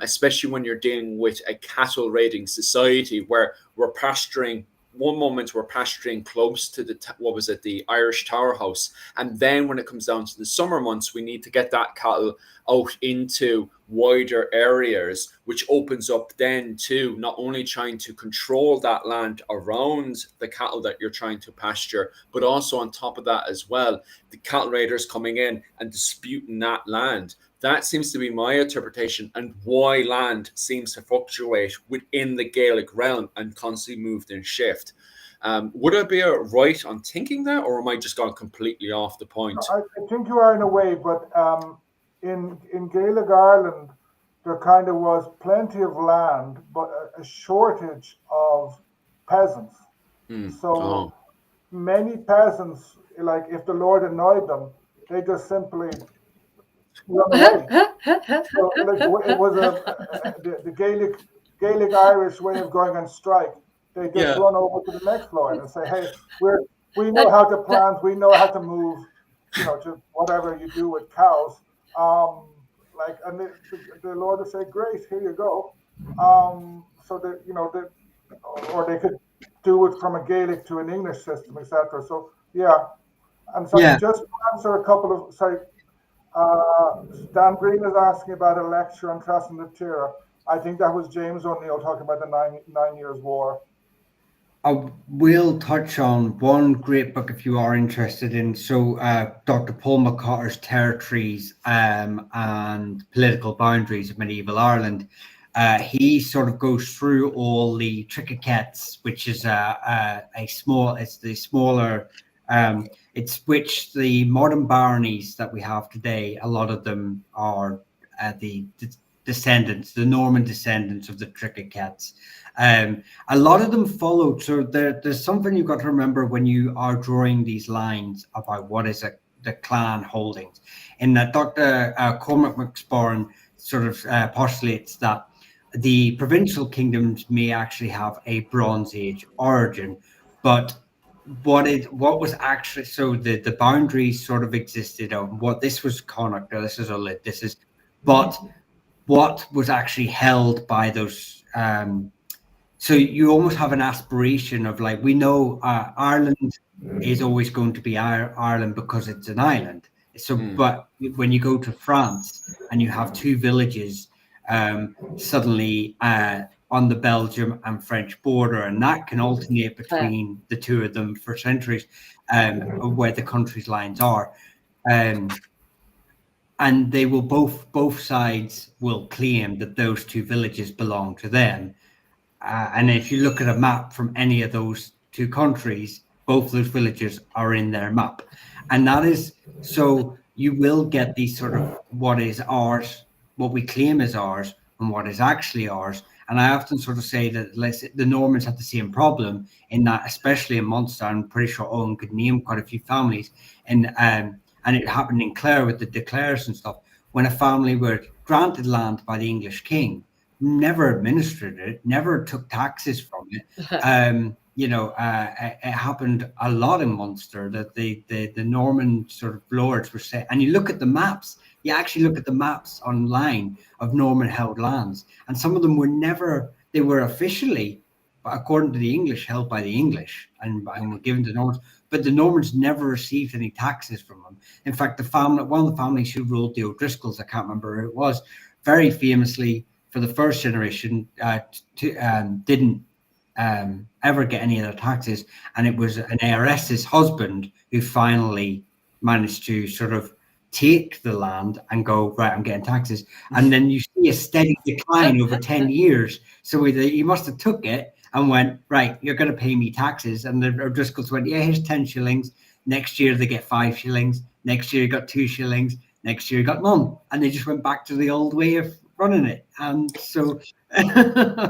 especially when you're dealing with a cattle raiding society where we're pasturing. One moment we're pasturing close to the Irish Tower House, and then when it comes down to the summer months, we need to get that cattle out into wider areas, which opens up then to not only trying to control that land around the cattle that you're trying to pasture, but also on top of that as well, the cattle raiders coming in and disputing that land. That seems to be my interpretation, and why land seems to fluctuate within the Gaelic realm and constantly moved and shift. Would I be right on thinking that, or am I just gone completely off the point? I think you are in a way, but in Gaelic Ireland, there kind of was plenty of land, but a shortage of peasants. So many peasants, like if the Lord annoyed them, they just simply run away. So like, it was the Gaelic Irish way of going on strike. They just run over to the next Lord and say, "Hey, we know how to plant, we know how to move, to whatever you do with cows." And the Lord would say, "Great, here you go." So that or they could do it from a Gaelic to an English system, etc. So yeah, and so just to answer a couple of Dan Green is asking about a lecture on Tras and the Tira. I think that was James O'Neill talking about the nine years war. I will touch on one great book if you are interested in. So Dr. Paul McCarter's Territories and Political Boundaries of Medieval Ireland. He sort of goes through all the triquequets, which is it's the smaller, it's which the modern baronies that we have today, a lot of them are the descendants, the Norman descendants of the triquequets. A lot of them followed. So there's something you've got to remember when you are drawing these lines about what is the clan holdings. In that Dr. Cormac McSporran sort of postulates that the provincial kingdoms may actually have a Bronze Age origin, but what was actually, so the boundaries sort of existed of what this was Connacht, this is Ullid, this is, but what was actually held by those so you almost have an aspiration of, like, we know Ireland is always going to be Ireland because it's an island. So but when you go to France and you have two villages suddenly on the Belgium and French border, and that can alternate between the two of them for centuries, where the country's lines are, and they will both sides will claim that those two villages belong to them. And if you look at a map from any of those two countries, both those villages are in their map. And that is, so you will get these sort of what is ours, what we claim is ours, and what is actually ours. And I often sort of say that the Normans had the same problem in that, especially in Munster, I'm pretty sure Owen could name quite a few families. And it happened in Clare with the Clares and stuff, when a family were granted land by the English king, never administered it, never took taxes from it. It happened a lot in Munster that the Norman sort of lords were saying, and you look at the maps, you actually look at the maps online of Norman held lands, and some of them they were officially, according to the English, held by the English and were given to Normans, but the Normans never received any taxes from them. In fact, one of the families who ruled the O'Driscolls, I can't remember who it was, very famously, for the first generation, didn't ever get any of their taxes, and it was an heiress's husband who finally managed to sort of take the land and go, right, I'm getting taxes. And then you see a steady decline over 10 years. So he must have took it and went, right, you're going to pay me taxes. And the O'Driscolls went, yeah, here's 10 shillings. Next year they get 5 shillings. Next year you got 2 shillings. Next year you got none. And they just went back to the old way of running it. And so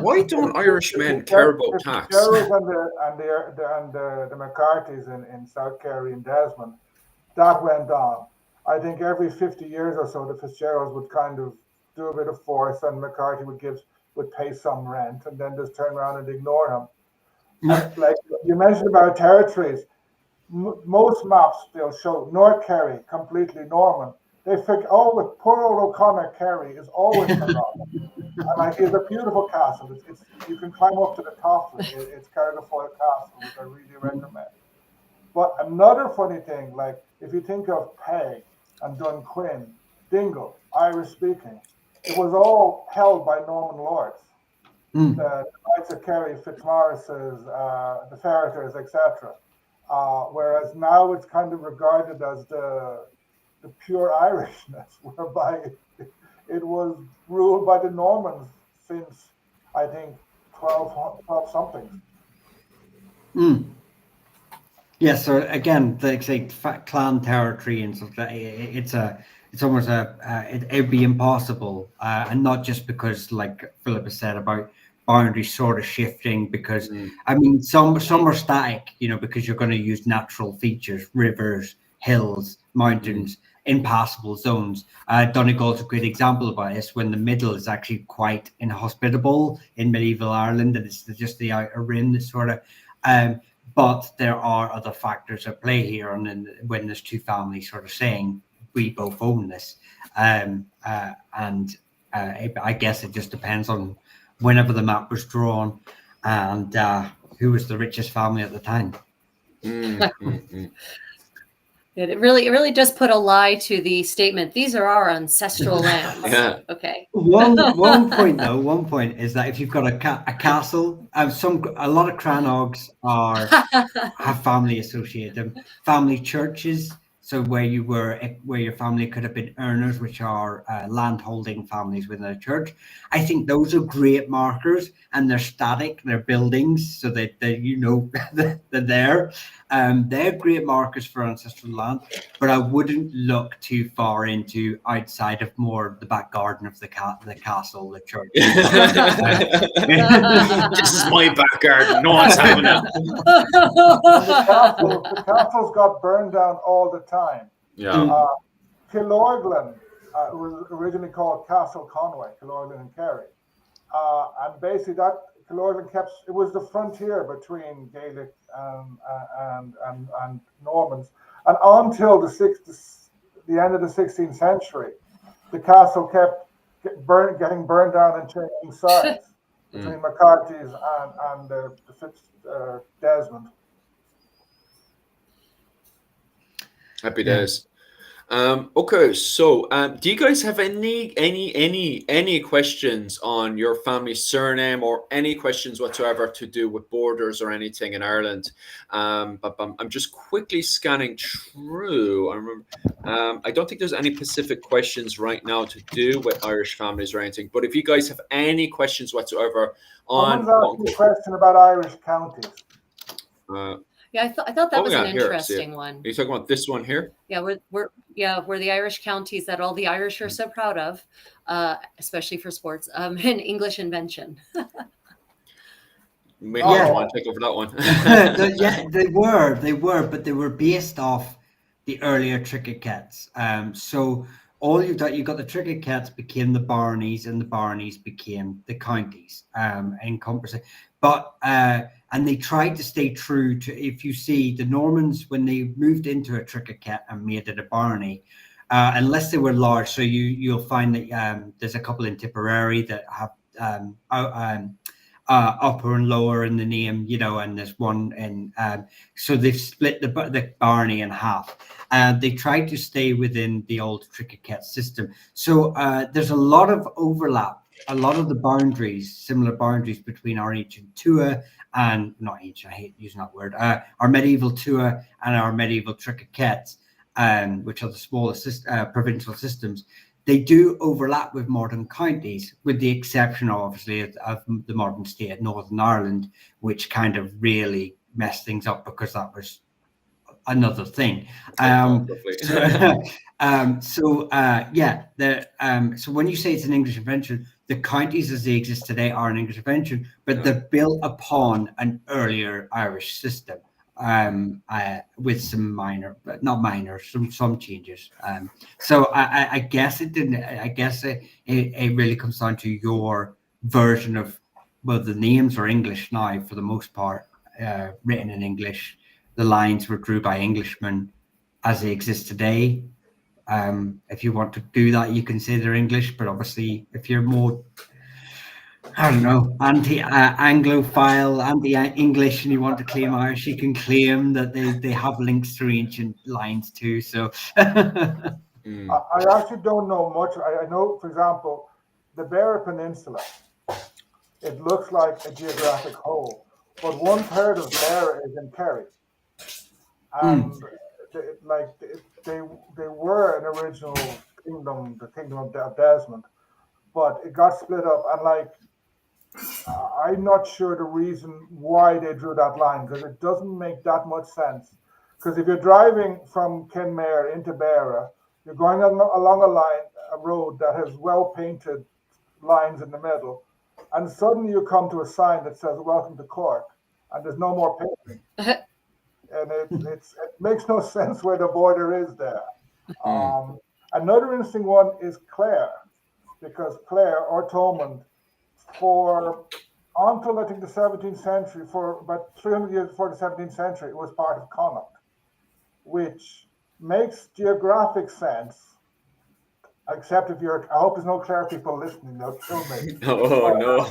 why don't Irishmen care about tax? The Fitzgeralds and the McCarthys in South Kerry and Desmond, that went on. I think every 50 years or so, the Fitzgeralds would kind of do a bit of force, and McCarthy would pay some rent, and then just turn around and ignore him. And like you mentioned about territories, most maps they'll show North Kerry completely Norman. They think, oh, with poor old O'Connor, Kerry is always forgotten. And like, it's a beautiful castle. It's you can climb up to the top of it. It's Carrigafoyle Castle, which I really recommend. But another funny thing, like if you think of Peg and Dunquin, Dingle, Irish speaking, it was all held by Norman lords. The Knights of Kerry, Fitzmaurice's, the Ferreters, etc. Whereas now it's kind of regarded as the pure Irishness, whereby it was ruled by the Normans since, I think, 12 something. Yeah, so again, like clan territory and stuff, it's almost it'd be impossible, and not just because, like Philip has said, about boundaries sort of shifting, because I mean some are static, because you're going to use natural features, rivers, hills, mountains, impassable zones. Donegal's a great example about this, when the middle is actually quite inhospitable in medieval Ireland, and it's just the outer rim that sort of but there are other factors at play here, and then when there's two families sort of saying we both own this, and I guess it just depends on whenever the map was drawn and who was the richest family at the time. It really does put a lie to the statement, these are our ancestral lands. Yeah. Okay. One point is that if you've got a castle, a lot of Crannogs have family associated them. Family churches, so where your family could have been earners, which are land-holding families within a church. I think those are great markers, and they're static. They're buildings, so that they're there. They're great markers for ancestral land, but I wouldn't look too far into outside of more the back garden of the castle, the church. This is my back garden. No one's having it. The castles got burned down all the time. Yeah. Killorglin was originally called Castle Conway, Killorglin and Kerry, and basically that Killorglin it was the frontier between Gaelic and Normans, and until the end of the 16th century, the castle kept getting burned down and changing sides between McCarthy's and the Desmond. Happy days. Okay, so do you guys have any questions on your family surname, or any questions whatsoever to do with borders or anything in Ireland? But I'm just quickly scanning through. I remember I don't think there's any specific questions right now to do with Irish families or anything. But if you guys have any questions whatsoever on, someone's asked a question about Irish counties. Yeah, I thought that was an here, interesting one. Are you talking about this one here? Yeah, where the Irish counties that all the Irish are so proud of, especially for sports, and English invention. Maybe I want to take over that one. Yeah, they were, but they were based off the earlier Trickett-Cats. So all you got the Trickett-Cats became the baronies, and the baronies became the counties, encompassing. But and they tried to stay true to, if you see the Normans, when they moved into a Trickett-Cat and made it a barony, unless they were large, so you'll find that there's a couple in Tipperary that have upper and lower in the name, and there's one in, so they've split the barony in half. They tried to stay within the old Trickett-Cat system. So there's a lot of overlap, a lot of the boundaries, similar boundaries between our ancient Tua and, not ancient, I hate using that word, our medieval Tua and our medieval Trickett-Cats, which are the smallest provincial systems. They do overlap with modern counties, with the exception, obviously, of the modern state, Northern Ireland, which kind of really messed things up because that was another thing. So when you say it's an English invention, the counties as they exist today are an English invention, but they're built upon an earlier Irish system. with some minor, but not minor, some changes. So I guess it didn't. I guess it really comes down to your version of, well, the names are English now for the most part, written in English. The lines were drew by Englishmen as they exist today. If you want to do that, you can say they're English, but obviously, if you're more, I don't know, anti-Anglophile, anti-English, and you want to claim Irish, you can claim that they have links through ancient lines too. So I actually don't know much. I know, for example, the Beara Peninsula, it looks like a geographic whole, but 1/3 of Beara is in Kerry. And they were an original kingdom, the kingdom of Desmond, but it got split up. And I'm not sure the reason why they drew that line, because it doesn't make that much sense. Because if you're driving from Kenmare into Beara, you're going along a road that has well painted lines in the middle, and suddenly you come to a sign that says "Welcome to Cork," and there's no more painting, and it makes no sense where the border is there. Another interesting one is Clare, because Clare or Thomond, until I think the 17th century, for about 300 years before the 17th century, it was part of Connaught, which makes geographic sense, except if you're, I hope there's no Clare people listening, they'll kill me. Oh, no.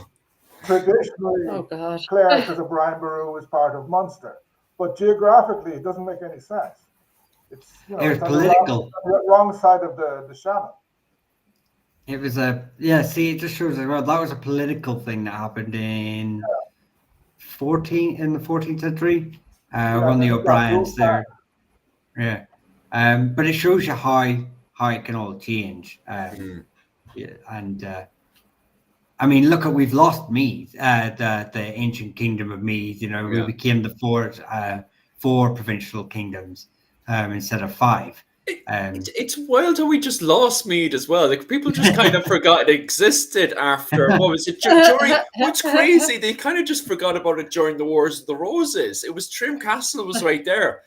Traditionally, Oh gosh. Clare, because of Brian Boru, is part of Munster. But geographically, it doesn't make any sense. It's, it was it's on political. the wrong side of the Shannon. It was see, it just shows well that was a political thing that happened in the 14th century. When the O'Briens there. Yeah. But it shows you how it can all change. Yeah, and I mean, look, we've lost Meath, the ancient kingdom of Meath. We became the four provincial kingdoms instead of 5. It's wild how we just lost Mead as well. Like, people just kind of forgot it existed after, what was it, during, what's crazy, they kind of just forgot about it during the Wars of the Roses. It was Trim Castle was right there.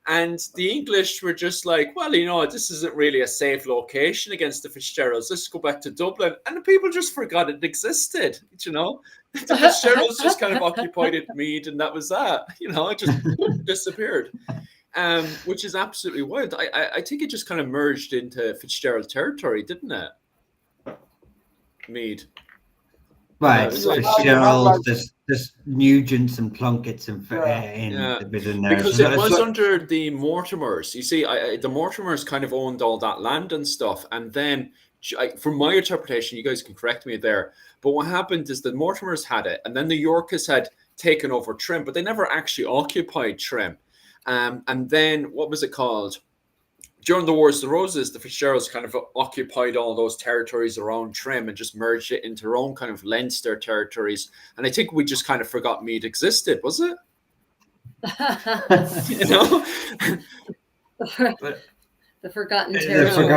And the English were just like, well, this isn't really a safe location against the Fitzgeralds. Let's go back to Dublin. And the people just forgot it existed, The Fitzgeralds just kind of occupied it, Mead, and that was that. It just disappeared. Which is absolutely wild. I think it just kind of merged into Fitzgerald territory, didn't it? Mead. Right, Fitzgerald, there's Nugents and Plunkets within there. Because it was under the Mortimers. You see, the Mortimers kind of owned all that land and stuff. And then, from my interpretation, you guys can correct me there, but what happened is the Mortimers had it, and then the Yorkists had taken over Trim, but they never actually occupied Trim. And then, what was it called? During the Wars of the Roses, the Fitzgeralds kind of occupied all those territories around Trim and just merged it into their own kind of Leinster territories. And I think we just kind of forgot Meath existed, was it? The forgotten territory.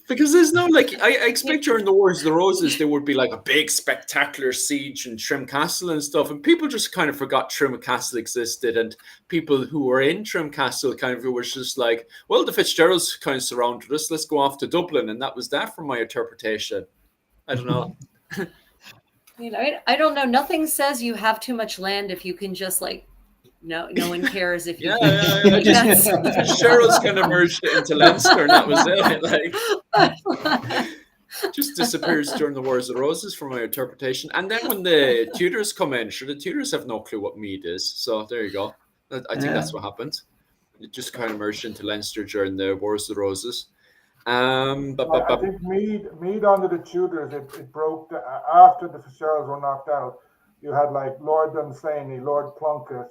Because there's no, I expect during the Wars of the Roses, there would be like a big spectacular siege in Trim Castle and stuff. And people just kind of forgot Trim Castle existed. And people who were in Trim Castle kind of was just like, well, the Fitzgeralds kind of surrounded us. Let's go off to Dublin. And that was that from my interpretation. I don't know. I don't know. Nothing says you have too much land if you can just no one cares if you. The Fitzgeralds kind of merged it into Leinster, and that was it. Just disappears during the Wars of the Roses, from my interpretation. And then when the Tudors come in, the Tudors have no clue what Meath is. So there you go. I think that's what happened. It just kind of merged into Leinster during the Wars of the Roses. I think Meath under the Tudors, it broke after the Fitzgeralds were knocked out. You had Lord Dunslaney, Lord Plunkett,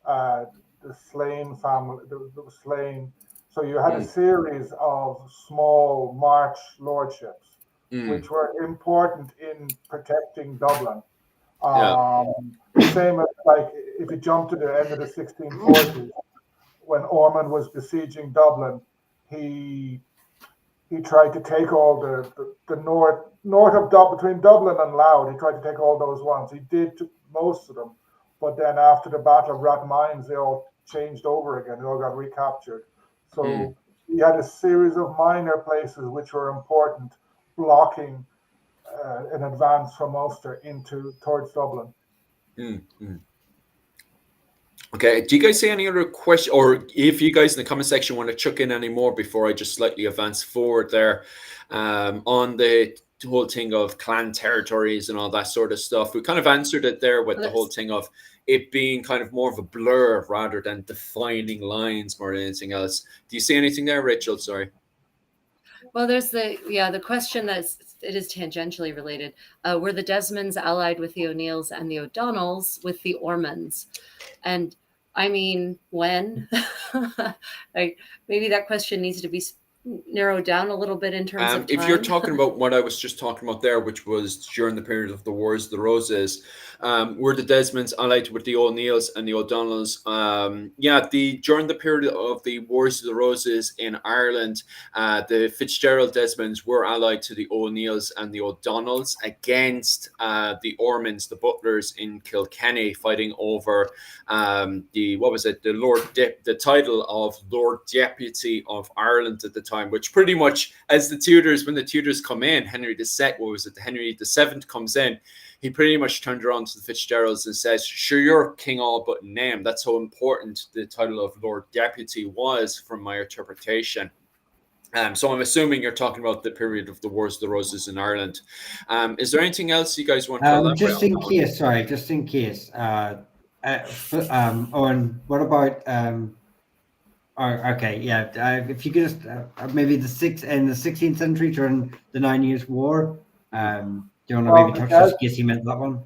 the Slane family, the Slane. So you had a series of small March lordships, which were important in protecting Dublin. Same as if you jump to the end of the 1640s, when Ormond was besieging Dublin, he tried to take all the north of Dublin, between Dublin and Louth. He tried to take all those ones. He did most of them, but then after the Battle of Rathmines, they all changed over again. They all got recaptured. So you had a series of minor places which were important, blocking an advance from Ulster towards Dublin. Okay, do you guys see any other question, or if you guys in the comment section want to chuck in any more before I just slightly advance forward there on the whole thing of clan territories and all that sort of stuff? We kind of answered it there with the whole thing of it being kind of more of a blur rather than defining lines more than anything else. Do you see anything there, Rachel? Sorry. Well, there's the question it is tangentially related. Were the Desmonds allied with the O'Neills and the O'Donnells with the Ormonds? And I mean, when? Like, maybe that question needs to be narrowed down a little bit in terms of time. If you're talking about what I was just talking about there, which was during the period of the Wars of the Roses, were the Desmonds allied with the O'Neills and the O'Donnells? During the period of the Wars of the Roses in Ireland, the Fitzgerald Desmonds were allied to the O'Neills and the O'Donnells against the Ormonds, the Butlers in Kilkenny, fighting over the title of Lord Deputy of Ireland at the time, which pretty much, as when the Tudors come in, Henry VII comes in, he pretty much turned around to the Fitzgeralds and says, sure, you're king all but name. That's how important the title of Lord Deputy was from my interpretation. So I'm assuming you're talking about the period of the Wars of the Roses in Ireland. Is there anything else you guys want to elaborate just in case, Owen, what about if you could just maybe in the 16th century during the 9 Years' War, do you want to maybe touch this in case you meant that one?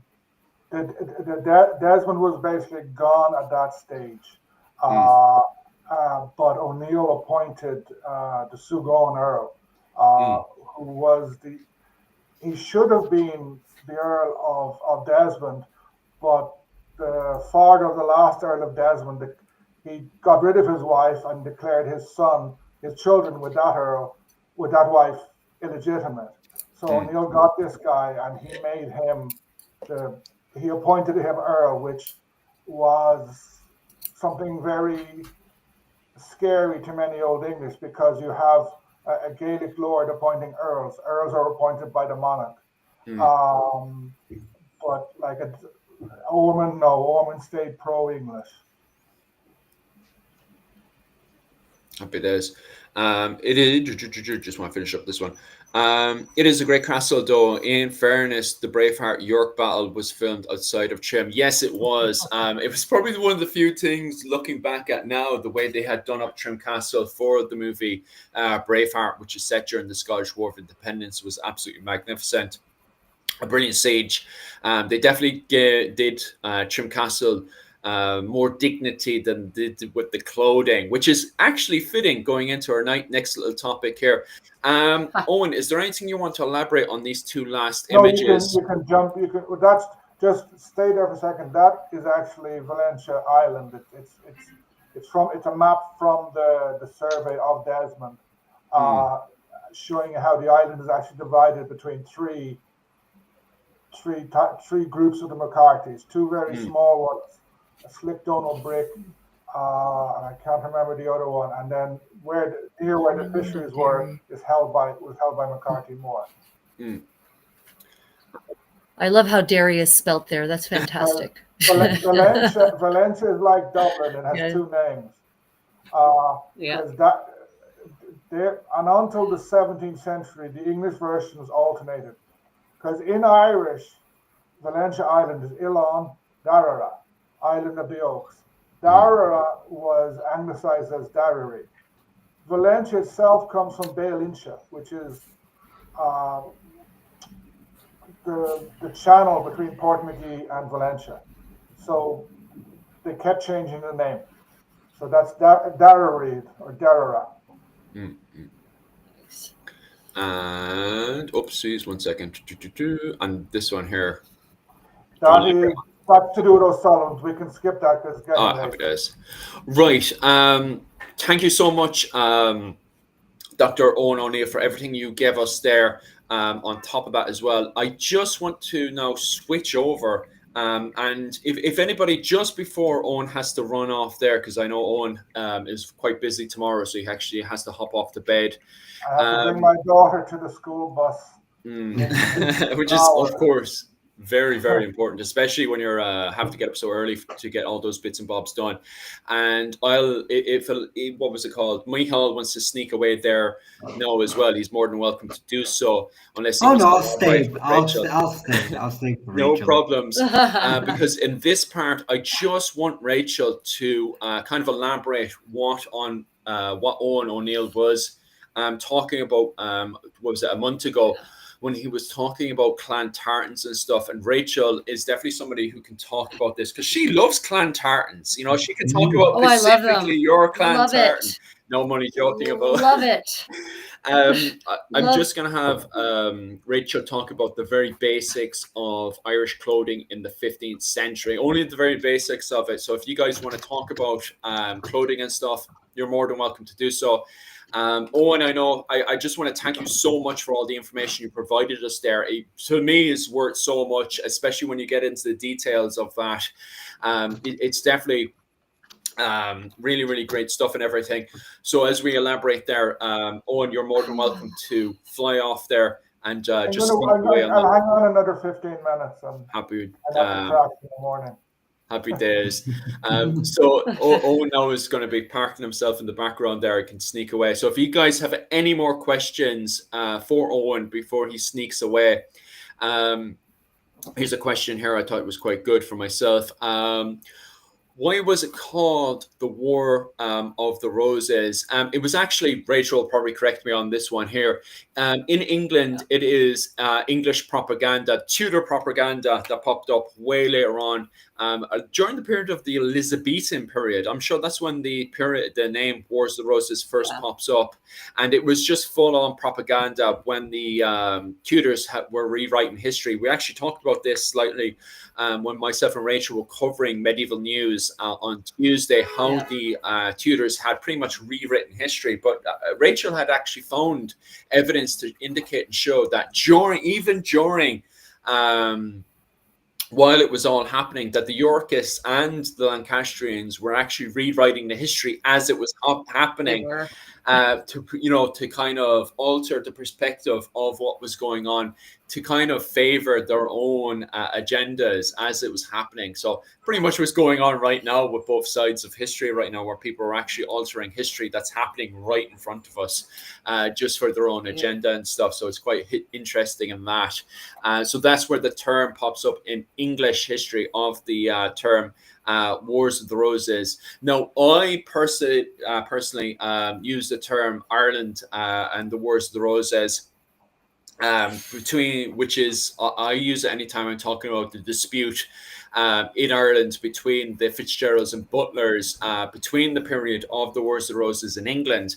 Desmond was basically gone at that stage, but O'Neill appointed the Sugaun Earl, who was he should have been the Earl of Desmond, but the father of the last Earl of Desmond, he got rid of his wife and declared his children with that wife, illegitimate. So O'Neill got this guy and he made him he appointed him Earl, which was something very scary to many Old English, because you have a Gaelic lord appointing earls. Earls are appointed by the monarch. But like Ormond stayed pro-English. Happy days. It is just want to finish up this one. It is a great castle, though. In fairness, the Braveheart York battle was filmed outside of Trim. Yes, it was. It was probably one of the few things, looking back at now, the way they had done up Trim Castle for the movie Braveheart, which is set during the Scottish War of Independence, was absolutely magnificent. A brilliant siege. They definitely did Trim Castle more dignity than did with the clothing, which is actually fitting going into our next little topic here. Owen, is there anything you want to elaborate on these two last images? You can jump. That's just stay there for a second. That is actually Valentia Island. It's a map from the survey of Desmond, showing how the island is actually divided between three groups of the McCarthys. Two very small ones, a slick Donald brick, and I can't remember the other one. And then where the fisheries were was held by McCarthy Moore. I love how Derry is spelt there. That's fantastic. Valencia is like Dublin. It has two names. And until the 17th century, the English versions alternated. Because in Irish, Valentia Island is Ilan Darrara, Island of the Oaks. Darrara was anglicized as Darrary. Valentia itself comes from Bailinsha, which is the channel between Portmagee and Valentia. So they kept changing the name. So that's Darrary or Darrara. And oopsies, 1 second. And this one here. That's to do with O'Sullivan's. We can skip that because happy days. Right. Thank you so much, Dr. Eoin O'Neill, for everything you gave us there. On top of that as well, I just want to now switch over And if anybody, just before Owen has to run off there, because I know Owen is quite busy tomorrow, so he actually has to hop off to bed. I have to bring my daughter to the school bus. Which is, of course, very, very important, especially when you're have to get up so early to get all those bits and bobs done. And what was it called? Michael wants to sneak away there now as well. He's more than welcome to do so, unless he wants no, to I'll stay. I'll stay for no Rachel. problems. Because in this part, I just want Rachel to kind of elaborate what Eoin O'Neill was talking about. What was it, a month ago, when he was talking about clan tartans and stuff. And Rachel is definitely somebody who can talk about this, because she loves clan tartans. You know, she can talk about specifically your clan tartan. No money joking about. Love it. I'm just going to have Rachel talk about the very basics of Irish clothing in the 15th century, only the very basics of it. So if you guys want to talk about clothing and stuff, you're more than welcome to do so. Owen, I know I just want to thank you so much for all the information you provided us there. It, to me, is worth so much, especially when you get into the details of that. It's definitely really, really great stuff and everything. So as we elaborate there, Owen, you're more than welcome to fly off there and just I'll hang on another 15 minutes. Happy in the morning. Happy days. So Owen now is going to be parking himself in the background there. I can sneak away. So if you guys have any more questions for Owen before he sneaks away, here's a question here I thought was quite good for myself. Why was it called the War of the Roses? It was actually, Rachel will probably correct me on this one here. In England, it is English propaganda, Tudor propaganda that popped up way later on during the period of the Elizabethan period. I'm sure that's when the name Wars of the Roses first pops up. And it was just full-on propaganda when the Tudors were rewriting history. We actually talked about this slightly when myself and Rachel were covering medieval news on Tuesday, how the Tudors had pretty much rewritten history. But Rachel had actually found evidence to indicate and show that during while it was all happening, that the Yorkists and the Lancastrians were actually rewriting the history as it was happening, to kind of alter the perspective of what was going on, to kind of favor their own agendas as it was happening. So pretty much what's going on right now with both sides of history right now, where people are actually altering history that's happening right in front of us, just for their own agenda and stuff. So it's quite interesting in that. So that's where the term pops up in English history of the term Wars of the Roses. Now, I personally use the term Ireland and the Wars of the Roses, which is, I use it anytime I'm talking about the dispute in Ireland between the Fitzgeralds and Butlers between the period of the Wars of the Roses in England,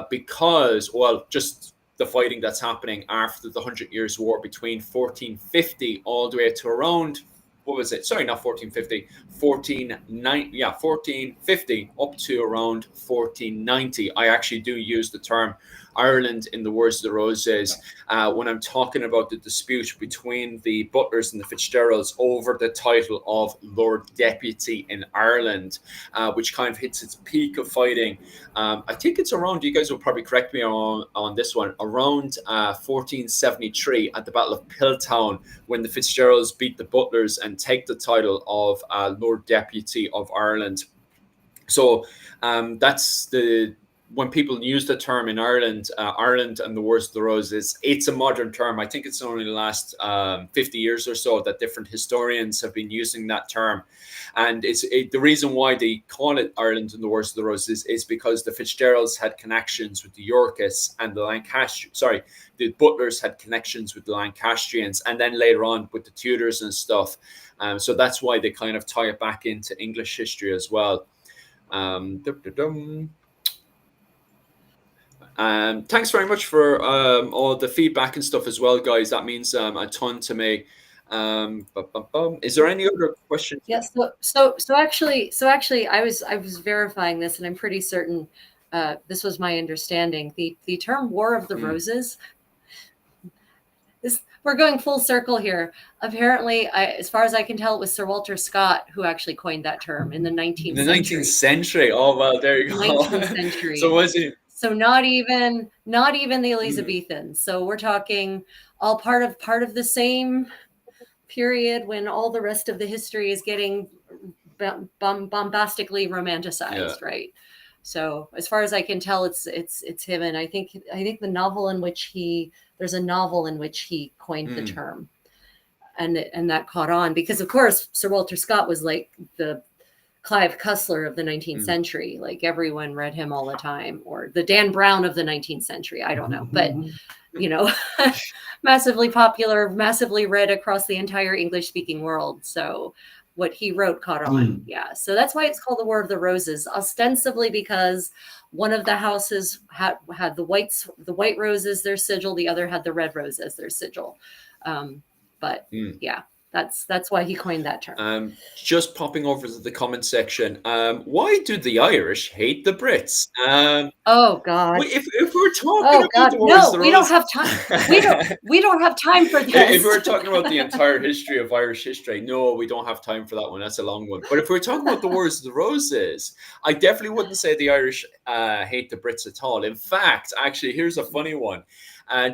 because, well, just the fighting that's happening after the 100 Years' War between 1450 all the way to around, what was it? Sorry, not 1450, 1450 up to around 1490. I actually do use the term Ireland in the Wars of the Roses when I'm talking about the dispute between the Butlers and the Fitzgeralds over the title of Lord Deputy in Ireland, which kind of hits its peak of fighting. I think it's around, you guys will probably correct me on this one, around 1473 at the Battle of Piltown, when the Fitzgeralds beat the Butlers and take the title of Lord Deputy of Ireland. So that's when people use the term in Ireland, Ireland and the Wars of the Roses, it's a modern term. I think it's only the last 50 years or so that different historians have been using that term. And the reason why they call it Ireland and the Wars of the Roses is because the Fitzgeralds had connections with the Yorkists, and the Butlers had connections with the Lancastrians, and then later on with the Tudors and stuff. So that's why they kind of tie it back into English history as well. Thanks very much for all the feedback and stuff as well, guys. That means a ton to me. Is there any other questions? Yes. So actually, I was verifying this, and I'm pretty certain this was my understanding. The term War of the Roses. we're going full circle here. Apparently, as far as I can tell, it was Sir Walter Scott who actually coined that term in the 19th In the 19th century. century. Oh well, there you go. 19th century. So was it? So not even the Elizabethans. So we're talking all part of the same period when all the rest of the history is getting bombastically romanticized, right? So as far as I can tell, it's him, and I think the novel in which there's a novel in which he coined the term, and that caught on because of course Sir Walter Scott was like the Clive Cussler of the 19th century. Like everyone read him all the time, or the Dan Brown of the 19th century. I don't know, but you know, massively popular, massively read across the entire English speaking world. So what he wrote caught on. Yeah. So that's why it's called the War of the Roses, ostensibly because one of the houses had the white roses, their sigil. The other had the red rose as their sigil. But yeah, that's why he coined that term. Just popping over to the comment section. Why do the Irish hate the Brits? Oh God! If we're talking about the Wars of the we don't have time. We don't have time for this. If we're talking about the entire history of Irish history, no, we don't have time for that one. That's a long one. But if we're talking about the Wars of the Roses, I definitely wouldn't say the Irish hate the Brits at all. In fact, actually, here's a funny one.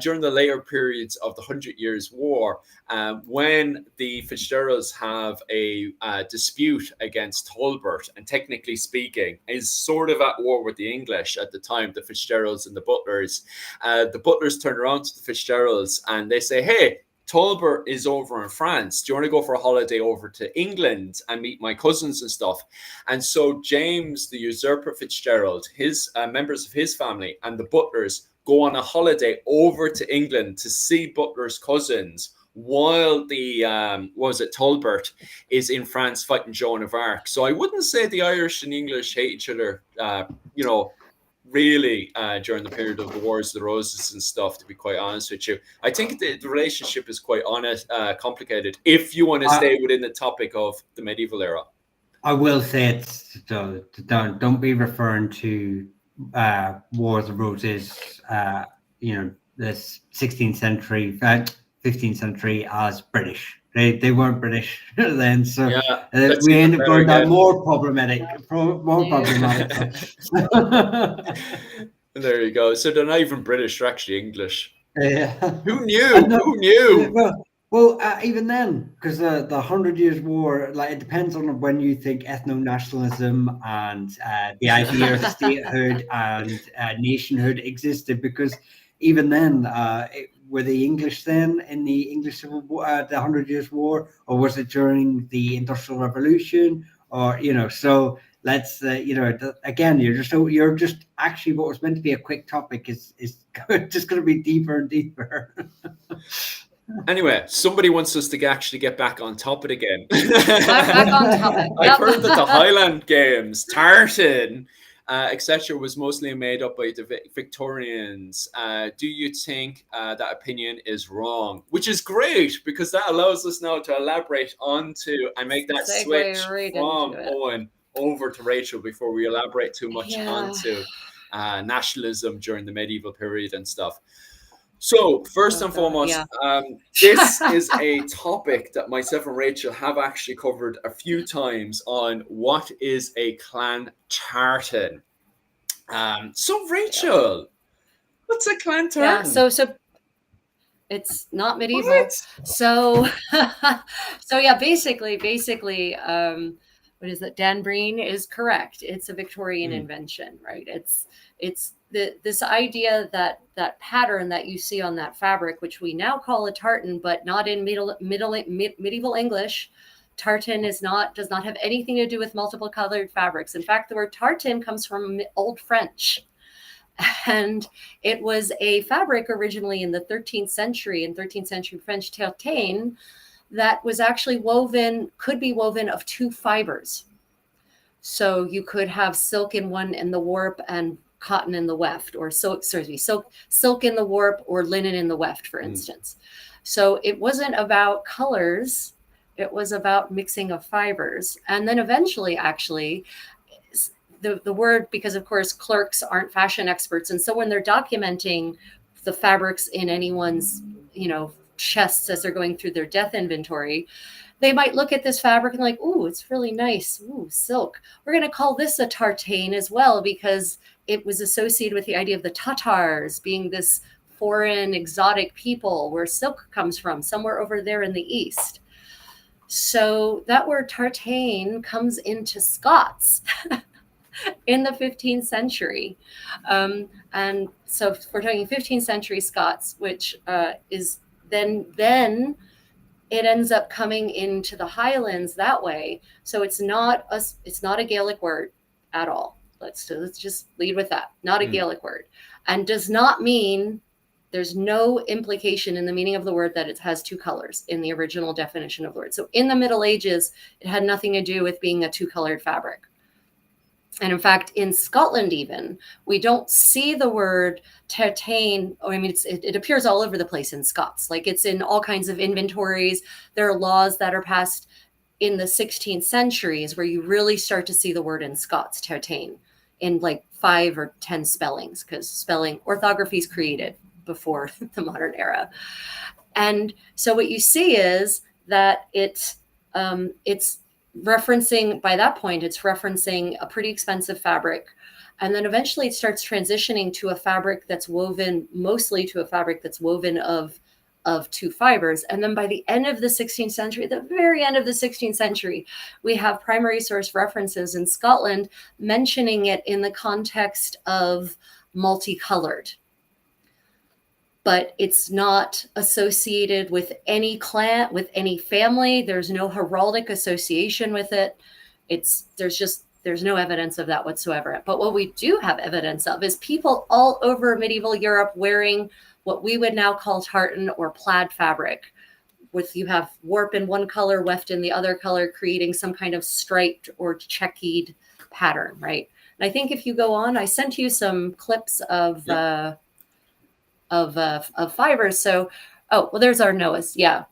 During the later periods of the 100 Years' War, when the Fitzgeralds have a dispute against Talbot, and technically speaking, is sort of at war with the English at the time, the Fitzgeralds and the Butlers turn around to the Fitzgeralds and they say, hey, Talbot is over in France. Do you want to go for a holiday over to England and meet my cousins and stuff? And so James, the usurper Fitzgerald, his members of his family and the Butlers go on a holiday over to England to see Butler's cousins while the Talbot is in France fighting Joan of Arc. So I wouldn't say the Irish and English hate each other, really during the period of the Wars of the Roses and stuff, to be quite honest with you. I think the relationship is quite complicated if you want to stay within the topic of the medieval era. I will say don't be referring to War of the Roses, the 16th century, 15th century as British. They weren't British then, so we end up going down more problematic. There you go. So they're not even British; they're actually English. Yeah. Who knew? Who knew? Well, even then, because the 100 Years' War, like, it depends on when you think ethno-nationalism and the idea of statehood and nationhood existed. Because even then, were the English then in the English Civil War, the 100 Years' War, or was it during the Industrial Revolution? Or so let's again, you're just actually what was meant to be a quick topic is just going to be deeper and deeper. Anyway, somebody wants us to actually get back on topic again. Back on topic. I've heard that the Highland Games, tartan, etc., was mostly made up by the Victorians. Do you think that opinion is wrong? Which is great, because that allows us now to elaborate onto and make that switch from Eoin over to Rachel before we elaborate too much onto nationalism during the medieval period and stuff. So, first and foremost, this is a topic that myself and Rachel have actually covered a few times on what is a clan tartan. So, Rachel, what's a clan tartan? Yeah, so it's not medieval. What? So basically, what is it? Dan Breen is correct. It's a Victorian invention, right? It's this idea that pattern that you see on that fabric, which we now call a tartan, but not in medieval English. Tartan does not have anything to do with multiple colored fabrics. In fact, the word tartan comes from Old French, and it was a fabric originally in the 13th century, in 13th century French tartan, that was actually could be woven of two fibers. So you could have silk in one in the warp and cotton in the weft, or silk in the warp or linen in the weft, for instance. So it wasn't about colors, it was about mixing of fibers. And then eventually, actually, the word, because of course clerks aren't fashion experts, and so when they're documenting the fabrics in anyone's chests as they're going through their death inventory, they might look at this fabric and like, ooh, it's really nice. Ooh, silk. We're going to call this a tartane as well, because it was associated with the idea of the Tatars being this foreign, exotic people where silk comes from, somewhere over there in the east. So that word tartane comes into Scots in the 15th century. And so if we're talking 15th century Scots, which is then it ends up coming into the Highlands that way. So it's not a Gaelic word at all. Let's just lead with that. Not a Gaelic word, and does not mean, there's no implication in the meaning of the word that it has two colors in the original definition of the word. So in the Middle Ages, it had nothing to do with being a two-colored fabric. And in fact, in Scotland even, we don't see the word tartane. I mean, it appears all over the place in Scots. Like, it's in all kinds of inventories. There are laws that are passed in the 16th centuries where you really start to see the word in Scots, tartane, in like 5 or 10 spellings, because orthography is created before the modern era. And so what you see is that it's referencing, by that point, it's referencing a pretty expensive fabric. And then eventually it starts transitioning to a fabric that's woven, mostly to a fabric that's woven of two fibers. And then by the end of the 16th century, the very end of the 16th century, we have primary source references in Scotland mentioning it in the context of multicolored. But it's not associated with any clan, with any family. There's no heraldic association with it. There's no evidence of that whatsoever. But what we do have evidence of is people all over medieval Europe wearing what we would now call tartan or plaid fabric, with you have warp in one color, weft in the other color, creating some kind of striped or checked pattern, right? And I think if you go on, I sent you some clips of fibers. So, there's our Noah's. Yeah.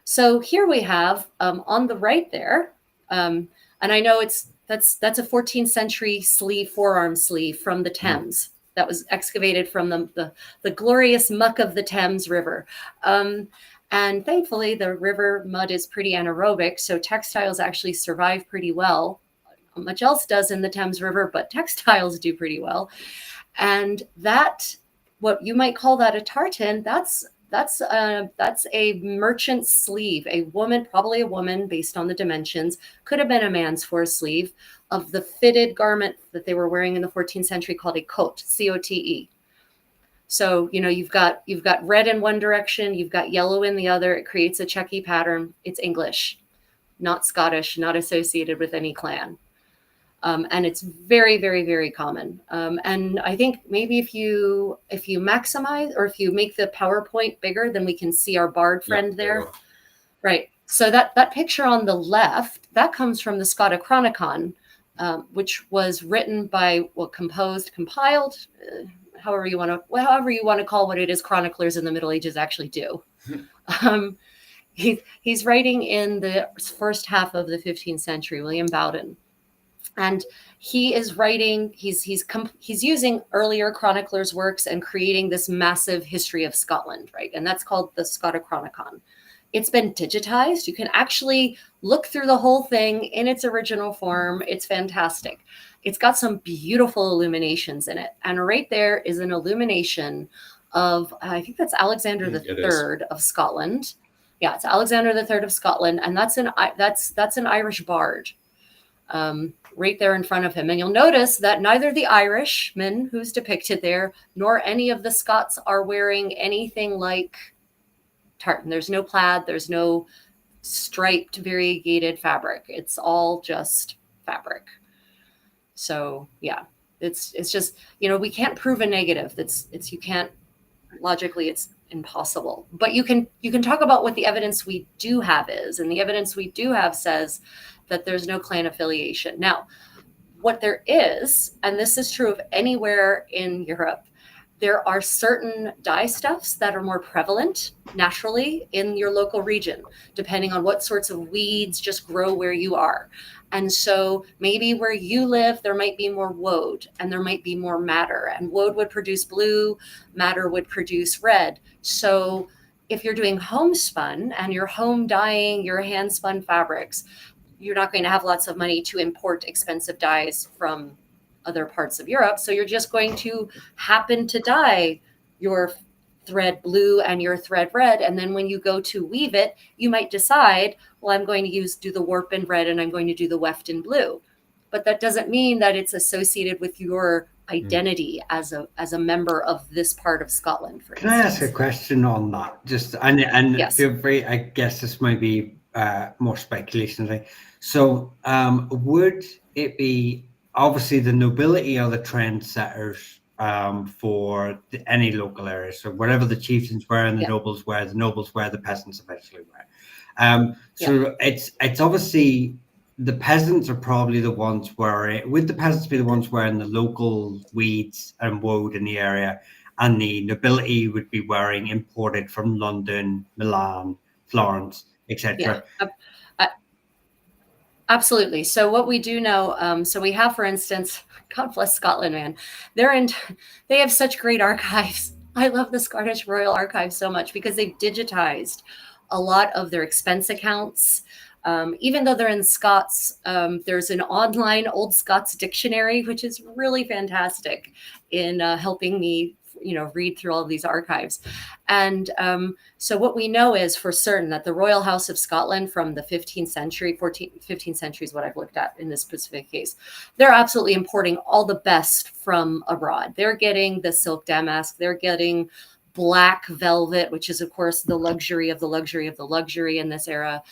So here we have on the right there, and I know that's a 14th century sleeve, forearm sleeve from the Thames that was excavated from the glorious muck of the Thames River. And thankfully, the river mud is pretty anaerobic, so textiles actually survive pretty well. Not much else does in the Thames River, but textiles do pretty well. And that, what you might call that a tartan, that's a merchant sleeve. A woman, probably a woman based on the dimensions, could have been a man's for a sleeve of the fitted garment that they were wearing in the 14th century called a cote, C-O-T-E. So, you've got red in one direction, you've got yellow in the other. It creates a checky pattern. It's English, not Scottish, not associated with any clan. And it's very, very, very common. And I think maybe if you maximize, or if you make the PowerPoint bigger, then we can see our bard friend there. Right. So that picture on the left, that comes from the Scotichronicon, which was written by, compiled, however you want to call what it is chroniclers in the Middle Ages actually do. He's writing in the first half of the 15th century, William Bowden. And he is writing, he's using earlier chroniclers' works and creating this massive history of Scotland, right? And that's called the Scotichronicon. It's been digitized. You can actually look through the whole thing in its original form. It's fantastic. It's got some beautiful illuminations in it. And right there is an illumination of, I think that's Alexander the Third of Scotland. Yeah, it's Alexander the Third of Scotland. And that's an Irish bard. Right there in front of him. And you'll notice that neither the Irishman who's depicted there, nor any of the Scots are wearing anything like tartan. There's no plaid, there's no striped variegated fabric. It's all just fabric. So yeah, it's just, we can't prove a negative. You can't, logically, it's impossible. But you can talk about what the evidence we do have is. And the evidence we do have says that there's no clan affiliation. Now, what there is, and this is true of anywhere in Europe, there are certain dye stuffs that are more prevalent naturally in your local region, depending on what sorts of weeds just grow where you are. And so maybe where you live, there might be more woad and there might be more madder, and woad would produce blue, madder would produce red. So if you're doing homespun and you're home dyeing your hand spun fabrics, you're not going to have lots of money to import expensive dyes from other parts of Europe. So you're just going to happen to dye your thread blue and your thread red. And then when you go to weave it, you might decide, well, I'm going to do the warp in red and I'm going to do the weft in blue. But that doesn't mean that it's associated with your identity as a member of this part of Scotland, for instance. Can I ask a question on that? Just and yes. Feel free. I guess this might be more speculation. So, would it be obviously the nobility are the trendsetters for any local area? So whatever the chieftains wear and the nobles wear, the peasants eventually wear. So it's obviously. The peasants are probably the ones wearing. Would the peasants be the ones wearing the local weeds and woad in the area, and the nobility would be wearing imported from London, Milan, Florence, etc.? Yeah, absolutely. So what we do know, so we have, for instance, God bless Scotland, man. They have such great archives. I love the Scottish Royal Archives so much because they've digitized a lot of their expense accounts. Even though they're in Scots, there's an online Old Scots dictionary, which is really fantastic in helping me, read through all of these archives. And so what we know is for certain that the Royal House of Scotland from the 15th century, 15th century is what I've looked at in this specific case. They're absolutely importing all the best from abroad. They're getting the silk damask. They're getting black velvet, which is, of course, the luxury of the luxury of the luxury in this era.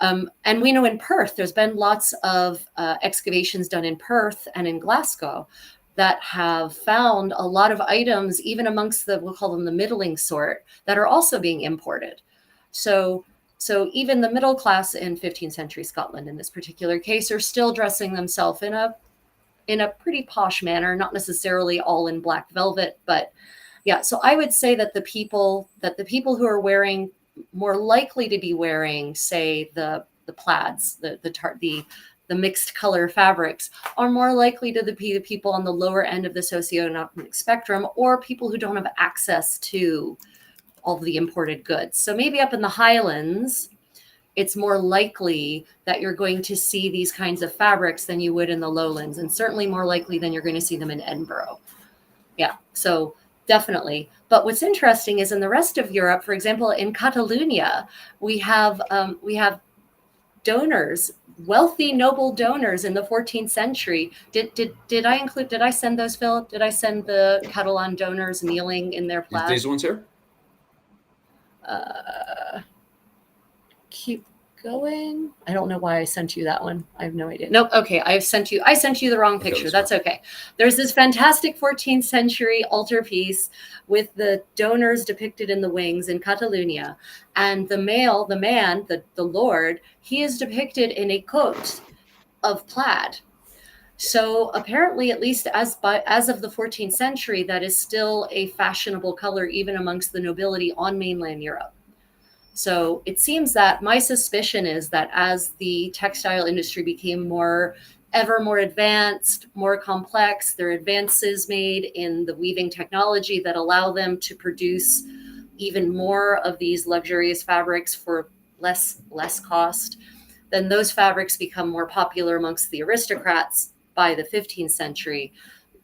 And we know in Perth, there's been lots of excavations done in Perth and in Glasgow that have found a lot of items, even amongst we'll call them the middling sort, that are also being imported. So even the middle class in 15th century Scotland, in this particular case, are still dressing themselves in a pretty posh manner, not necessarily all in black velvet, but yeah. So I would say that the people who are wearing, more likely to be wearing, say, the plaids, the mixed color fabrics, are more likely to be the people on the lower end of the socioeconomic spectrum, or people who don't have access to all the imported goods. So maybe up in the Highlands, it's more likely that you're going to see these kinds of fabrics than you would in the lowlands, and certainly more likely than you're going to see them in Edinburgh. Yeah, so definitely. But what's interesting is in the rest of Europe, for example, in Catalonia, we have donors, wealthy noble donors in the 14th century. Did I send those, Phil? Did I send the Catalan donors kneeling in their plaid? These ones here? Keep going. I don't know why I sent you that one. I have no idea. Nope. Okay. I sent you the wrong picture. That's okay. There's this fantastic 14th century altarpiece with the donors depicted in the wings in Catalonia. And the lord, he is depicted in a coat of plaid. So apparently, at least as of the 14th century, that is still a fashionable color, even amongst the nobility on mainland Europe. So it seems that my suspicion is that as the textile industry became ever more advanced, more complex, there are advances made in the weaving technology that allow them to produce even more of these luxurious fabrics for less cost. Then those fabrics become more popular amongst the aristocrats by the 15th century,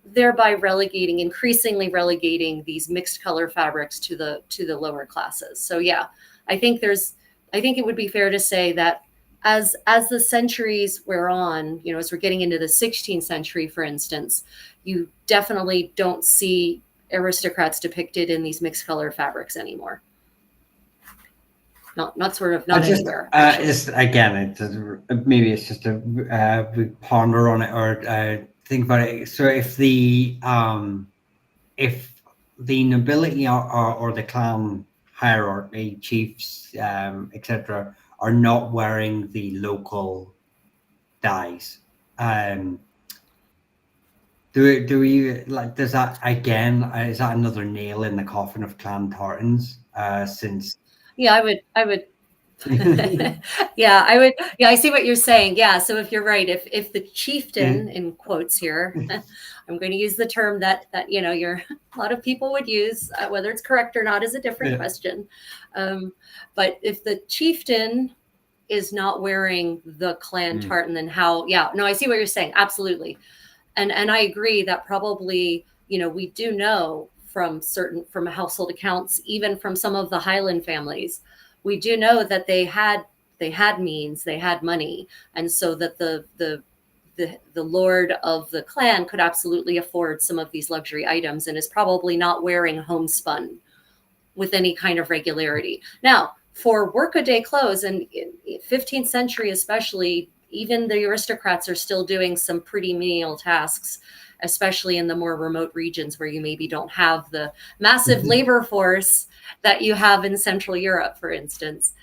thereby increasingly relegating these mixed color fabrics to the lower classes. So yeah. I think it would be fair to say that as the centuries wear on, as we're getting into the 16th century, for instance, you definitely don't see aristocrats depicted in these mixed color fabrics anymore. Not anywhere. Maybe it's just we ponder on it or think about it. So if the nobility or the clan hierarchy, chiefs, etc., are not wearing the local dyes. Do we like? Does that again? Is that another nail in the coffin of Clan Tartans? Since I would Yeah, I see what you're saying. Yeah, so if you're right, if the chieftain, in quotes here, I'm going to use the term that a lot of people would use, whether it's correct or not is a different question. But if the chieftain is not wearing the clan tartan, then how? Yeah, no, I see what you're saying. Absolutely, and I agree that probably we do know from household accounts, even from some of the Highland families, we do know that they had means, they had money, and so that the lord of the clan could absolutely afford some of these luxury items and is probably not wearing homespun with any kind of regularity. Now, for workaday clothes, and 15th century especially, even the aristocrats are still doing some pretty menial tasks, especially in the more remote regions where you maybe don't have the massive labor force that you have in Central Europe, for instance.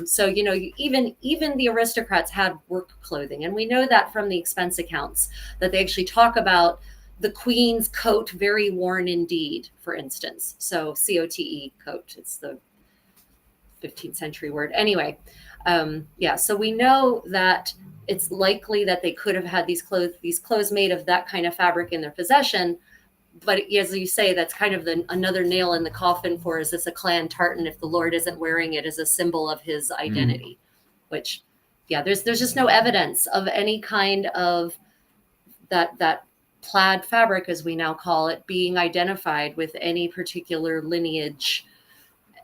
So, even the aristocrats had work clothing. And we know that from the expense accounts, that they actually talk about the queen's coat, very worn indeed, for instance. So COTE, coat, it's the 15th century word. Anyway, so we know that it's likely that they could have had these clothes made of that kind of fabric in their possession. But as you say, that's kind of another nail in the coffin for, is this a clan tartan if the lord isn't wearing it as a symbol of his identity? Which, there's just no evidence of any kind of that plaid fabric, as we now call it, being identified with any particular lineage.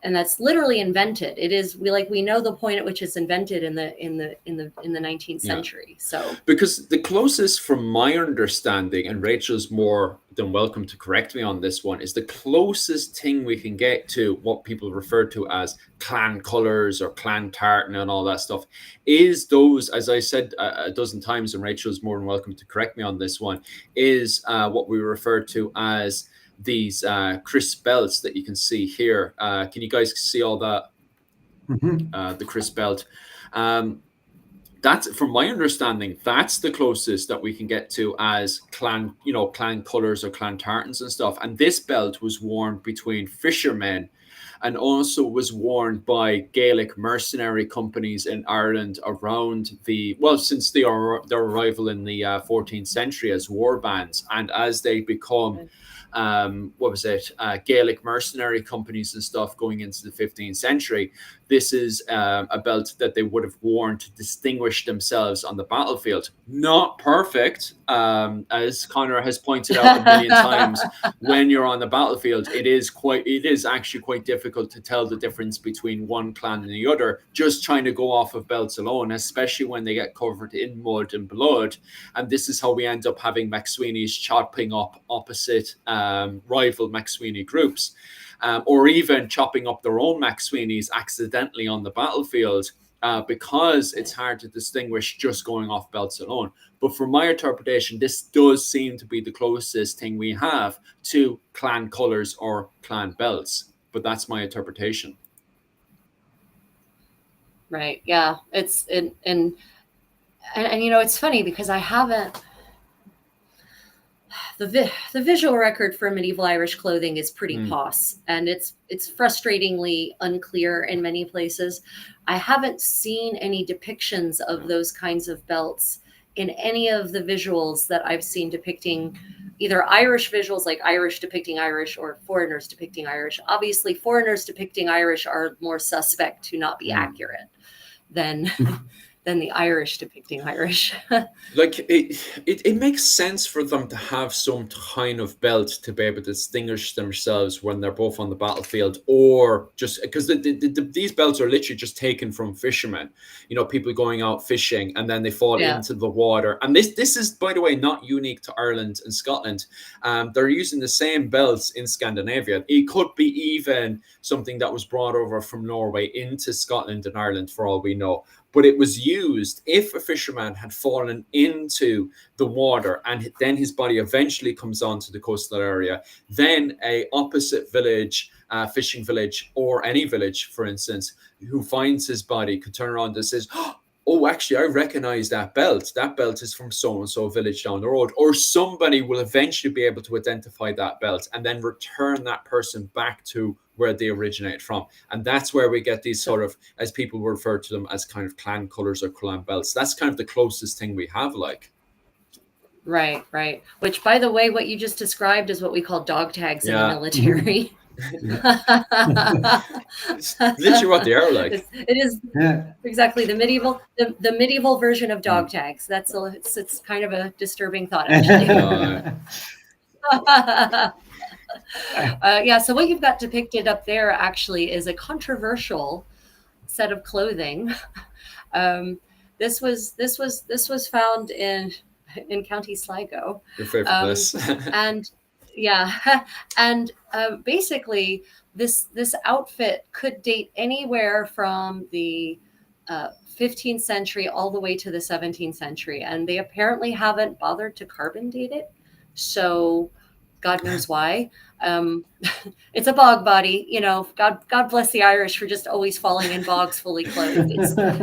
And that's literally invented. It is we know the point at which it's invented in the 19th century. So because the closest, from my understanding, and Rachel's more than welcome to correct me on this one, is the closest thing we can get to what people refer to as clan colors or clan tartan and all that stuff is those, as I said a dozen times, and Rachel's more than welcome to correct me on this one, is what we refer to as these crisp belts that you can see here. Can you guys see all that? The crisp belt. That's, from my understanding, that's the closest that we can get to as clan colors or clan tartans and stuff. And this belt was worn between fishermen, and also was worn by Gaelic mercenary companies in Ireland around since their arrival in the 14th century as war bands, and as they become Gaelic mercenary companies and stuff going into the 15th century. This is a belt that they would have worn to distinguish themselves on the battlefield. Not perfect, as Connor has pointed out a million times. When you're on the battlefield, it is actually quite difficult to tell the difference between one clan and the other, just trying to go off of belts alone, especially when they get covered in mud and blood. And this is how we end up having MacSweeney's chopping up opposite rival MacSweeney groups. Or even chopping up their own MacSweeneys accidentally on the battlefield, because it's hard to distinguish just going off belts alone. But from my interpretation, this does seem to be the closest thing we have to clan colors or clan belts. But that's my interpretation. Right. Yeah. It's and it's funny because I haven't. The visual record for medieval Irish clothing is pretty pauce, and it's frustratingly unclear in many places. I haven't seen any depictions of those kinds of belts in any of the visuals that I've seen depicting either Irish visuals, like Irish depicting Irish, or foreigners depicting Irish. Obviously, foreigners depicting Irish are more suspect to not be accurate than the Irish depicting Irish. Like it makes sense for them to have some kind of belt to be able to distinguish themselves when they're both on the battlefield, or just because these belts are literally just taken from fishermen, people going out fishing, and then they fall into the water. And this is, by the way, not unique to Ireland and Scotland. They're using the same belts in Scandinavia. It could be even something that was brought over from Norway into Scotland and Ireland, for all we know. But it was used if a fisherman had fallen into the water and then his body eventually comes onto the coastal area, then a opposite village, fishing village, or any village, for instance, who finds his body could turn around and says, oh, actually, I recognize that belt. That belt is from so-and-so village down the road. Or somebody will eventually be able to identify that belt and then return that person back to where they originated from. And that's where we get these sort of, as people refer to them as kind of clan colors or clan belts. That's kind of the closest thing we have, like. Right, right. Which, by the way, what you just described is what we call dog tags in the Yeah. military. It's literally what they are like. It is exactly the medieval version of dog tags. That's it's kind of a disturbing thought, actually. Yeah. So what you've got depicted up there actually is a controversial set of clothing. This was found in County Sligo. Your favorite place. And yeah, and basically this outfit could date anywhere from the 15th century all the way to the 17th century, and they apparently haven't bothered to carbon date it, so God knows why. It's a bog body, you know. God bless the Irish for just always falling in bogs fully clothed.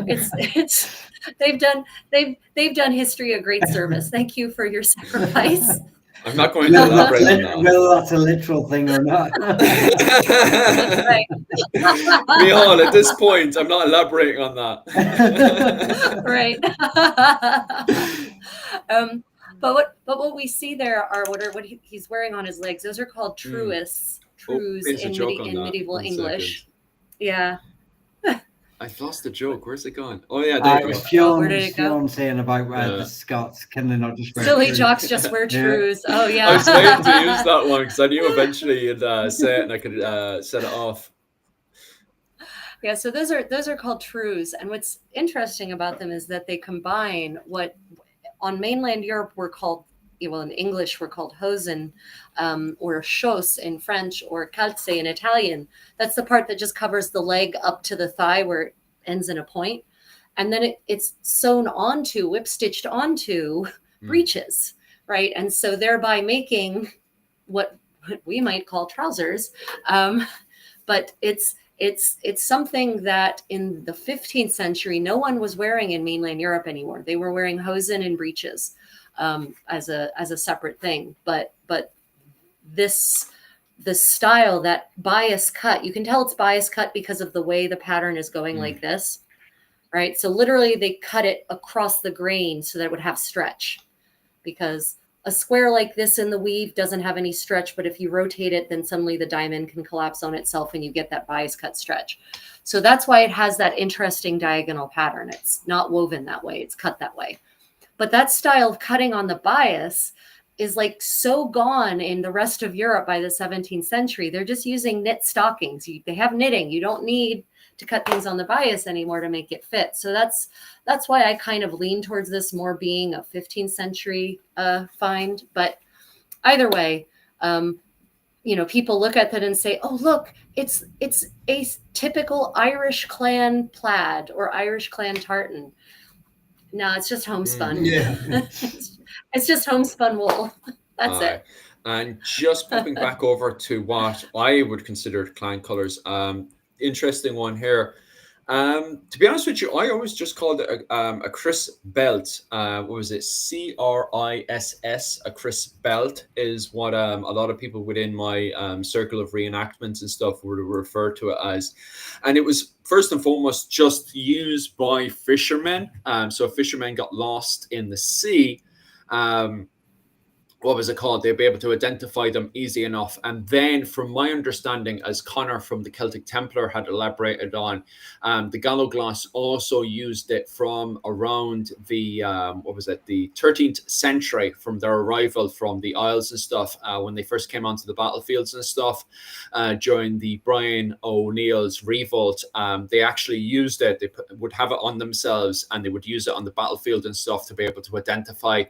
It's they've done history a great service. Thank you for your sacrifice. I'm not going to elaborate on that. Whether that's a literal thing or not. Right. Michal, at this point, I'm not elaborating on that. Right. But what we see there are what he's wearing on his legs. Those are called trews in medieval English. Second. Yeah. I've lost the joke. Where's it gone? Oh yeah, there you go. Where did it go? Fionn saying about the Scots, can they not just wear Silly trews? jocks just wear trews. Yeah. Oh yeah. I was waiting to use that one because I knew eventually you'd say it and I could set it off. Yeah, so those are called trews, and what's interesting about them is that they combine what on mainland Europe were called, well, in English were called hosen, or chausse in French, or calze in Italian. That's the part that just covers the leg up to the thigh where it ends in a point. And then it's sewn onto, whip stitched onto breeches, right? And so thereby making what we might call trousers. But it's something that in the 15th century, no one was wearing in mainland Europe anymore. They were wearing hosen and breeches as a separate thing. But the style, that bias cut, you can tell it's bias cut because of the way the pattern is going like this, right? So literally they cut it across the grain so that it would have stretch, because a square like this in the weave doesn't have any stretch, but if you rotate it, then suddenly the diamond can collapse on itself and you get that bias cut stretch. So that's why it has that interesting diagonal pattern. It's not woven that way, it's cut that way. But that style of cutting on the bias is like so gone in the rest of Europe by the 17th century. They're just using knit stockings. They have knitting. You don't need to cut things on the bias anymore to make it fit. So that's why I kind of lean towards this more being a 15th century find. But either way, people look at that and say, oh, look, it's a typical Irish clan plaid or Irish clan tartan. No, it's just homespun. It's just homespun wool. That's it. And just popping back over to what I would consider clan colors. Interesting one here. To be honest with you, I always just called it a Chris belt. What was it? CRISS. A Chris belt is what a lot of people within my circle of reenactments and stuff would refer to it as. And it was first and foremost just used by fishermen. So if fishermen got lost in the sea, what was it called? They'd be able to identify them easy enough. And then from my understanding, as Connor from the Celtic Templar had elaborated on, the Galloglass also used it from around the, the 13th century, from their arrival from the Isles and stuff, when they first came onto the battlefields and stuff, during the Eoin O'Neill's revolt. They actually used it. They would have it on themselves and they would use it on the battlefield and stuff to be able to identify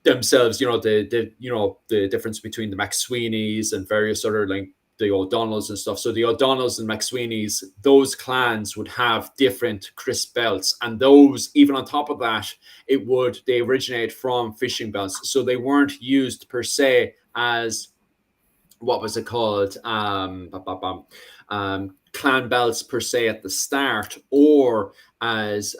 themselves, the difference between the McSweeneys and various other, like the O'Donnells and stuff. So the O'Donnells and McSweeneys, those clans would have different crisp belts, and those, even on top of that, they originate from fishing belts. So they weren't used per se as what was it called? Clan belts per se at the start, or as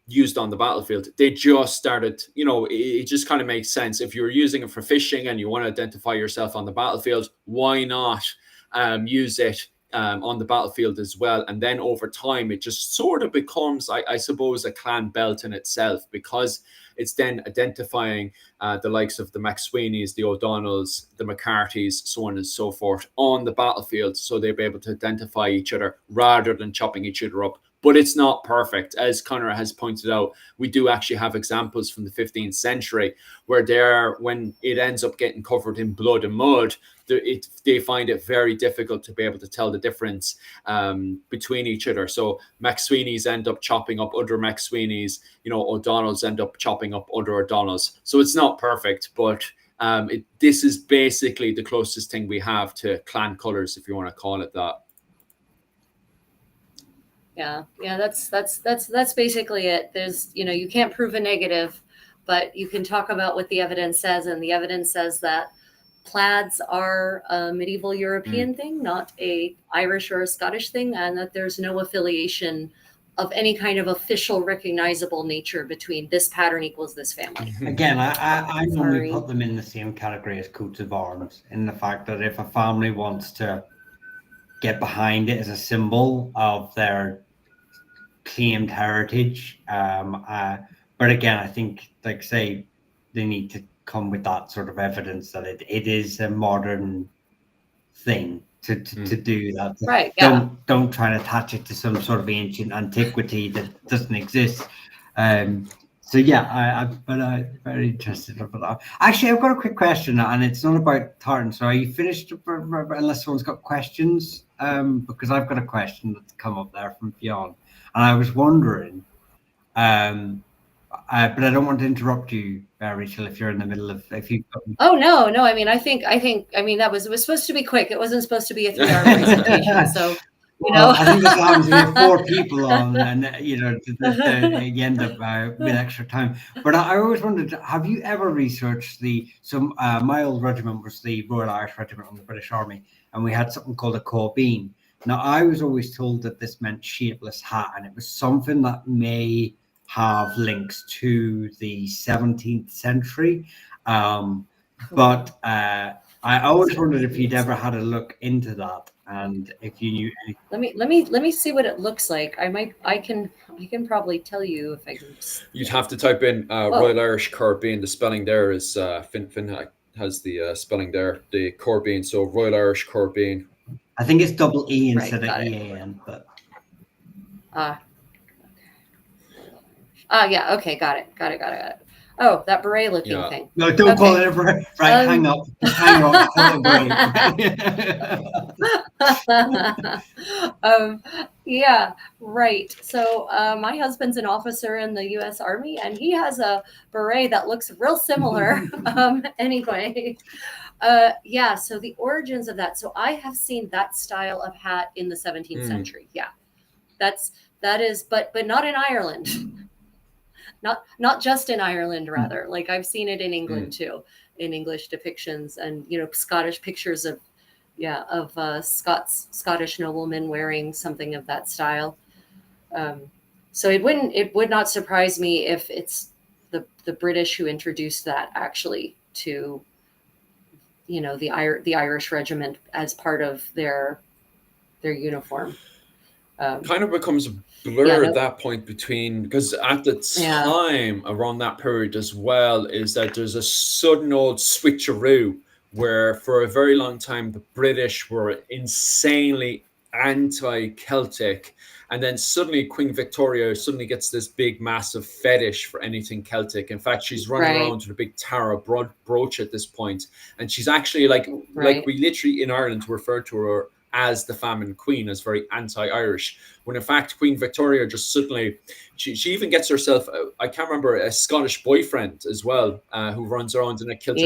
used on the battlefield. They just started, it just kind of makes sense. If you're using it for fishing and you want to identify yourself on the battlefield, why not use it on the battlefield as well? And then over time, it just sort of becomes, I suppose, a clan belt in itself, because it's then identifying the likes of the McSweeneys, the O'Donnells, the McCartys, so on and so forth on the battlefield, so they'll be able to identify each other rather than chopping each other up. But it's not perfect. As Conor has pointed out, we do actually have examples from the 15th century where when it ends up getting covered in blood and mud, they find it very difficult to be able to tell the difference between each other. So McSweeneys end up chopping up other McSweeneys, O'Donnells end up chopping up other O'Donnells. So it's not perfect, but this is basically the closest thing we have to clan colors, if you want to call it that. Yeah, that's basically it. There's, you can't prove a negative, but you can talk about what the evidence says, and the evidence says that plaids are a medieval European thing, not a Irish or a Scottish thing, and that there's no affiliation of any kind of official recognizable nature between this pattern equals this family. Again, I normally put them in the same category as coats of arms, in the fact that if a family wants to get behind it as a symbol of their claimed heritage, but again, I think, like say, they need to come with that sort of evidence that it is a modern thing to do that. Right. Yeah. Don't try and attach it to some sort of ancient antiquity that doesn't exist. So yeah, I'm very interested about that. Actually, I've got a quick question, and it's not about tartan. So are you finished? Unless someone's got questions, because I've got a question that's come up there from Fionn, and I was wondering, but I don't want to interrupt you, Rachel, if you're in the middle of Oh no! I mean it was supposed to be quick. It wasn't supposed to be a 3-hour presentation. So. I think that's happens. We have 4 people on, and you end up with extra time. But I always wondered: have you ever researched my old regiment was the Royal Irish Regiment on the British Army, and we had something called a corbeen. Now, I was always told that this meant shapeless hat, and it was something that may have links to the 17th century. But I always wondered if you'd ever had a look into that. And if you knew anything. Let me see what it looks like. I can probably tell you if I can. You'd have to type in Royal Irish Corbeen. The spelling there is Finn has the spelling there. The Corbeen, so Royal Irish Corbeen. I think it's double E instead of EAN, but. Yeah. Okay. Got it. Oh, that beret looking thing. No, don't call it a beret. Right, hang up. Hang on. Call it a beret. Yeah, right. So my husband's an officer in the U.S. Army, and he has a beret that looks real similar. Anyway, yeah. So the origins of that. So I have seen that style of hat in the 17th century. Yeah, that is, but not in Ireland. Not just in Ireland, rather. Like I've seen it in England too, in English depictions, and Scottish pictures of Scottish noblemen wearing something of that style. So it would not surprise me if it's the British who introduced that actually to the Irish regiment as part of their uniform. Kind of becomes a blur at that point because at the time around that period as well is that there's a sudden old switcheroo where for a very long time the British were insanely anti-Celtic, and then suddenly Queen Victoria suddenly gets this big massive fetish for anything Celtic. In fact, she's running around with a big Tara brooch at this point, and she's actually like we literally in Ireland refer to her as the famine queen, as very anti-Irish, when in fact Queen Victoria just suddenly she even gets herself I can't remember a Scottish boyfriend as well who runs around in a kilt.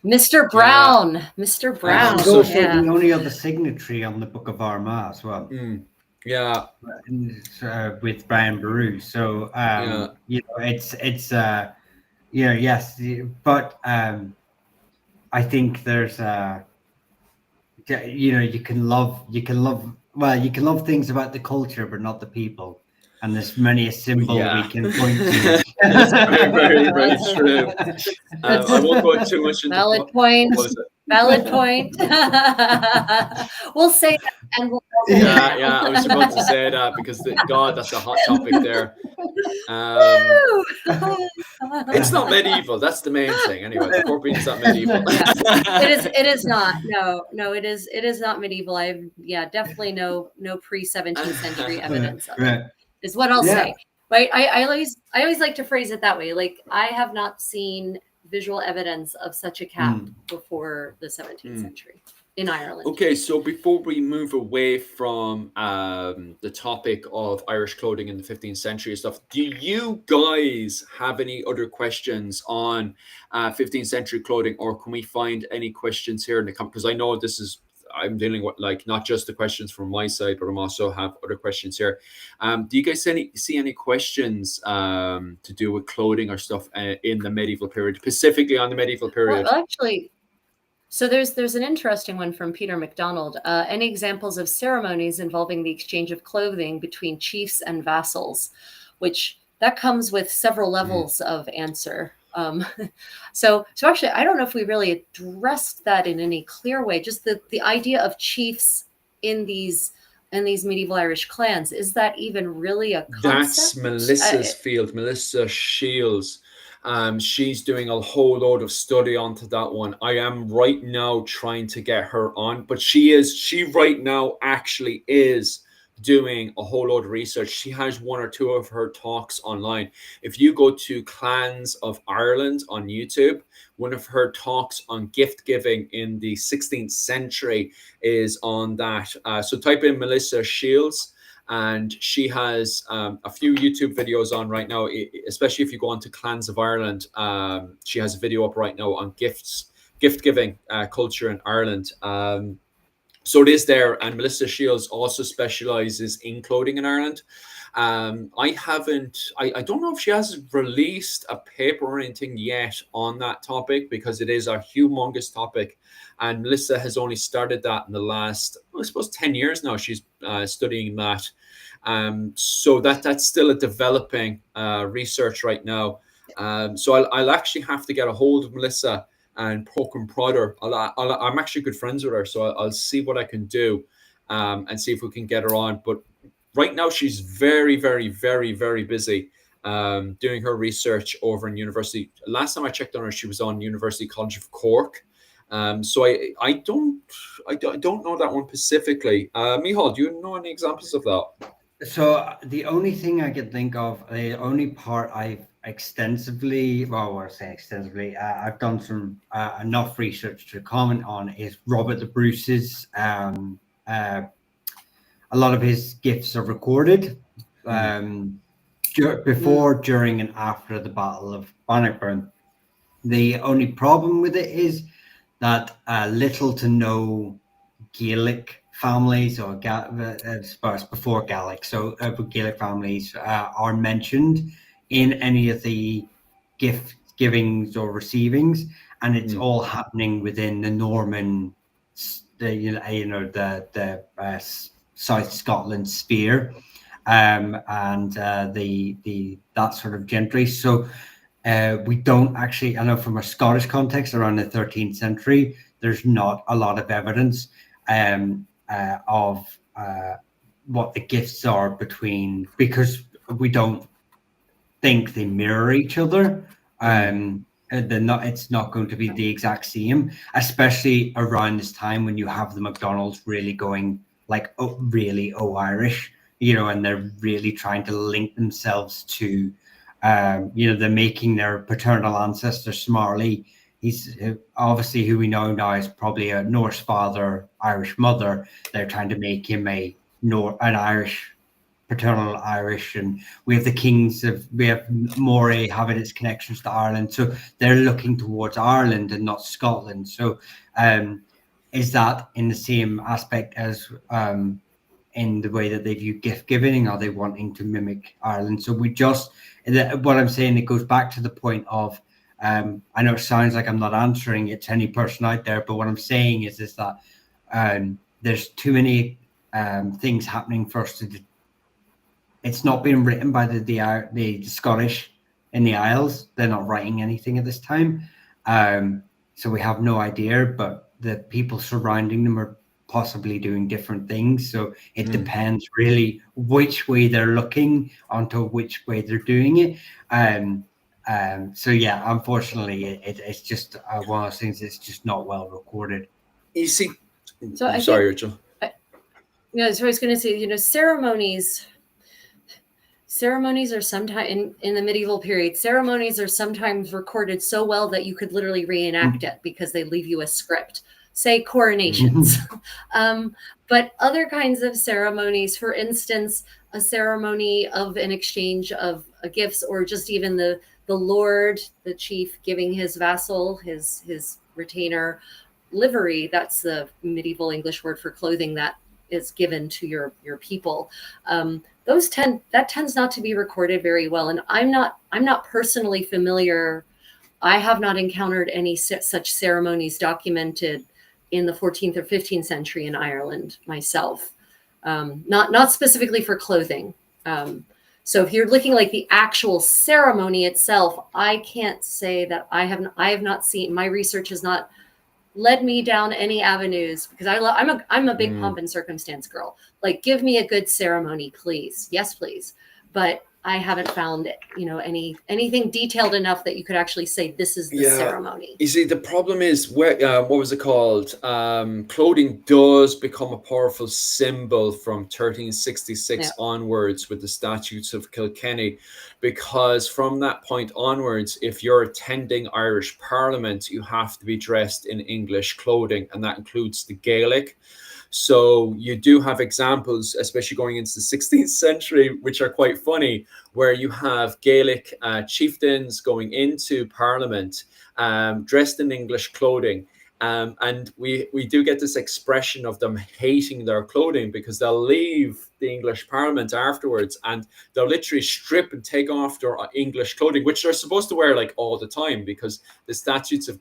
Mr. Brown. Mr. Brown. He's also the only other signatory on the Book of Armagh as well. Yeah, with Brian Boru. So it's yes, but I think there's you can love things about the culture, but not the people. And there's many a symbol we can point to. That's very, very, very true. I won't go too much into Valid point. what was it? Valid point. We'll say that, and we'll Yeah, I was about to say that because God, that's a hot topic there. It's not medieval. That's the main thing. Anyway, the Corby's not medieval. It is not. No, it is not medieval. Definitely no pre-17th century evidence of it, is what I'll say. Right? I always like to phrase it that way. Like, I have not seen visual evidence of such a cap before the 17th century in Ireland. Okay, so before we move away from the topic of Irish clothing in the 15th century and stuff, do you guys have any other questions on 15th century clothing, or can we find any questions here in the comments? Because I know I'm dealing with, like, not just the questions from my side, but I'm also have other questions here. Do you guys see any questions to do with clothing or stuff in the medieval period, specifically on the medieval period? Well, actually, so there's an interesting one from Peter MacDonald. Any examples of ceremonies involving the exchange of clothing between chiefs and vassals, which that comes with several levels of answer. So actually, I don't know if we really addressed that in any clear way. Just the idea of chiefs in these medieval Irish clans, is that even really a concept? That's Melissa's field, Melissa Shields. She's doing a whole load of study onto that one. I am right now trying to get her on, but she right now actually is doing a whole load of research. She has one or two of her talks online. If you go to Clans of Ireland on YouTube, one of her talks on gift giving in the 16th century is on that. So type in Melissa Shields, and she has a few YouTube videos on right now, especially if you go onto Clans of Ireland. She has a video up right now on gift giving culture in Ireland. So it is there, and Melissa Shields also specializes in clothing in Ireland. I don't know if she has released a paper or anything yet on that topic, because it is a humongous topic, and Melissa has only started that in the last, I suppose, 10 years now. She's studying that. So that's still a developing research right now. So I'll actually have to get a hold of Melissa and poke and prod her. I'm actually good friends with her, so I'll see what I can do and see if we can get her on. But right now, she's very, very, very, very busy doing her research over in university. Last time I checked on her, she was on University College of Cork. So I don't know that one specifically. Michal, do you know any examples of that? So the only thing I can think of, the only part I've extensively, I've done some enough research to comment on, is Robert the Bruce's. A lot of his gifts are recorded before, during, and after the Battle of Bannockburn. The only problem with it is that little to no Gaelic families, or before Gaelic, so Gaelic families are mentioned in any of the gift givings or receivings, and it's all happening within the Norman, the South Scotland sphere, and the that sort of gentry. So we don't actually, I know from a Scottish context around the 13th century, there's not a lot of evidence of what the gifts are between, because we don't think they mirror each other. It's not going to be the exact same, especially around this time when you have the MacDonalds really going like Irish, and they're really trying to link themselves to they're making their paternal ancestor Smarly. He's obviously, who we know now is probably a Norse father, Irish mother. They're trying to make him an Irish, paternal Irish, and we have Moray having its connections to Ireland. So they're looking towards Ireland and not Scotland. So is that in the same aspect as in the way that they view gift giving? Are they wanting to mimic Ireland? So what I'm saying, it goes back to the point of, I know it sounds like I'm not answering it to any person out there, but what I'm saying is that There's too many things happening for us to. It's not being written by the Scottish in the Isles. They're not writing anything at this time, so we have no idea. But the people surrounding them are possibly doing different things. So it depends really which way they're looking onto which way they're doing it. So yeah, unfortunately, it's just one of those things that's just not well recorded. You see, So I sorry, think, Rachel. Yeah, so I was going to say, ceremonies are sometimes in the medieval period, ceremonies are sometimes recorded so well that you could literally reenact it because they leave you a script, say coronations. But other kinds of ceremonies, for instance, a ceremony of an exchange of gifts, or just even the lord, the chief, giving his vassal, his retainer livery. That's the medieval English word for clothing that is given to your people. That tends not to be recorded very well, and I'm not personally familiar. I have not encountered any such ceremonies documented in the 14th or 15th century in Ireland myself. Not specifically for clothing. So if you're looking like the actual ceremony itself, I can't say that I have not seen. My research has not led me down any avenues, because I'm a big pomp and circumstance girl. Like, give me a good ceremony, please. Yes, please. But I haven't found, anything detailed enough that you could actually say this is the ceremony. You see, the problem is, what was it called? Clothing does become a powerful symbol from 1366 onwards with the Statutes of Kilkenny, because from that point onwards, if you're attending Irish Parliament, you have to be dressed in English clothing, and that includes the Gaelic. So you do have examples, especially going into the 16th century, which are quite funny, where you have Gaelic chieftains going into Parliament dressed in English clothing. And we do get this expression of them hating their clothing, because they'll leave the English Parliament afterwards and they'll literally strip and take off their English clothing, which they're supposed to wear like all the time, because the statutes of,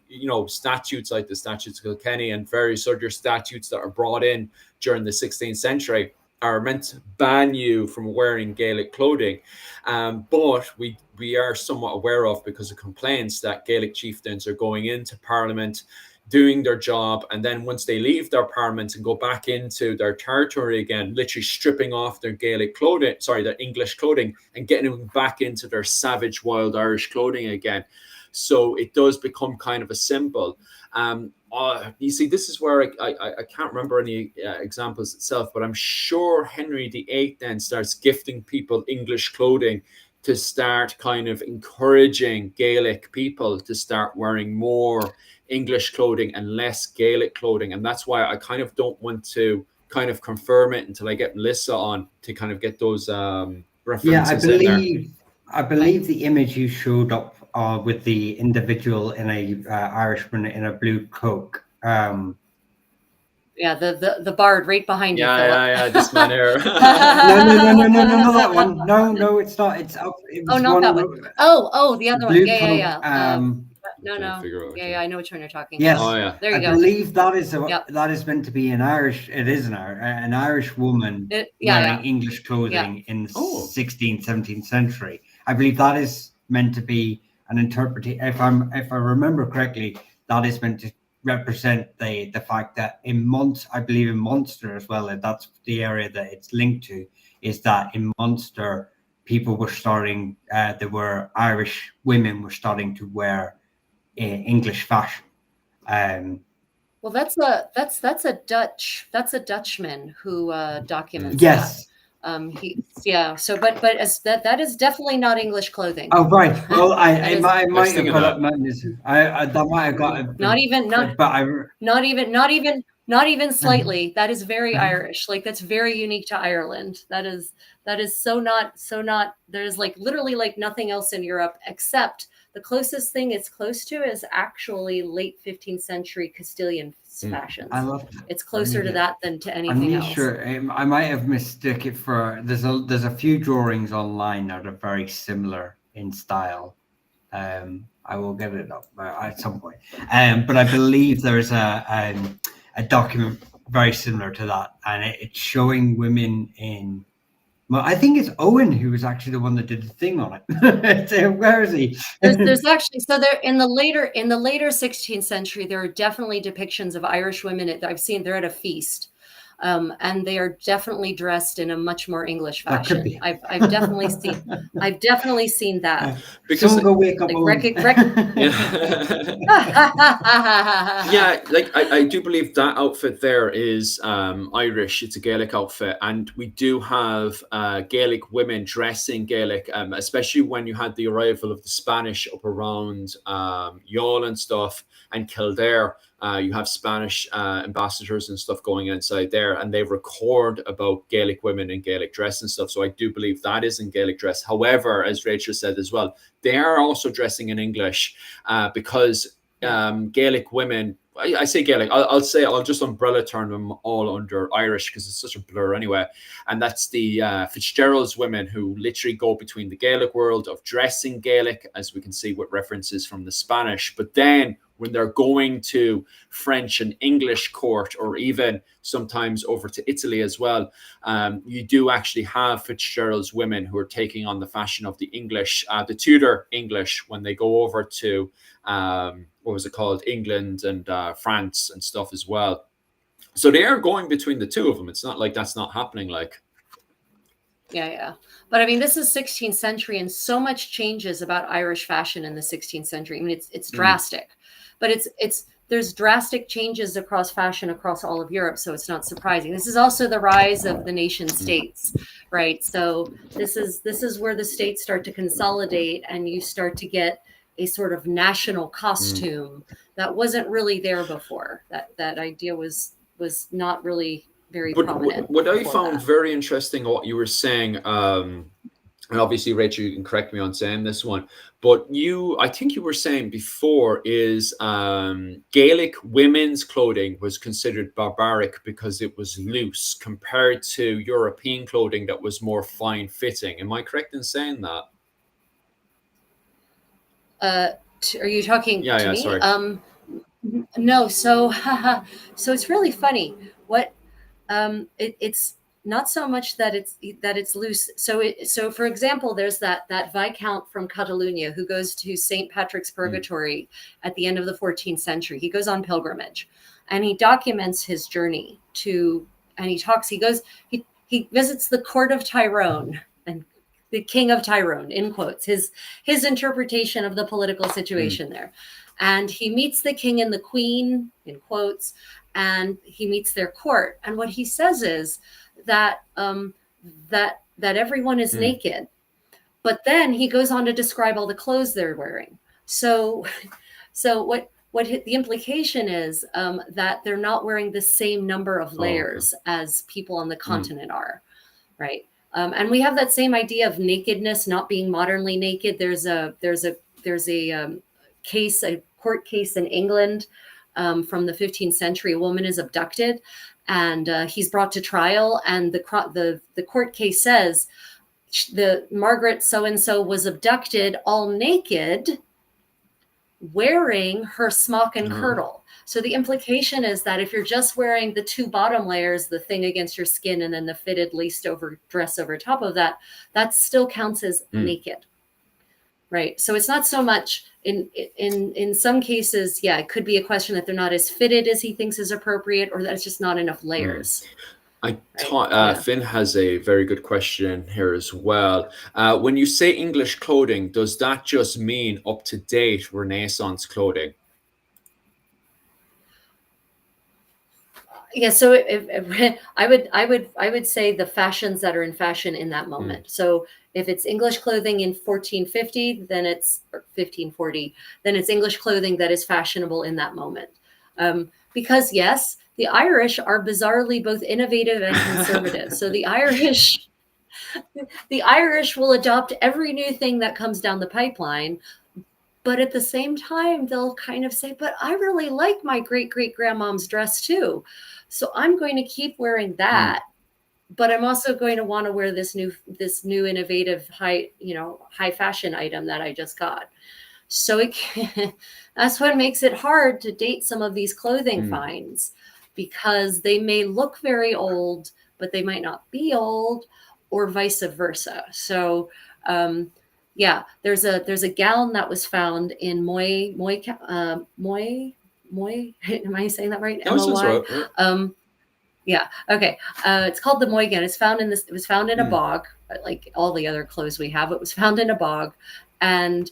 statutes like the Statutes of Kilkenny and various other statutes that are brought in during the 16th century are meant to ban you from wearing Gaelic clothing. But we are somewhat aware of, because of complaints, that Gaelic chieftains are going into Parliament, doing their job, and then once they leave their Parliament and go back into their territory again, literally stripping off their their English clothing, and getting them back into their savage, wild Irish clothing again. So it does become kind of a symbol. You see, this is where I can't remember any examples itself, but I'm sure Henry VIII then starts gifting people English clothing to start kind of encouraging Gaelic people to start wearing more English clothing and less Gaelic clothing. And that's why I kind of don't want to kind of confirm it until I get Melissa on to kind of get those references in there. I believe the image you showed up with the individual in a Irishman in a blue cloak. Yeah, the bard right behind you, Philip. Yeah, this man here. No, that one. No, it's not. It's up. It was not that one. Oh, the other one. Yeah. No. I know which one you're talking about. Yes. Oh, yeah. There you go. I believe that is meant to be an Irish. It is an Irish woman wearing English clothing in the 16th, 17th century. I believe that is meant to be an interpretation. If I remember correctly, that is meant to represent the fact that I believe in Munster as well, and that's the area that it's linked to, is that in Munster people were starting, Irish women were starting to wear English fashion. Well, that's a Dutchman who documents that. So that is definitely not English clothing. Oh, right. Well, I might have got up. That might have got not even slightly. That is very Irish. Like, that's very unique to Ireland. That is so not. There's like literally like nothing else in Europe, except the closest thing it's close to is actually late 15th century Castilian fashions. It's closer to that than to anything else. Sure. I might have mistook it for. There's a few drawings online that are very similar in style. I will get it up at some point. But I believe there's a document very similar to that, and it's showing women in. Well, I think it's Owen who was actually the one that did the thing on it. Where is he? There's actually, so there in the later 16th century, there are definitely depictions of Irish women. I've seen they're at a feast, and they are definitely dressed in a much more English That could fashion. be. I've definitely seen that. Because Someone go wake up Like Owen. yeah, like I do believe that outfit there is Irish. It's a Gaelic outfit, and we do have Gaelic women dressing Gaelic, especially when you had the arrival of the Spanish up around Youghal and stuff, and Kildare. You have Spanish ambassadors and stuff going inside there, and they record about Gaelic women in Gaelic dress and stuff. So I do believe that is in Gaelic dress. However, as Rachel said as well, they are also dressing in English because Gaelic women, I say Gaelic, I'll just umbrella term them all under Irish because it's such a blur anyway. And that's the Fitzgerald's women who literally go between the Gaelic world of dressing Gaelic, as we can see with references from the Spanish, but then when they're going to French and English court, or even sometimes over to Italy as well, you do actually have Fitzgerald's women who are taking on the fashion of the English, the Tudor English, when they go over to, what was it called, England and France and stuff as well. So they are going between the two of them. It's not like that's not happening. Like, yeah. But I mean, this is 16th century, and so much changes about Irish fashion in the 16th century. I mean, it's drastic. But there's drastic changes across fashion across all of Europe, so it's not surprising. This is also the rise of the nation states, right? So this is where the states start to consolidate, and you start to get a sort of national costume that wasn't really there before. That idea was not really very prominent. What I found very interesting, what you were saying, and obviously, Rachel, you can correct me on saying this one, but I think you were saying before is Gaelic women's clothing was considered barbaric because it was loose compared to European clothing that was more fine fitting. Am I correct in saying that? Are you talking to me? Sorry. No. So it's really funny. What it's not so much that it's loose. So for example, there's that Viscount from Catalonia who goes to St. Patrick's Purgatory at the end of the 14th century. He goes on pilgrimage, and he documents his journey he visits the court of Tyrone and the king of Tyrone, in quotes, his interpretation of the political situation there. And he meets the king and the queen, in quotes, and he meets their court. And what he says is that everyone is naked, but then he goes on to describe all the clothes they're wearing. So what the implication is that they're not wearing the same number of layers as people on the continent are, right? And we have that same idea of nakedness not being modernly naked. There's a court case in England from the 15th century. A woman is abducted, and he's brought to trial. And the court case says the Margaret so-and-so was abducted all naked, wearing her smock and kirtle. So the implication is that if you're just wearing the two bottom layers, the thing against your skin, and then the fitted laced over dress over top of that, that still counts as naked. Right. So it's not so much in some cases, it could be a question that they're not as fitted as he thinks is appropriate, or that it's just not enough layers. Finn has a very good question here as well. When you say English clothing, does that just mean up-to-date Renaissance clothing? Yeah, so I would say the fashions that are in fashion in that moment. So if it's English clothing in 1450, then it's 1540, then it's English clothing that is fashionable in that moment. Because yes, the Irish are bizarrely both innovative and conservative. So the Irish will adopt every new thing that comes down the pipeline. But at the same time, they'll kind of say, but I really like my great-great-grandmom's dress too. So I'm going to keep wearing that. But I'm also going to want to wear this new innovative high fashion item that I just got. So that's what makes it hard to date some of these clothing finds, because they may look very old, but they might not be old, or vice versa. So yeah, there's a gown that was found in Moy. Am I saying that right? No, it sounds MOY. right. Yeah. Okay. It's called the Moy gown. It's found in this. It was found in a bog, like all the other clothes we have. It was found in a bog, and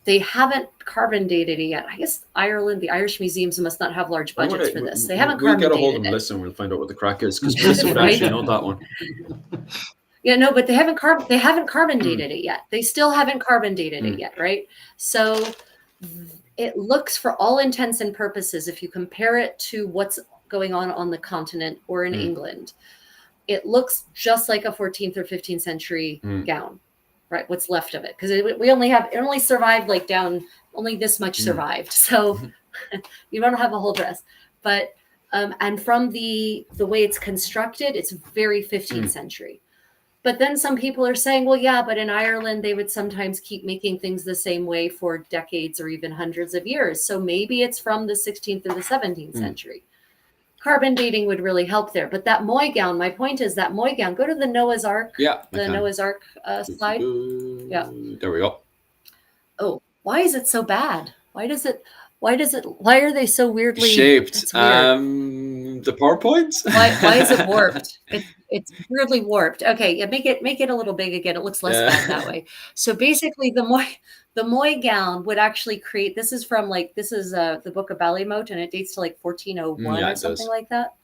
they haven't carbon dated it yet. I guess Ireland, the Irish museums must not have large budgets for this. They haven't carbon dated it. We'll get a hold of Melissa and we'll find out what the crack is, because Melissa would actually know that one. Yeah, no, but they haven't carbon dated it yet. They still haven't carbon dated it yet, right? So it looks, for all intents and purposes, if you compare it to what's going on the continent or in England, it looks just like a 14th or 15th century gown. Right, what's left of it, because it only survived like down, only this much survived, so you don't have a whole dress. But and from the way it's constructed, it's very 15th century. But then some people are saying, well, yeah, but in Ireland they would sometimes keep making things the same way for decades or even hundreds of years, so maybe it's from the 16th or the 17th century. Carbon dating would really help there. But that Moy gown, my point is that Moy gown, go to the Noah's Ark. Yeah. The Noah's Ark slide. Yeah. There we go. Oh, why is it so bad? Why are they so weirdly shaped? The PowerPoint? Why is it warped? It's weirdly warped. Okay, yeah, make it a little big again. It looks less bad that way. So basically the Moy gown would actually create, this is the Book of Ballymote, and it dates to like 1401 or something like that.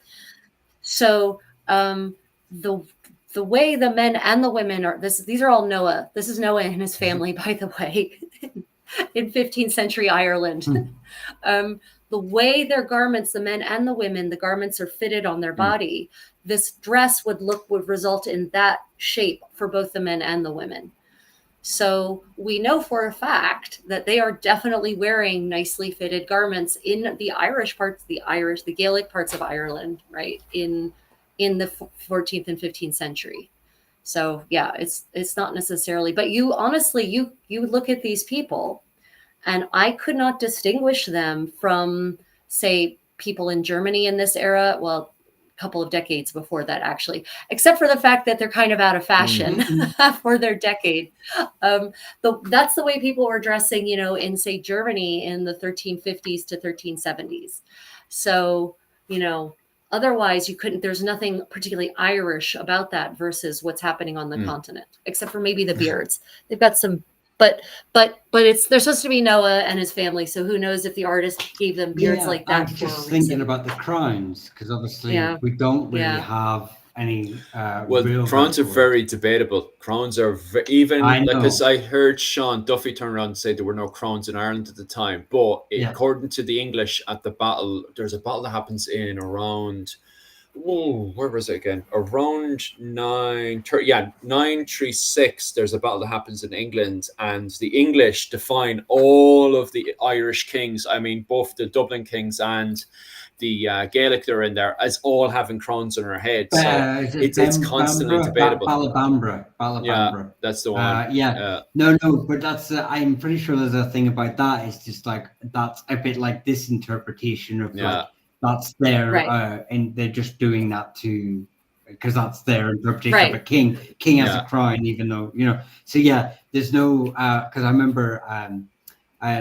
So the way the men and the women are, these are all Noah. This is Noah and his family, by the way, in 15th century Ireland. The way their garments, the men and the women, the garments are fitted on their body. This dress would result in that shape for both the men and the women. So we know for a fact that they are definitely wearing nicely fitted garments in the Irish parts, the Gaelic parts of Ireland, right? In the 14th and 15th century. So yeah, it's not necessarily, but you look at these people, and I could not distinguish them from, say, people in Germany in this era. Well, a couple of decades before that, actually, except for the fact that they're kind of out of fashion for their decade. That's the way people were dressing, in, say, Germany in the 1350s to 1370s. So, otherwise you couldn't, there's nothing particularly Irish about that versus what's happening on the continent, except for maybe the beards. They've got some, but they're supposed to be Noah and his family. So who knows if the artist gave them beards like that. I'm just thinking about the crowns, because obviously we don't really have any. Crowns are very debatable. Crowns are because I heard Sean Duffy turn around and say there were no crowns in Ireland at the time, but according to the English at the battle, there's a battle that happens in around. Where was it again? Around 936. There's a battle that happens in England, and the English define all of the Irish kings. I mean, both the Dublin kings and the Gaelic that are in there, as all having crowns on their head. So it's constantly debatable. Balabambra. Yeah, that's the one. No, but that's. I'm pretty sure there's a thing about that. It's just like that's a bit like this interpretation of like. That's their, and they're just doing that because that's their interpretation of a king. King has a crown, even though, So yeah, there's no, because I remember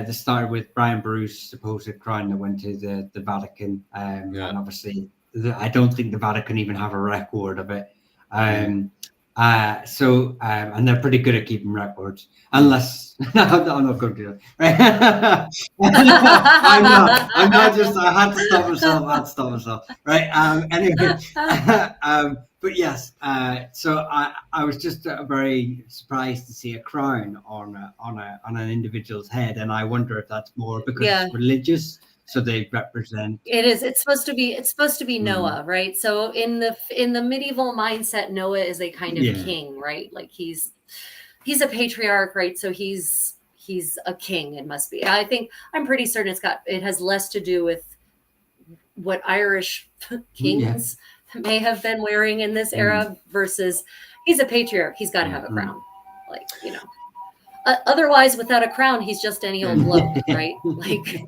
this started with Brian Bruce's supposed crown that went to the Vatican, and obviously I don't think the Vatican even have a record of it. And they're pretty good at keeping records, unless I'm not going to do that. Right? I'm not just. I had to stop myself. Right. Anyway. But yes. So I was just very surprised to see a crown on an individual's head, and I wonder if that's more because it's religious. So they represent. It is. It's supposed to be Noah, right? So in the medieval mindset, Noah is a kind of king, right? Like he's a patriarch, right? So he's a king. It must be. I'm pretty certain it has less to do with what Irish kings may have been wearing in this era versus he's a patriarch. He's got to have a crown, otherwise, without a crown, he's just any old bloke, right? Like.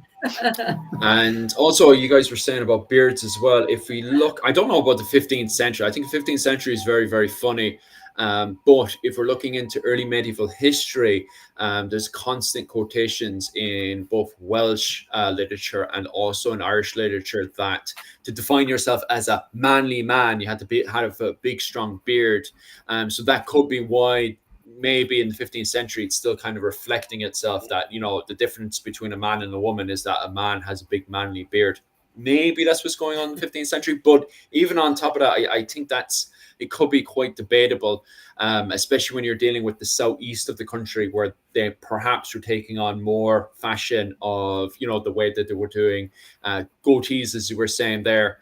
And also, you guys were saying about beards as well. If we look, I don't know about the 15th century. I think the 15th century is very, very funny. But if we're looking into early medieval history, there's constant quotations in both Welsh literature and also in Irish literature that to define yourself as a manly man, you had to have a big, strong beard. So that could be why maybe in the 15th century it's still kind of reflecting itself that, you know, the difference between a man and a woman is that a man has a big manly beard. Maybe that's what's going on in the 15th century. But even on top of that, I think it could be quite debatable, especially when you're dealing with the southeast of the country, where they perhaps were taking on more fashion of, you know, the way that they were doing goatees, as you were saying there,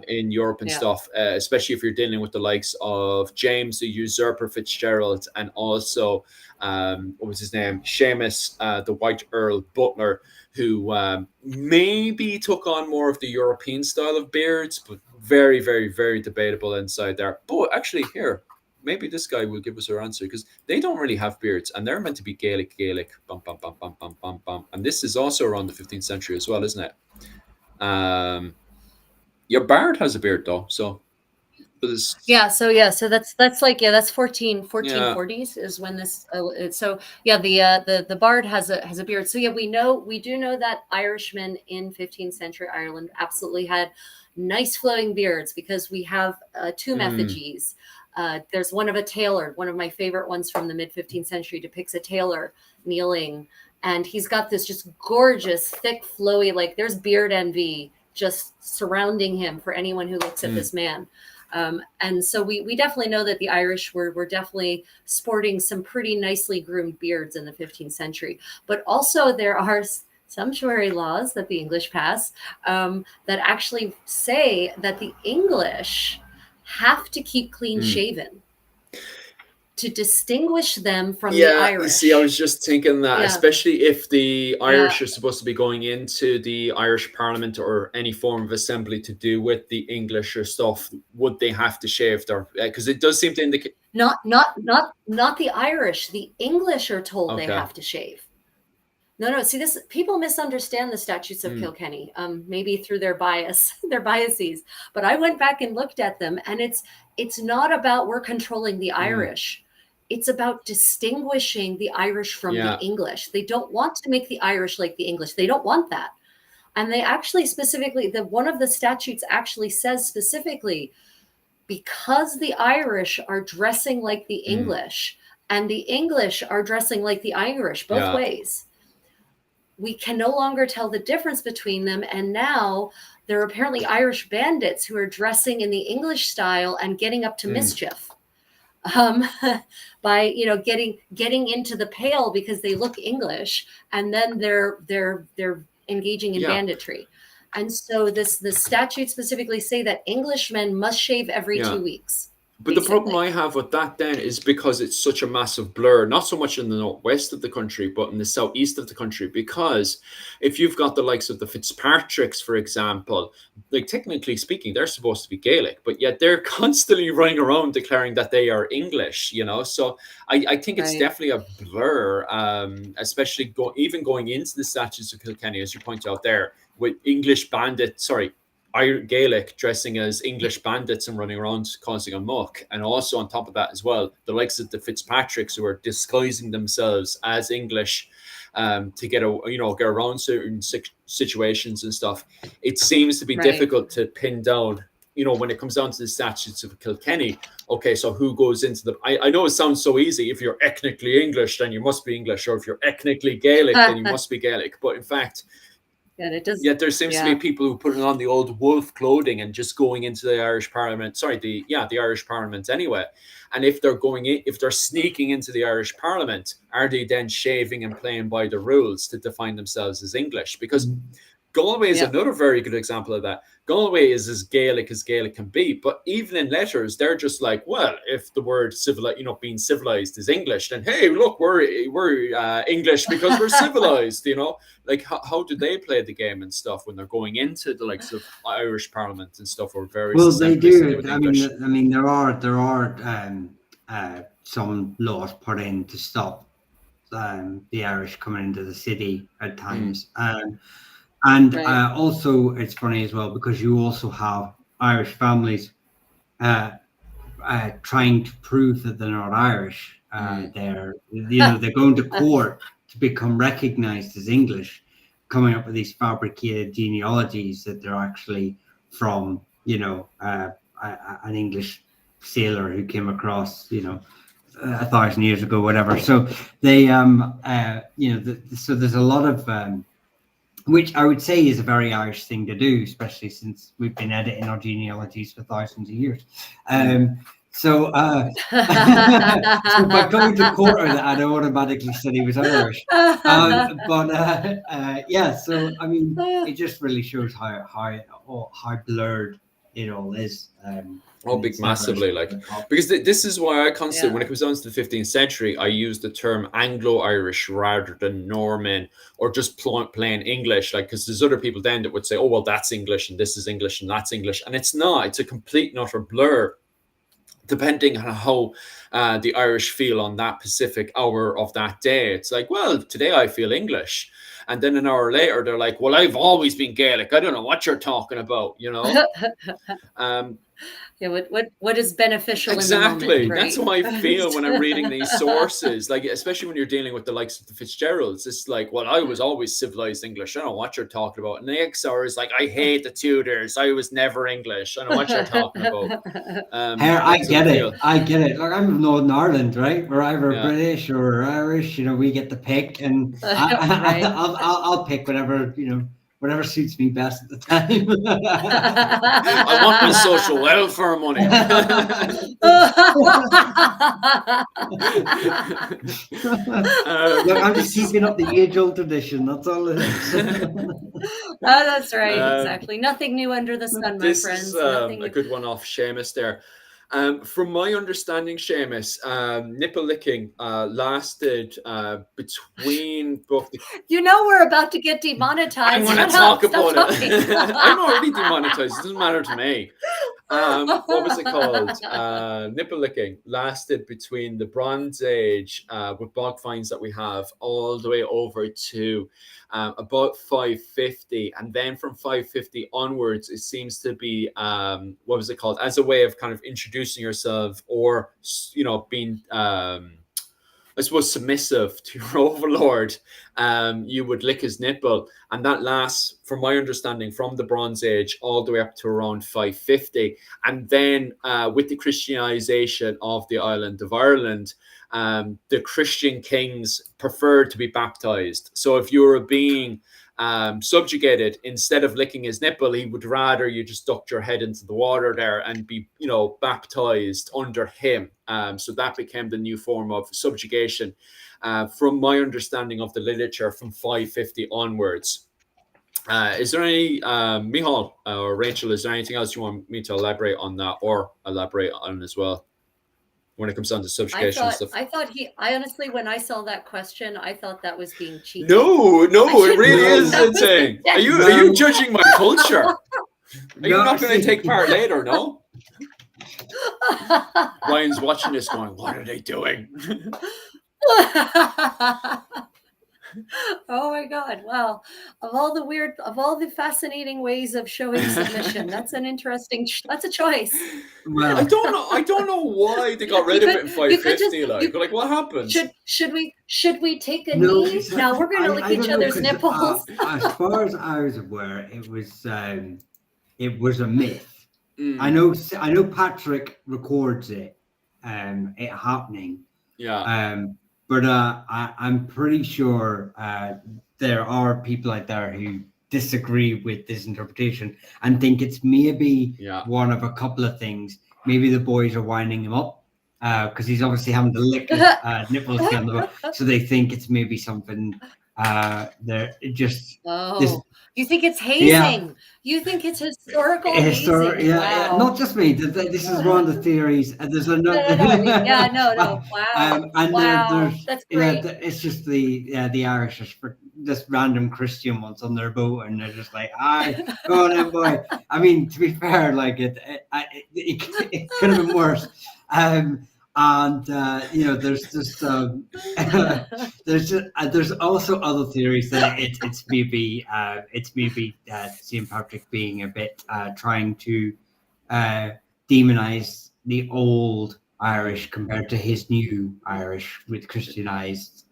in Europe and stuff, especially if you're dealing with the likes of James the Usurper Fitzgerald and also, what was his name? Seamus, the White Earl Butler, who maybe took on more of the European style of beards, but very, very, very debatable inside there. But actually here, maybe this guy will give us our answer, because they don't really have beards and they're meant to be Gaelic, bum, bum, bum, bum, bum, bum, bum. And this is also around the 15th century as well, isn't it? Your bard has a beard though, so so that's like that's 1440s is when this the bard has a beard. So we do know that Irishmen in 15th century Ireland absolutely had nice flowing beards, because we have tomb effigies. There's one of a tailor. One of my favorite ones from the mid 15th century depicts a tailor kneeling, and he's got this just gorgeous thick flowy, like there's beard envy just surrounding him for anyone who looks at this man. And so we definitely know that the Irish were definitely sporting some pretty nicely groomed beards in the 15th century. But also there are sumptuary laws that the English pass that actually say that the English have to keep clean shaven to distinguish them from the Irish. See, I was just thinking that, especially if the Irish are supposed to be going into the Irish Parliament or any form of assembly to do with the English or stuff, would they have to shave their? Because it does seem to indicate not the Irish. The English are told they have to shave. No. See, this people misunderstand the statutes of Kilkenny, maybe through their biases. But I went back and looked at them, and it's not about we're controlling the Irish. It's about distinguishing the Irish from the English. They don't want to make the Irish like the English. They don't want that. And they actually specifically, one of the statutes actually says specifically, because the Irish are dressing like the English and the English are dressing like the Irish, both ways, we can no longer tell the difference between them. And now there are apparently Irish bandits who are dressing in the English style and getting up to mischief. By getting into the pale because they look English, and then they're engaging in banditry. And so the statutes specifically say that Englishmen must shave every 2 weeks. But the problem I have with that then is because it's such a massive blur, not so much in the northwest of the country, but in the southeast of the country. Because if you've got the likes of the Fitzpatricks, for example, like technically speaking, they're supposed to be Gaelic, but yet they're constantly running around declaring that they are English, you know? So I think it's definitely a blur, especially going into the statutes of Kilkenny, as you point out there, with Gaelic dressing as English bandits and running around causing a muck. And also on top of that as well, the likes of the Fitzpatricks who are disguising themselves as English to get around certain situations and stuff. It seems to be difficult to pin down, when it comes down to the statutes of Kilkenny. Okay, so who goes into the... I know it sounds so easy. If you're ethnically English, then you must be English. Or if you're ethnically Gaelic, then you must be Gaelic. But in fact... Yet there seems to be people who put on the old wolf clothing and just going into the Irish Parliament. The Irish Parliament anyway. And if they're sneaking into the Irish Parliament, are they then shaving and playing by the rules to define themselves as English? Because Galway is another very good example of that. Galway is as Gaelic can be, but even in letters, they're just like, well, if the word being civilized is English, then hey, look, we're English because we're civilized. Like how do they play the game and stuff when they're going into the likes of Irish Parliament and stuff, or very well, they do. I mean, there are some laws put in to stop the Irish coming into the city at times. And Right. also, it's funny as well because you also have Irish families trying to prove that they're not Irish. They're they're going to court to become recognised as English, coming up with these fabricated genealogies that they're actually from an English sailor who came across 1,000 years ago, whatever. So they so there's a lot of which I would say is a very Irish thing to do, especially since we've been editing our genealogies for thousands of years. So, so by coming to court, I'd automatically said he was Irish. Yeah, so I mean, it just really shows how blurred it all is. Big massively, like, because this is why I constantly, when it comes down to the 15th century, I use the term Anglo-Irish rather than Norman or just plain English, like, because there's other people then that would say, oh, well, that's English and this is English and that's English, and it's not. It's a complete and utter blur, depending on how the Irish feel on that specific hour of that day. It's like, well, today I feel English. And then an hour later, they're like, well, I've always been Gaelic. I don't know what you're talking about, Yeah, what is beneficial exactly. in the moment, right? That's how I feel when I'm reading these sources, like, especially when you're dealing with the likes of the Fitzgeralds. It's like, well, I was always civilized English. I don't know what you're talking about. And the next hour is like, I hate the Tudors. I was never English. I don't know what you're talking about. I get it. I get it. Like, I'm from Northern Ireland, right? We're either British or Irish. We get to pick, and I'll pick whatever whatever suits me best at the time. I want my social welfare money. Look, I'm just keeping up the age-old tradition. That's all it is. That's right. Exactly. Nothing new under the sun, my friends. This is a good one off Seamus there. From my understanding, Seamus, nipple licking lasted between both. We're about to get demonetized. I'm going to talk about it. I'm already demonetized. It doesn't matter to me. What was it called? Nipple licking lasted between the Bronze Age with bog finds that we have all the way over to about 550, and then from 550 onwards, it seems to be what was it called? As a way of kind of introducing yourself, or being I suppose submissive to your overlord, you would lick his nipple, and that lasts, from my understanding, from the Bronze Age all the way up to around 550, and then with the Christianization of the island of Ireland, the Christian kings preferred to be baptized. So if you were being subjugated, instead of licking his nipple, he would rather you just ducked your head into the water there and be, baptized under him. So that became the new form of subjugation, from my understanding of the literature, from 550 onwards. Is there any, Michal or Rachel, is there anything else you want me to elaborate on that, or elaborate on as well, when it comes down to subjugation and stuff? I honestly, when I saw that question, I thought that was being cheeky. No, it really is a thing. Are you judging my culture? Are you not going to take part later? No. Ryan's watching this, going, "What are they doing?" Oh my God! Wow, of all the fascinating ways of showing submission, that's that's a choice. Well, I don't know why they got rid of it in 550. Like, what happened? Should we take a knee? Now we're going to lick each other's nipples. As far as I was aware, it was a myth. I know Patrick records it happening. Yeah. But I'm pretty sure there are people out there who disagree with this interpretation and think it's maybe one of a couple of things. Maybe the boys are winding him up because he's obviously having to lick his nipples down the road. So they think it's maybe something you think it's hazing? Yeah. You think it's historical hazing? Yeah, not just me. This is one of the theories. There's another. No. Wow. That's great. Yeah, it's just the Irish, just random Christian ones on their boat, and they're just like, go on then, boy. I mean, to be fair, like it could have been worse. And there's just there's also other theories that it's maybe St. Patrick being a bit trying to demonize the old Irish compared to his new Irish with Christianized.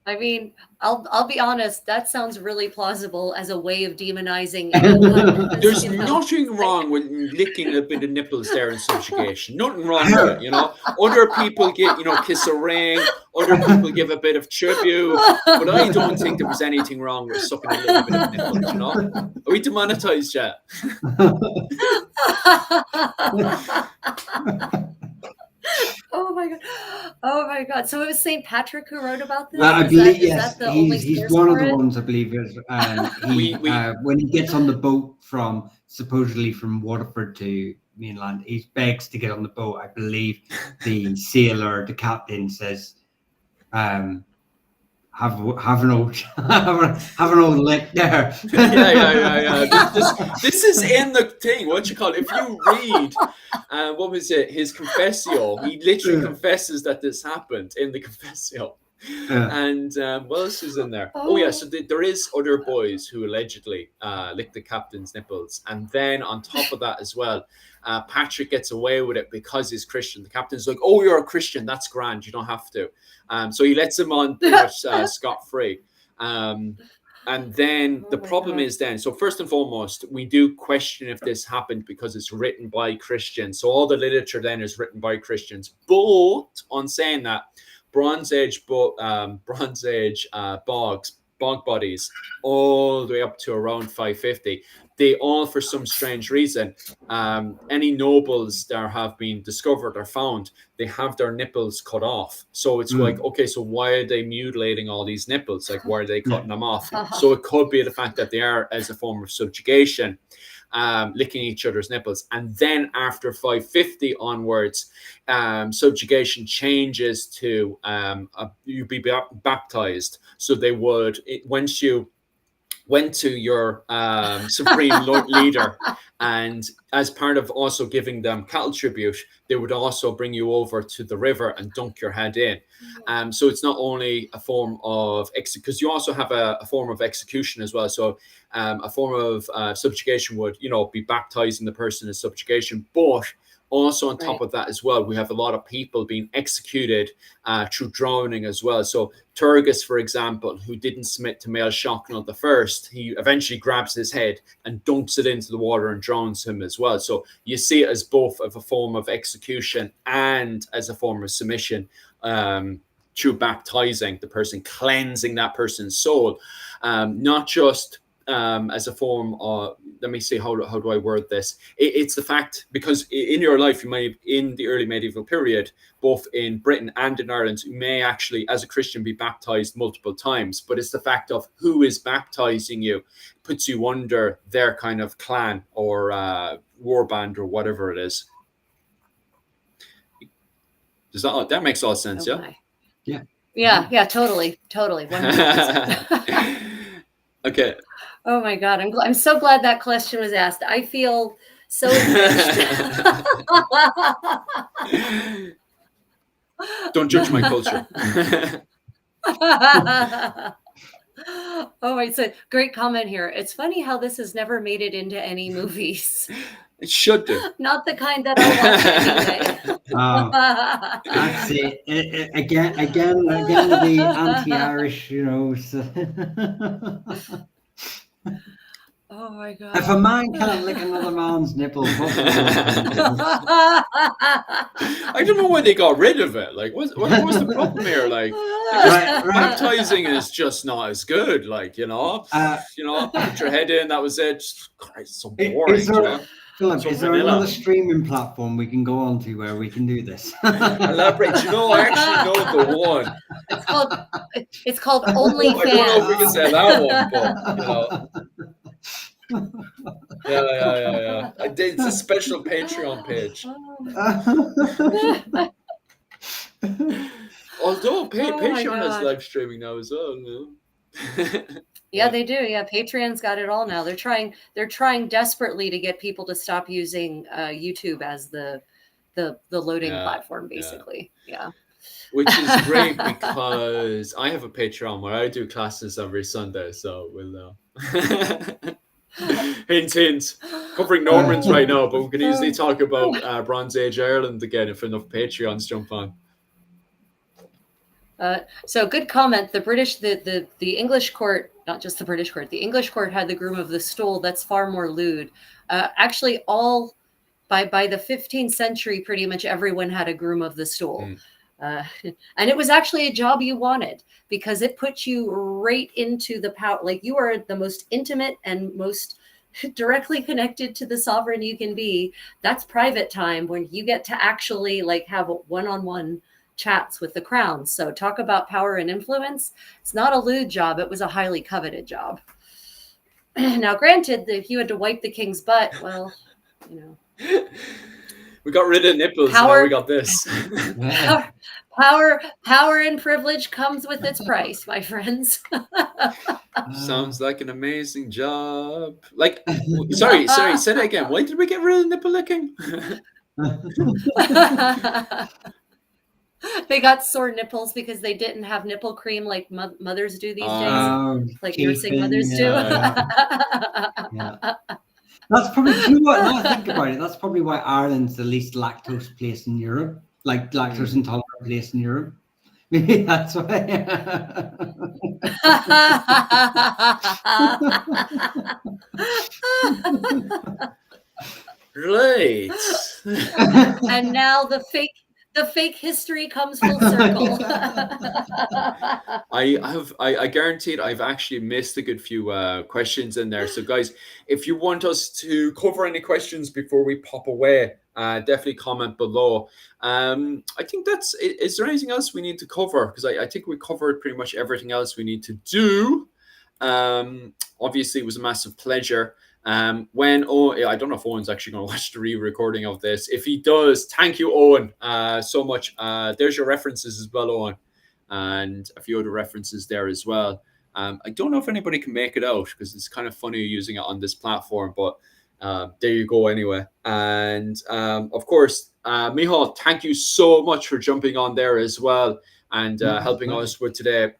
I mean, I'll be honest. That sounds really plausible as a way of demonizing anyone. There's nothing wrong with licking a bit of nipples there in subjugation. Nothing wrong with it, Other people get, kiss a ring. Other people give a bit of tribute. But I don't think there was anything wrong with sucking a little bit of nipples, Are we demonetized yet? Oh my god! So it was St. Patrick who wrote about this. I believe yes. He's one of the ones I believe is when he gets on the boat supposedly from Waterford to mainland, he begs to get on the boat. I believe the sailor, the captain, says, have an old lick there. Yeah. This is in the thing. What you call it? If you read, what was it? His confessio. He literally confesses that this happened in the confessio. And what else is in there? So there is other boys who allegedly licked the captain's nipples, and then on top of that as well, Patrick gets away with it because he's Christian. The captain's like, "Oh, you're a Christian. That's grand. You don't have to." So he lets him on pretty much scot-free. And then the problem is then, so first and foremost, we do question if this happened because it's written by Christians. So all the literature then is written by Christians. But on saying that, Bronze Age bog bodies all the way up to around 550, they all, for some strange reason, any nobles that have been discovered or found, they have their nipples cut off. So it's like, okay, so why are they mutilating all these nipples? Like, why are they cutting them off? So it could be the fact that they are as a form of subjugation, licking each other's nipples. And then after 550 onwards, subjugation changes to you be baptized. So they would, once you went to your supreme leader, and as part of also giving them cattle tribute, they would also bring you over to the river and dunk your head in. So it's not only a form of because you also have a form of execution as well. So a form of subjugation would, be baptizing the person in subjugation, but also on top of that as well, we have a lot of people being executed through drowning as well. So Turgus, for example, who didn't submit to male Shocknall the first, he eventually grabs his head and dunks it into the water and drowns him as well. So you see it as both of a form of execution and as a form of submission through baptizing the person, cleansing that person's soul, not just as a form of, let me see, how do I word this? It's the fact, because in your life, you may, in the early medieval period, both in Britain and in Ireland, you may actually, as a Christian, be baptized multiple times. But it's the fact of who is baptizing you, puts you under their kind of clan or warband or whatever it is. Does that makes all sense? Yeah, totally. 100%. Okay. Oh my God, I'm so glad that question was asked. I feel so enriched. Don't judge my culture. Oh, it's a great comment here. It's funny how this has never made it into any movies. It should do. Not the kind that I want anyway. That's it. Again, the anti-Irish, Oh my God. If a man can't lick another man's nipples, I don't know why they got rid of it. Like, what was the problem here? Like, baptizing is just not as good. Like, put your head in. That was it. Christ, so boring. Philip, is there another streaming platform we can go on to where we can do this? Elaborate. I actually know the one. It's called OnlyFans. I don't know if we can say that one, but Yeah. It's a special Patreon page. Although Patreon has live streaming now as well. Yeah, they do. Yeah, Patreon's got it all now. They're trying desperately to get people to stop using YouTube as the loading platform, basically. Yeah. Which is great because I have a Patreon where I do classes every Sunday, so we'll hint hint, covering Normans right now, but we can easily talk about Bronze Age Ireland again if enough Patreons jump on. So good comment. The English court, not just the British court, the English court had the groom of the stool. That's far more lewd. Actually, all by the 15th century, pretty much everyone had a groom of the stool. And it was actually a job you wanted because it put you right into the power. Like you are the most intimate and most directly connected to the sovereign you can be. That's private time when you get to actually like have one-on-one chats with the crown. So talk about power and influence. It's not a lewd job. It was a highly coveted job. Now, granted, if you had to wipe the king's butt, well, we got rid of nipples. Now we got this. Power and privilege comes with its price, my friends. Sounds like an amazing job. Like, sorry, say that again. Why did we get rid of nipple licking? They got sore nipples because they didn't have nipple cream like mothers do these days, like nursing mothers do. That's probably, you know what, now I think about it, that's probably why Ireland's the least lactose place in Europe, like lactose intolerant place in Europe. Maybe that's why. Right. And now the fake history comes full circle. I guaranteed I've actually missed a good few questions in there. So guys, if you want us to cover any questions before we pop away, definitely comment below. I think is there anything else we need to cover? Because I think we covered pretty much everything else we need to do. Obviously it was a massive pleasure. I don't know if Owen's actually going to watch the re-recording of this. If he does, thank you, Owen, so much. There's your references as well, Owen, and a few other references there as well. I don't know if anybody can make it out because it's kind of funny using it on this platform, but there you go anyway. And of course, Michal, thank you so much for jumping on there as well and helping us with today.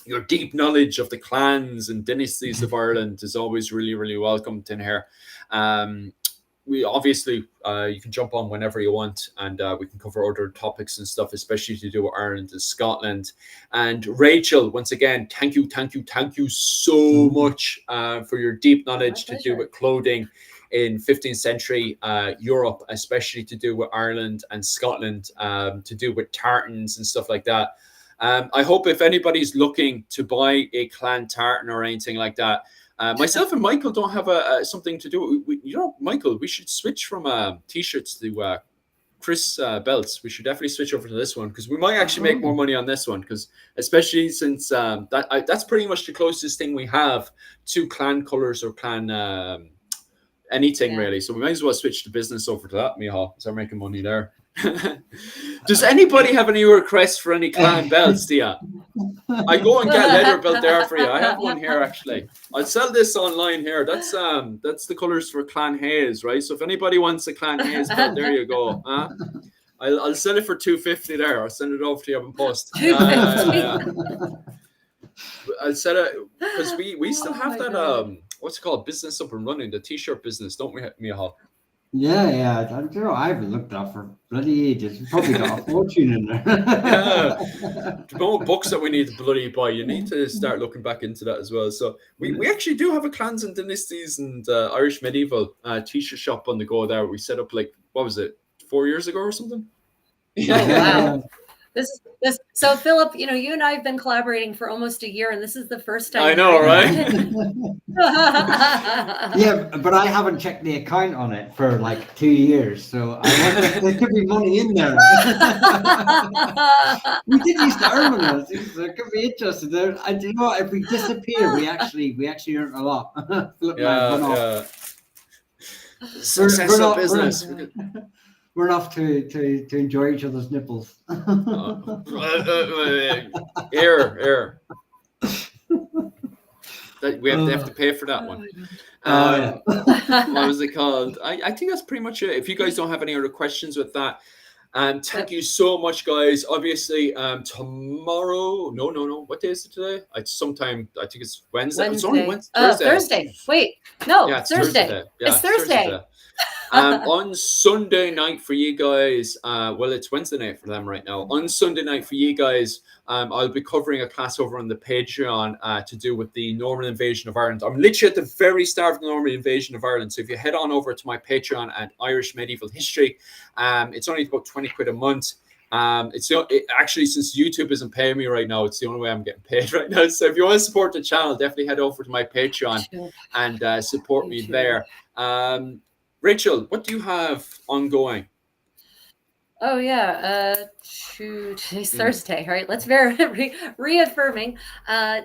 Your deep knowledge of the clans and dynasties of Ireland is always really, really welcomed in here. We obviously, you can jump on whenever you want, and we can cover other topics and stuff, especially to do with Ireland and Scotland. And Rachel, once again, thank you so much for your deep knowledge to do with clothing in 15th century Europe, especially to do with Ireland and Scotland, to do with tartans and stuff like that. I hope if anybody's looking to buy a clan tartan or anything like that, myself and Michael don't have something to do. Michael, we should switch from t-shirts to Chris belts. We should definitely switch over to this one because we might actually make more money on this one, because especially since that's pretty much the closest thing we have to clan colors or clan anything really. So we might as well switch the business over to that, Michal. Start making money there. Does anybody have any requests for any clan belts, Dia? I go and get a leather belt there for you. I have one here actually. I'll sell this online here. That's the colors for Clan Hayes, right? So if anybody wants a Clan Hayes belt, there you go. I'll sell it for $250 there. I'll send it over to you in post. I'll sell it because we still have that what's it called, business up and running, the t-shirt business, don't we, Michal? Yeah. I haven't looked up for bloody ages. You've probably got a fortune in there. Yeah. The more books that we need to bloody buy, you need to start looking back into that as well. So we actually do have a Clans and Dynasties and Irish Medieval t-shirt shop on the go there. We set up 4 years ago or something? Yeah. Oh, wow. So Philip, you and I have been collaborating for almost a year, and this is the first time. I know, right? Yeah, but I haven't checked the account on it for 2 years, so there could be money in there. We did used to earn on this, so it could be interesting. And you know what? If we disappear, we actually earn a lot. Yeah. Successful business. We're off to enjoy each other's nipples. Here. That we have to pay for that one. Yeah. What was it called? I think that's pretty much it. If you guys don't have any other questions with that, thank you so much, guys. Obviously, tomorrow. No. What day is it today? It's sometime. I think it's Wednesday. It's only Thursday. Thursday. Wait, no, Yeah, it's Thursday. Yeah, it's Thursday. On Sunday night for you guys, well, it's Wednesday night for them right now. On Sunday night for you guys, I'll be covering a class over on the Patreon to do with the Norman invasion of Ireland. I'm literally at the very start of the Norman invasion of Ireland. So if you head on over to my Patreon at Irish Medieval History, it's only about 20 quid a month. Actually, since YouTube isn't paying me right now, it's the only way I'm getting paid right now. So if you want to support the channel, definitely head over to my Patreon and support me there. Rachel, what do you have ongoing? Oh yeah, today's Thursday, right? Let's reaffirming.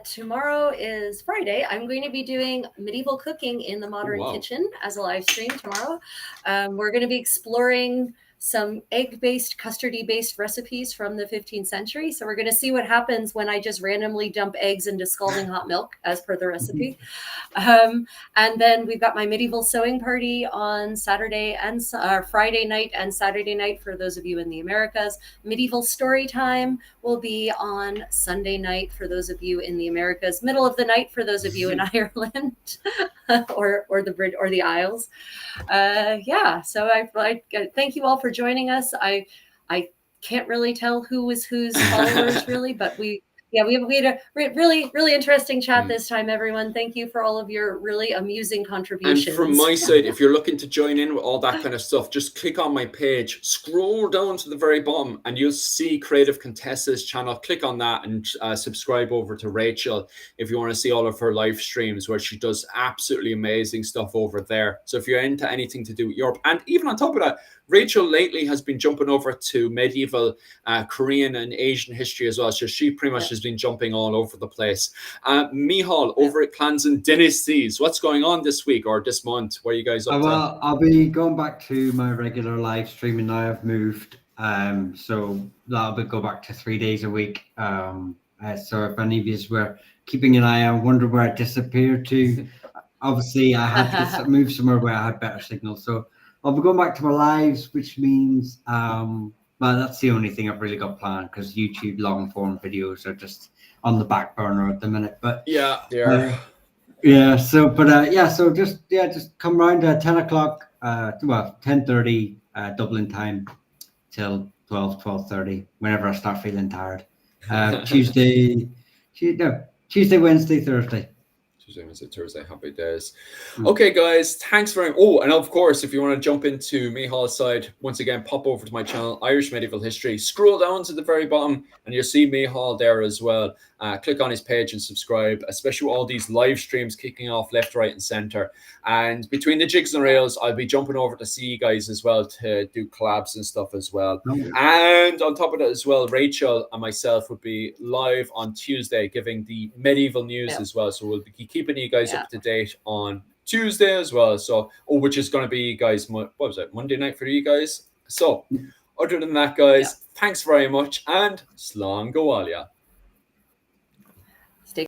Tomorrow is Friday. I'm going to be doing medieval cooking in the modern kitchen as a live stream tomorrow. We're going to be exploring some egg-based, custardy-based recipes from the 15th century. So we're going to see what happens when I just randomly dump eggs into scalding hot milk as per the recipe. And then we've got my medieval sewing party on Saturday and Friday night and Saturday night for those of you in the Americas. Medieval story time will be on Sunday night for those of you in the Americas. Middle of the night for those of you in Ireland or the Isles. So I thank you all for joining us. I can't really tell who was whose followers really, but we had a really interesting chat this time, everyone. Thank you for all of your really amusing contributions. And from my side, if you're looking to join in with all that kind of stuff, just click on my page, scroll down to the very bottom, and you'll see Creative Contessa's channel. Click on that and subscribe over to Rachel if you want to see all of her live streams where she does absolutely amazing stuff over there. So if you're into anything to do with Europe, and even on top of that, Rachel lately has been jumping over to medieval Korean and Asian history as well. So she pretty much has been jumping all over the place. Mihal over at Clans and Dynasties. What's going on this week or this month? What are you guys up to? Well, I'll be going back to my regular live streaming now. I've moved. So that'll go back to 3 days a week. So if any of you were keeping an eye on, wonder where I disappeared to, obviously I had to move somewhere where I had better signal. So I'll be going back to my lives, which means, well, that's the only thing I've really got planned because YouTube long form videos are just on the back burner at the minute. But yeah, they are. So just come round at 10 o'clock, 10:30 Dublin time till 12:30, whenever I start feeling tired. Tuesday, Wednesday, Thursday. Thursday, happy days. Okay, guys, thanks very much. Oh, and of course, if you want to jump into Mihal's side, once again, pop over to my channel, Irish Medieval History. Scroll down to the very bottom, and you'll see Mihal there as well. Click on his page and subscribe, especially with all these live streams kicking off left, right, and center. And between the jigs and rails, I'll be jumping over to see you guys as well to do collabs and stuff as well. And on top of that as well, Rachel and myself would be live on Tuesday giving the medieval news as well. So we'll be keeping you guys up to date on Tuesday as well. So, which is going to be, guys, what was it, Monday night for you guys? So, other than that, guys, thanks very much, and Slán go Bhaile.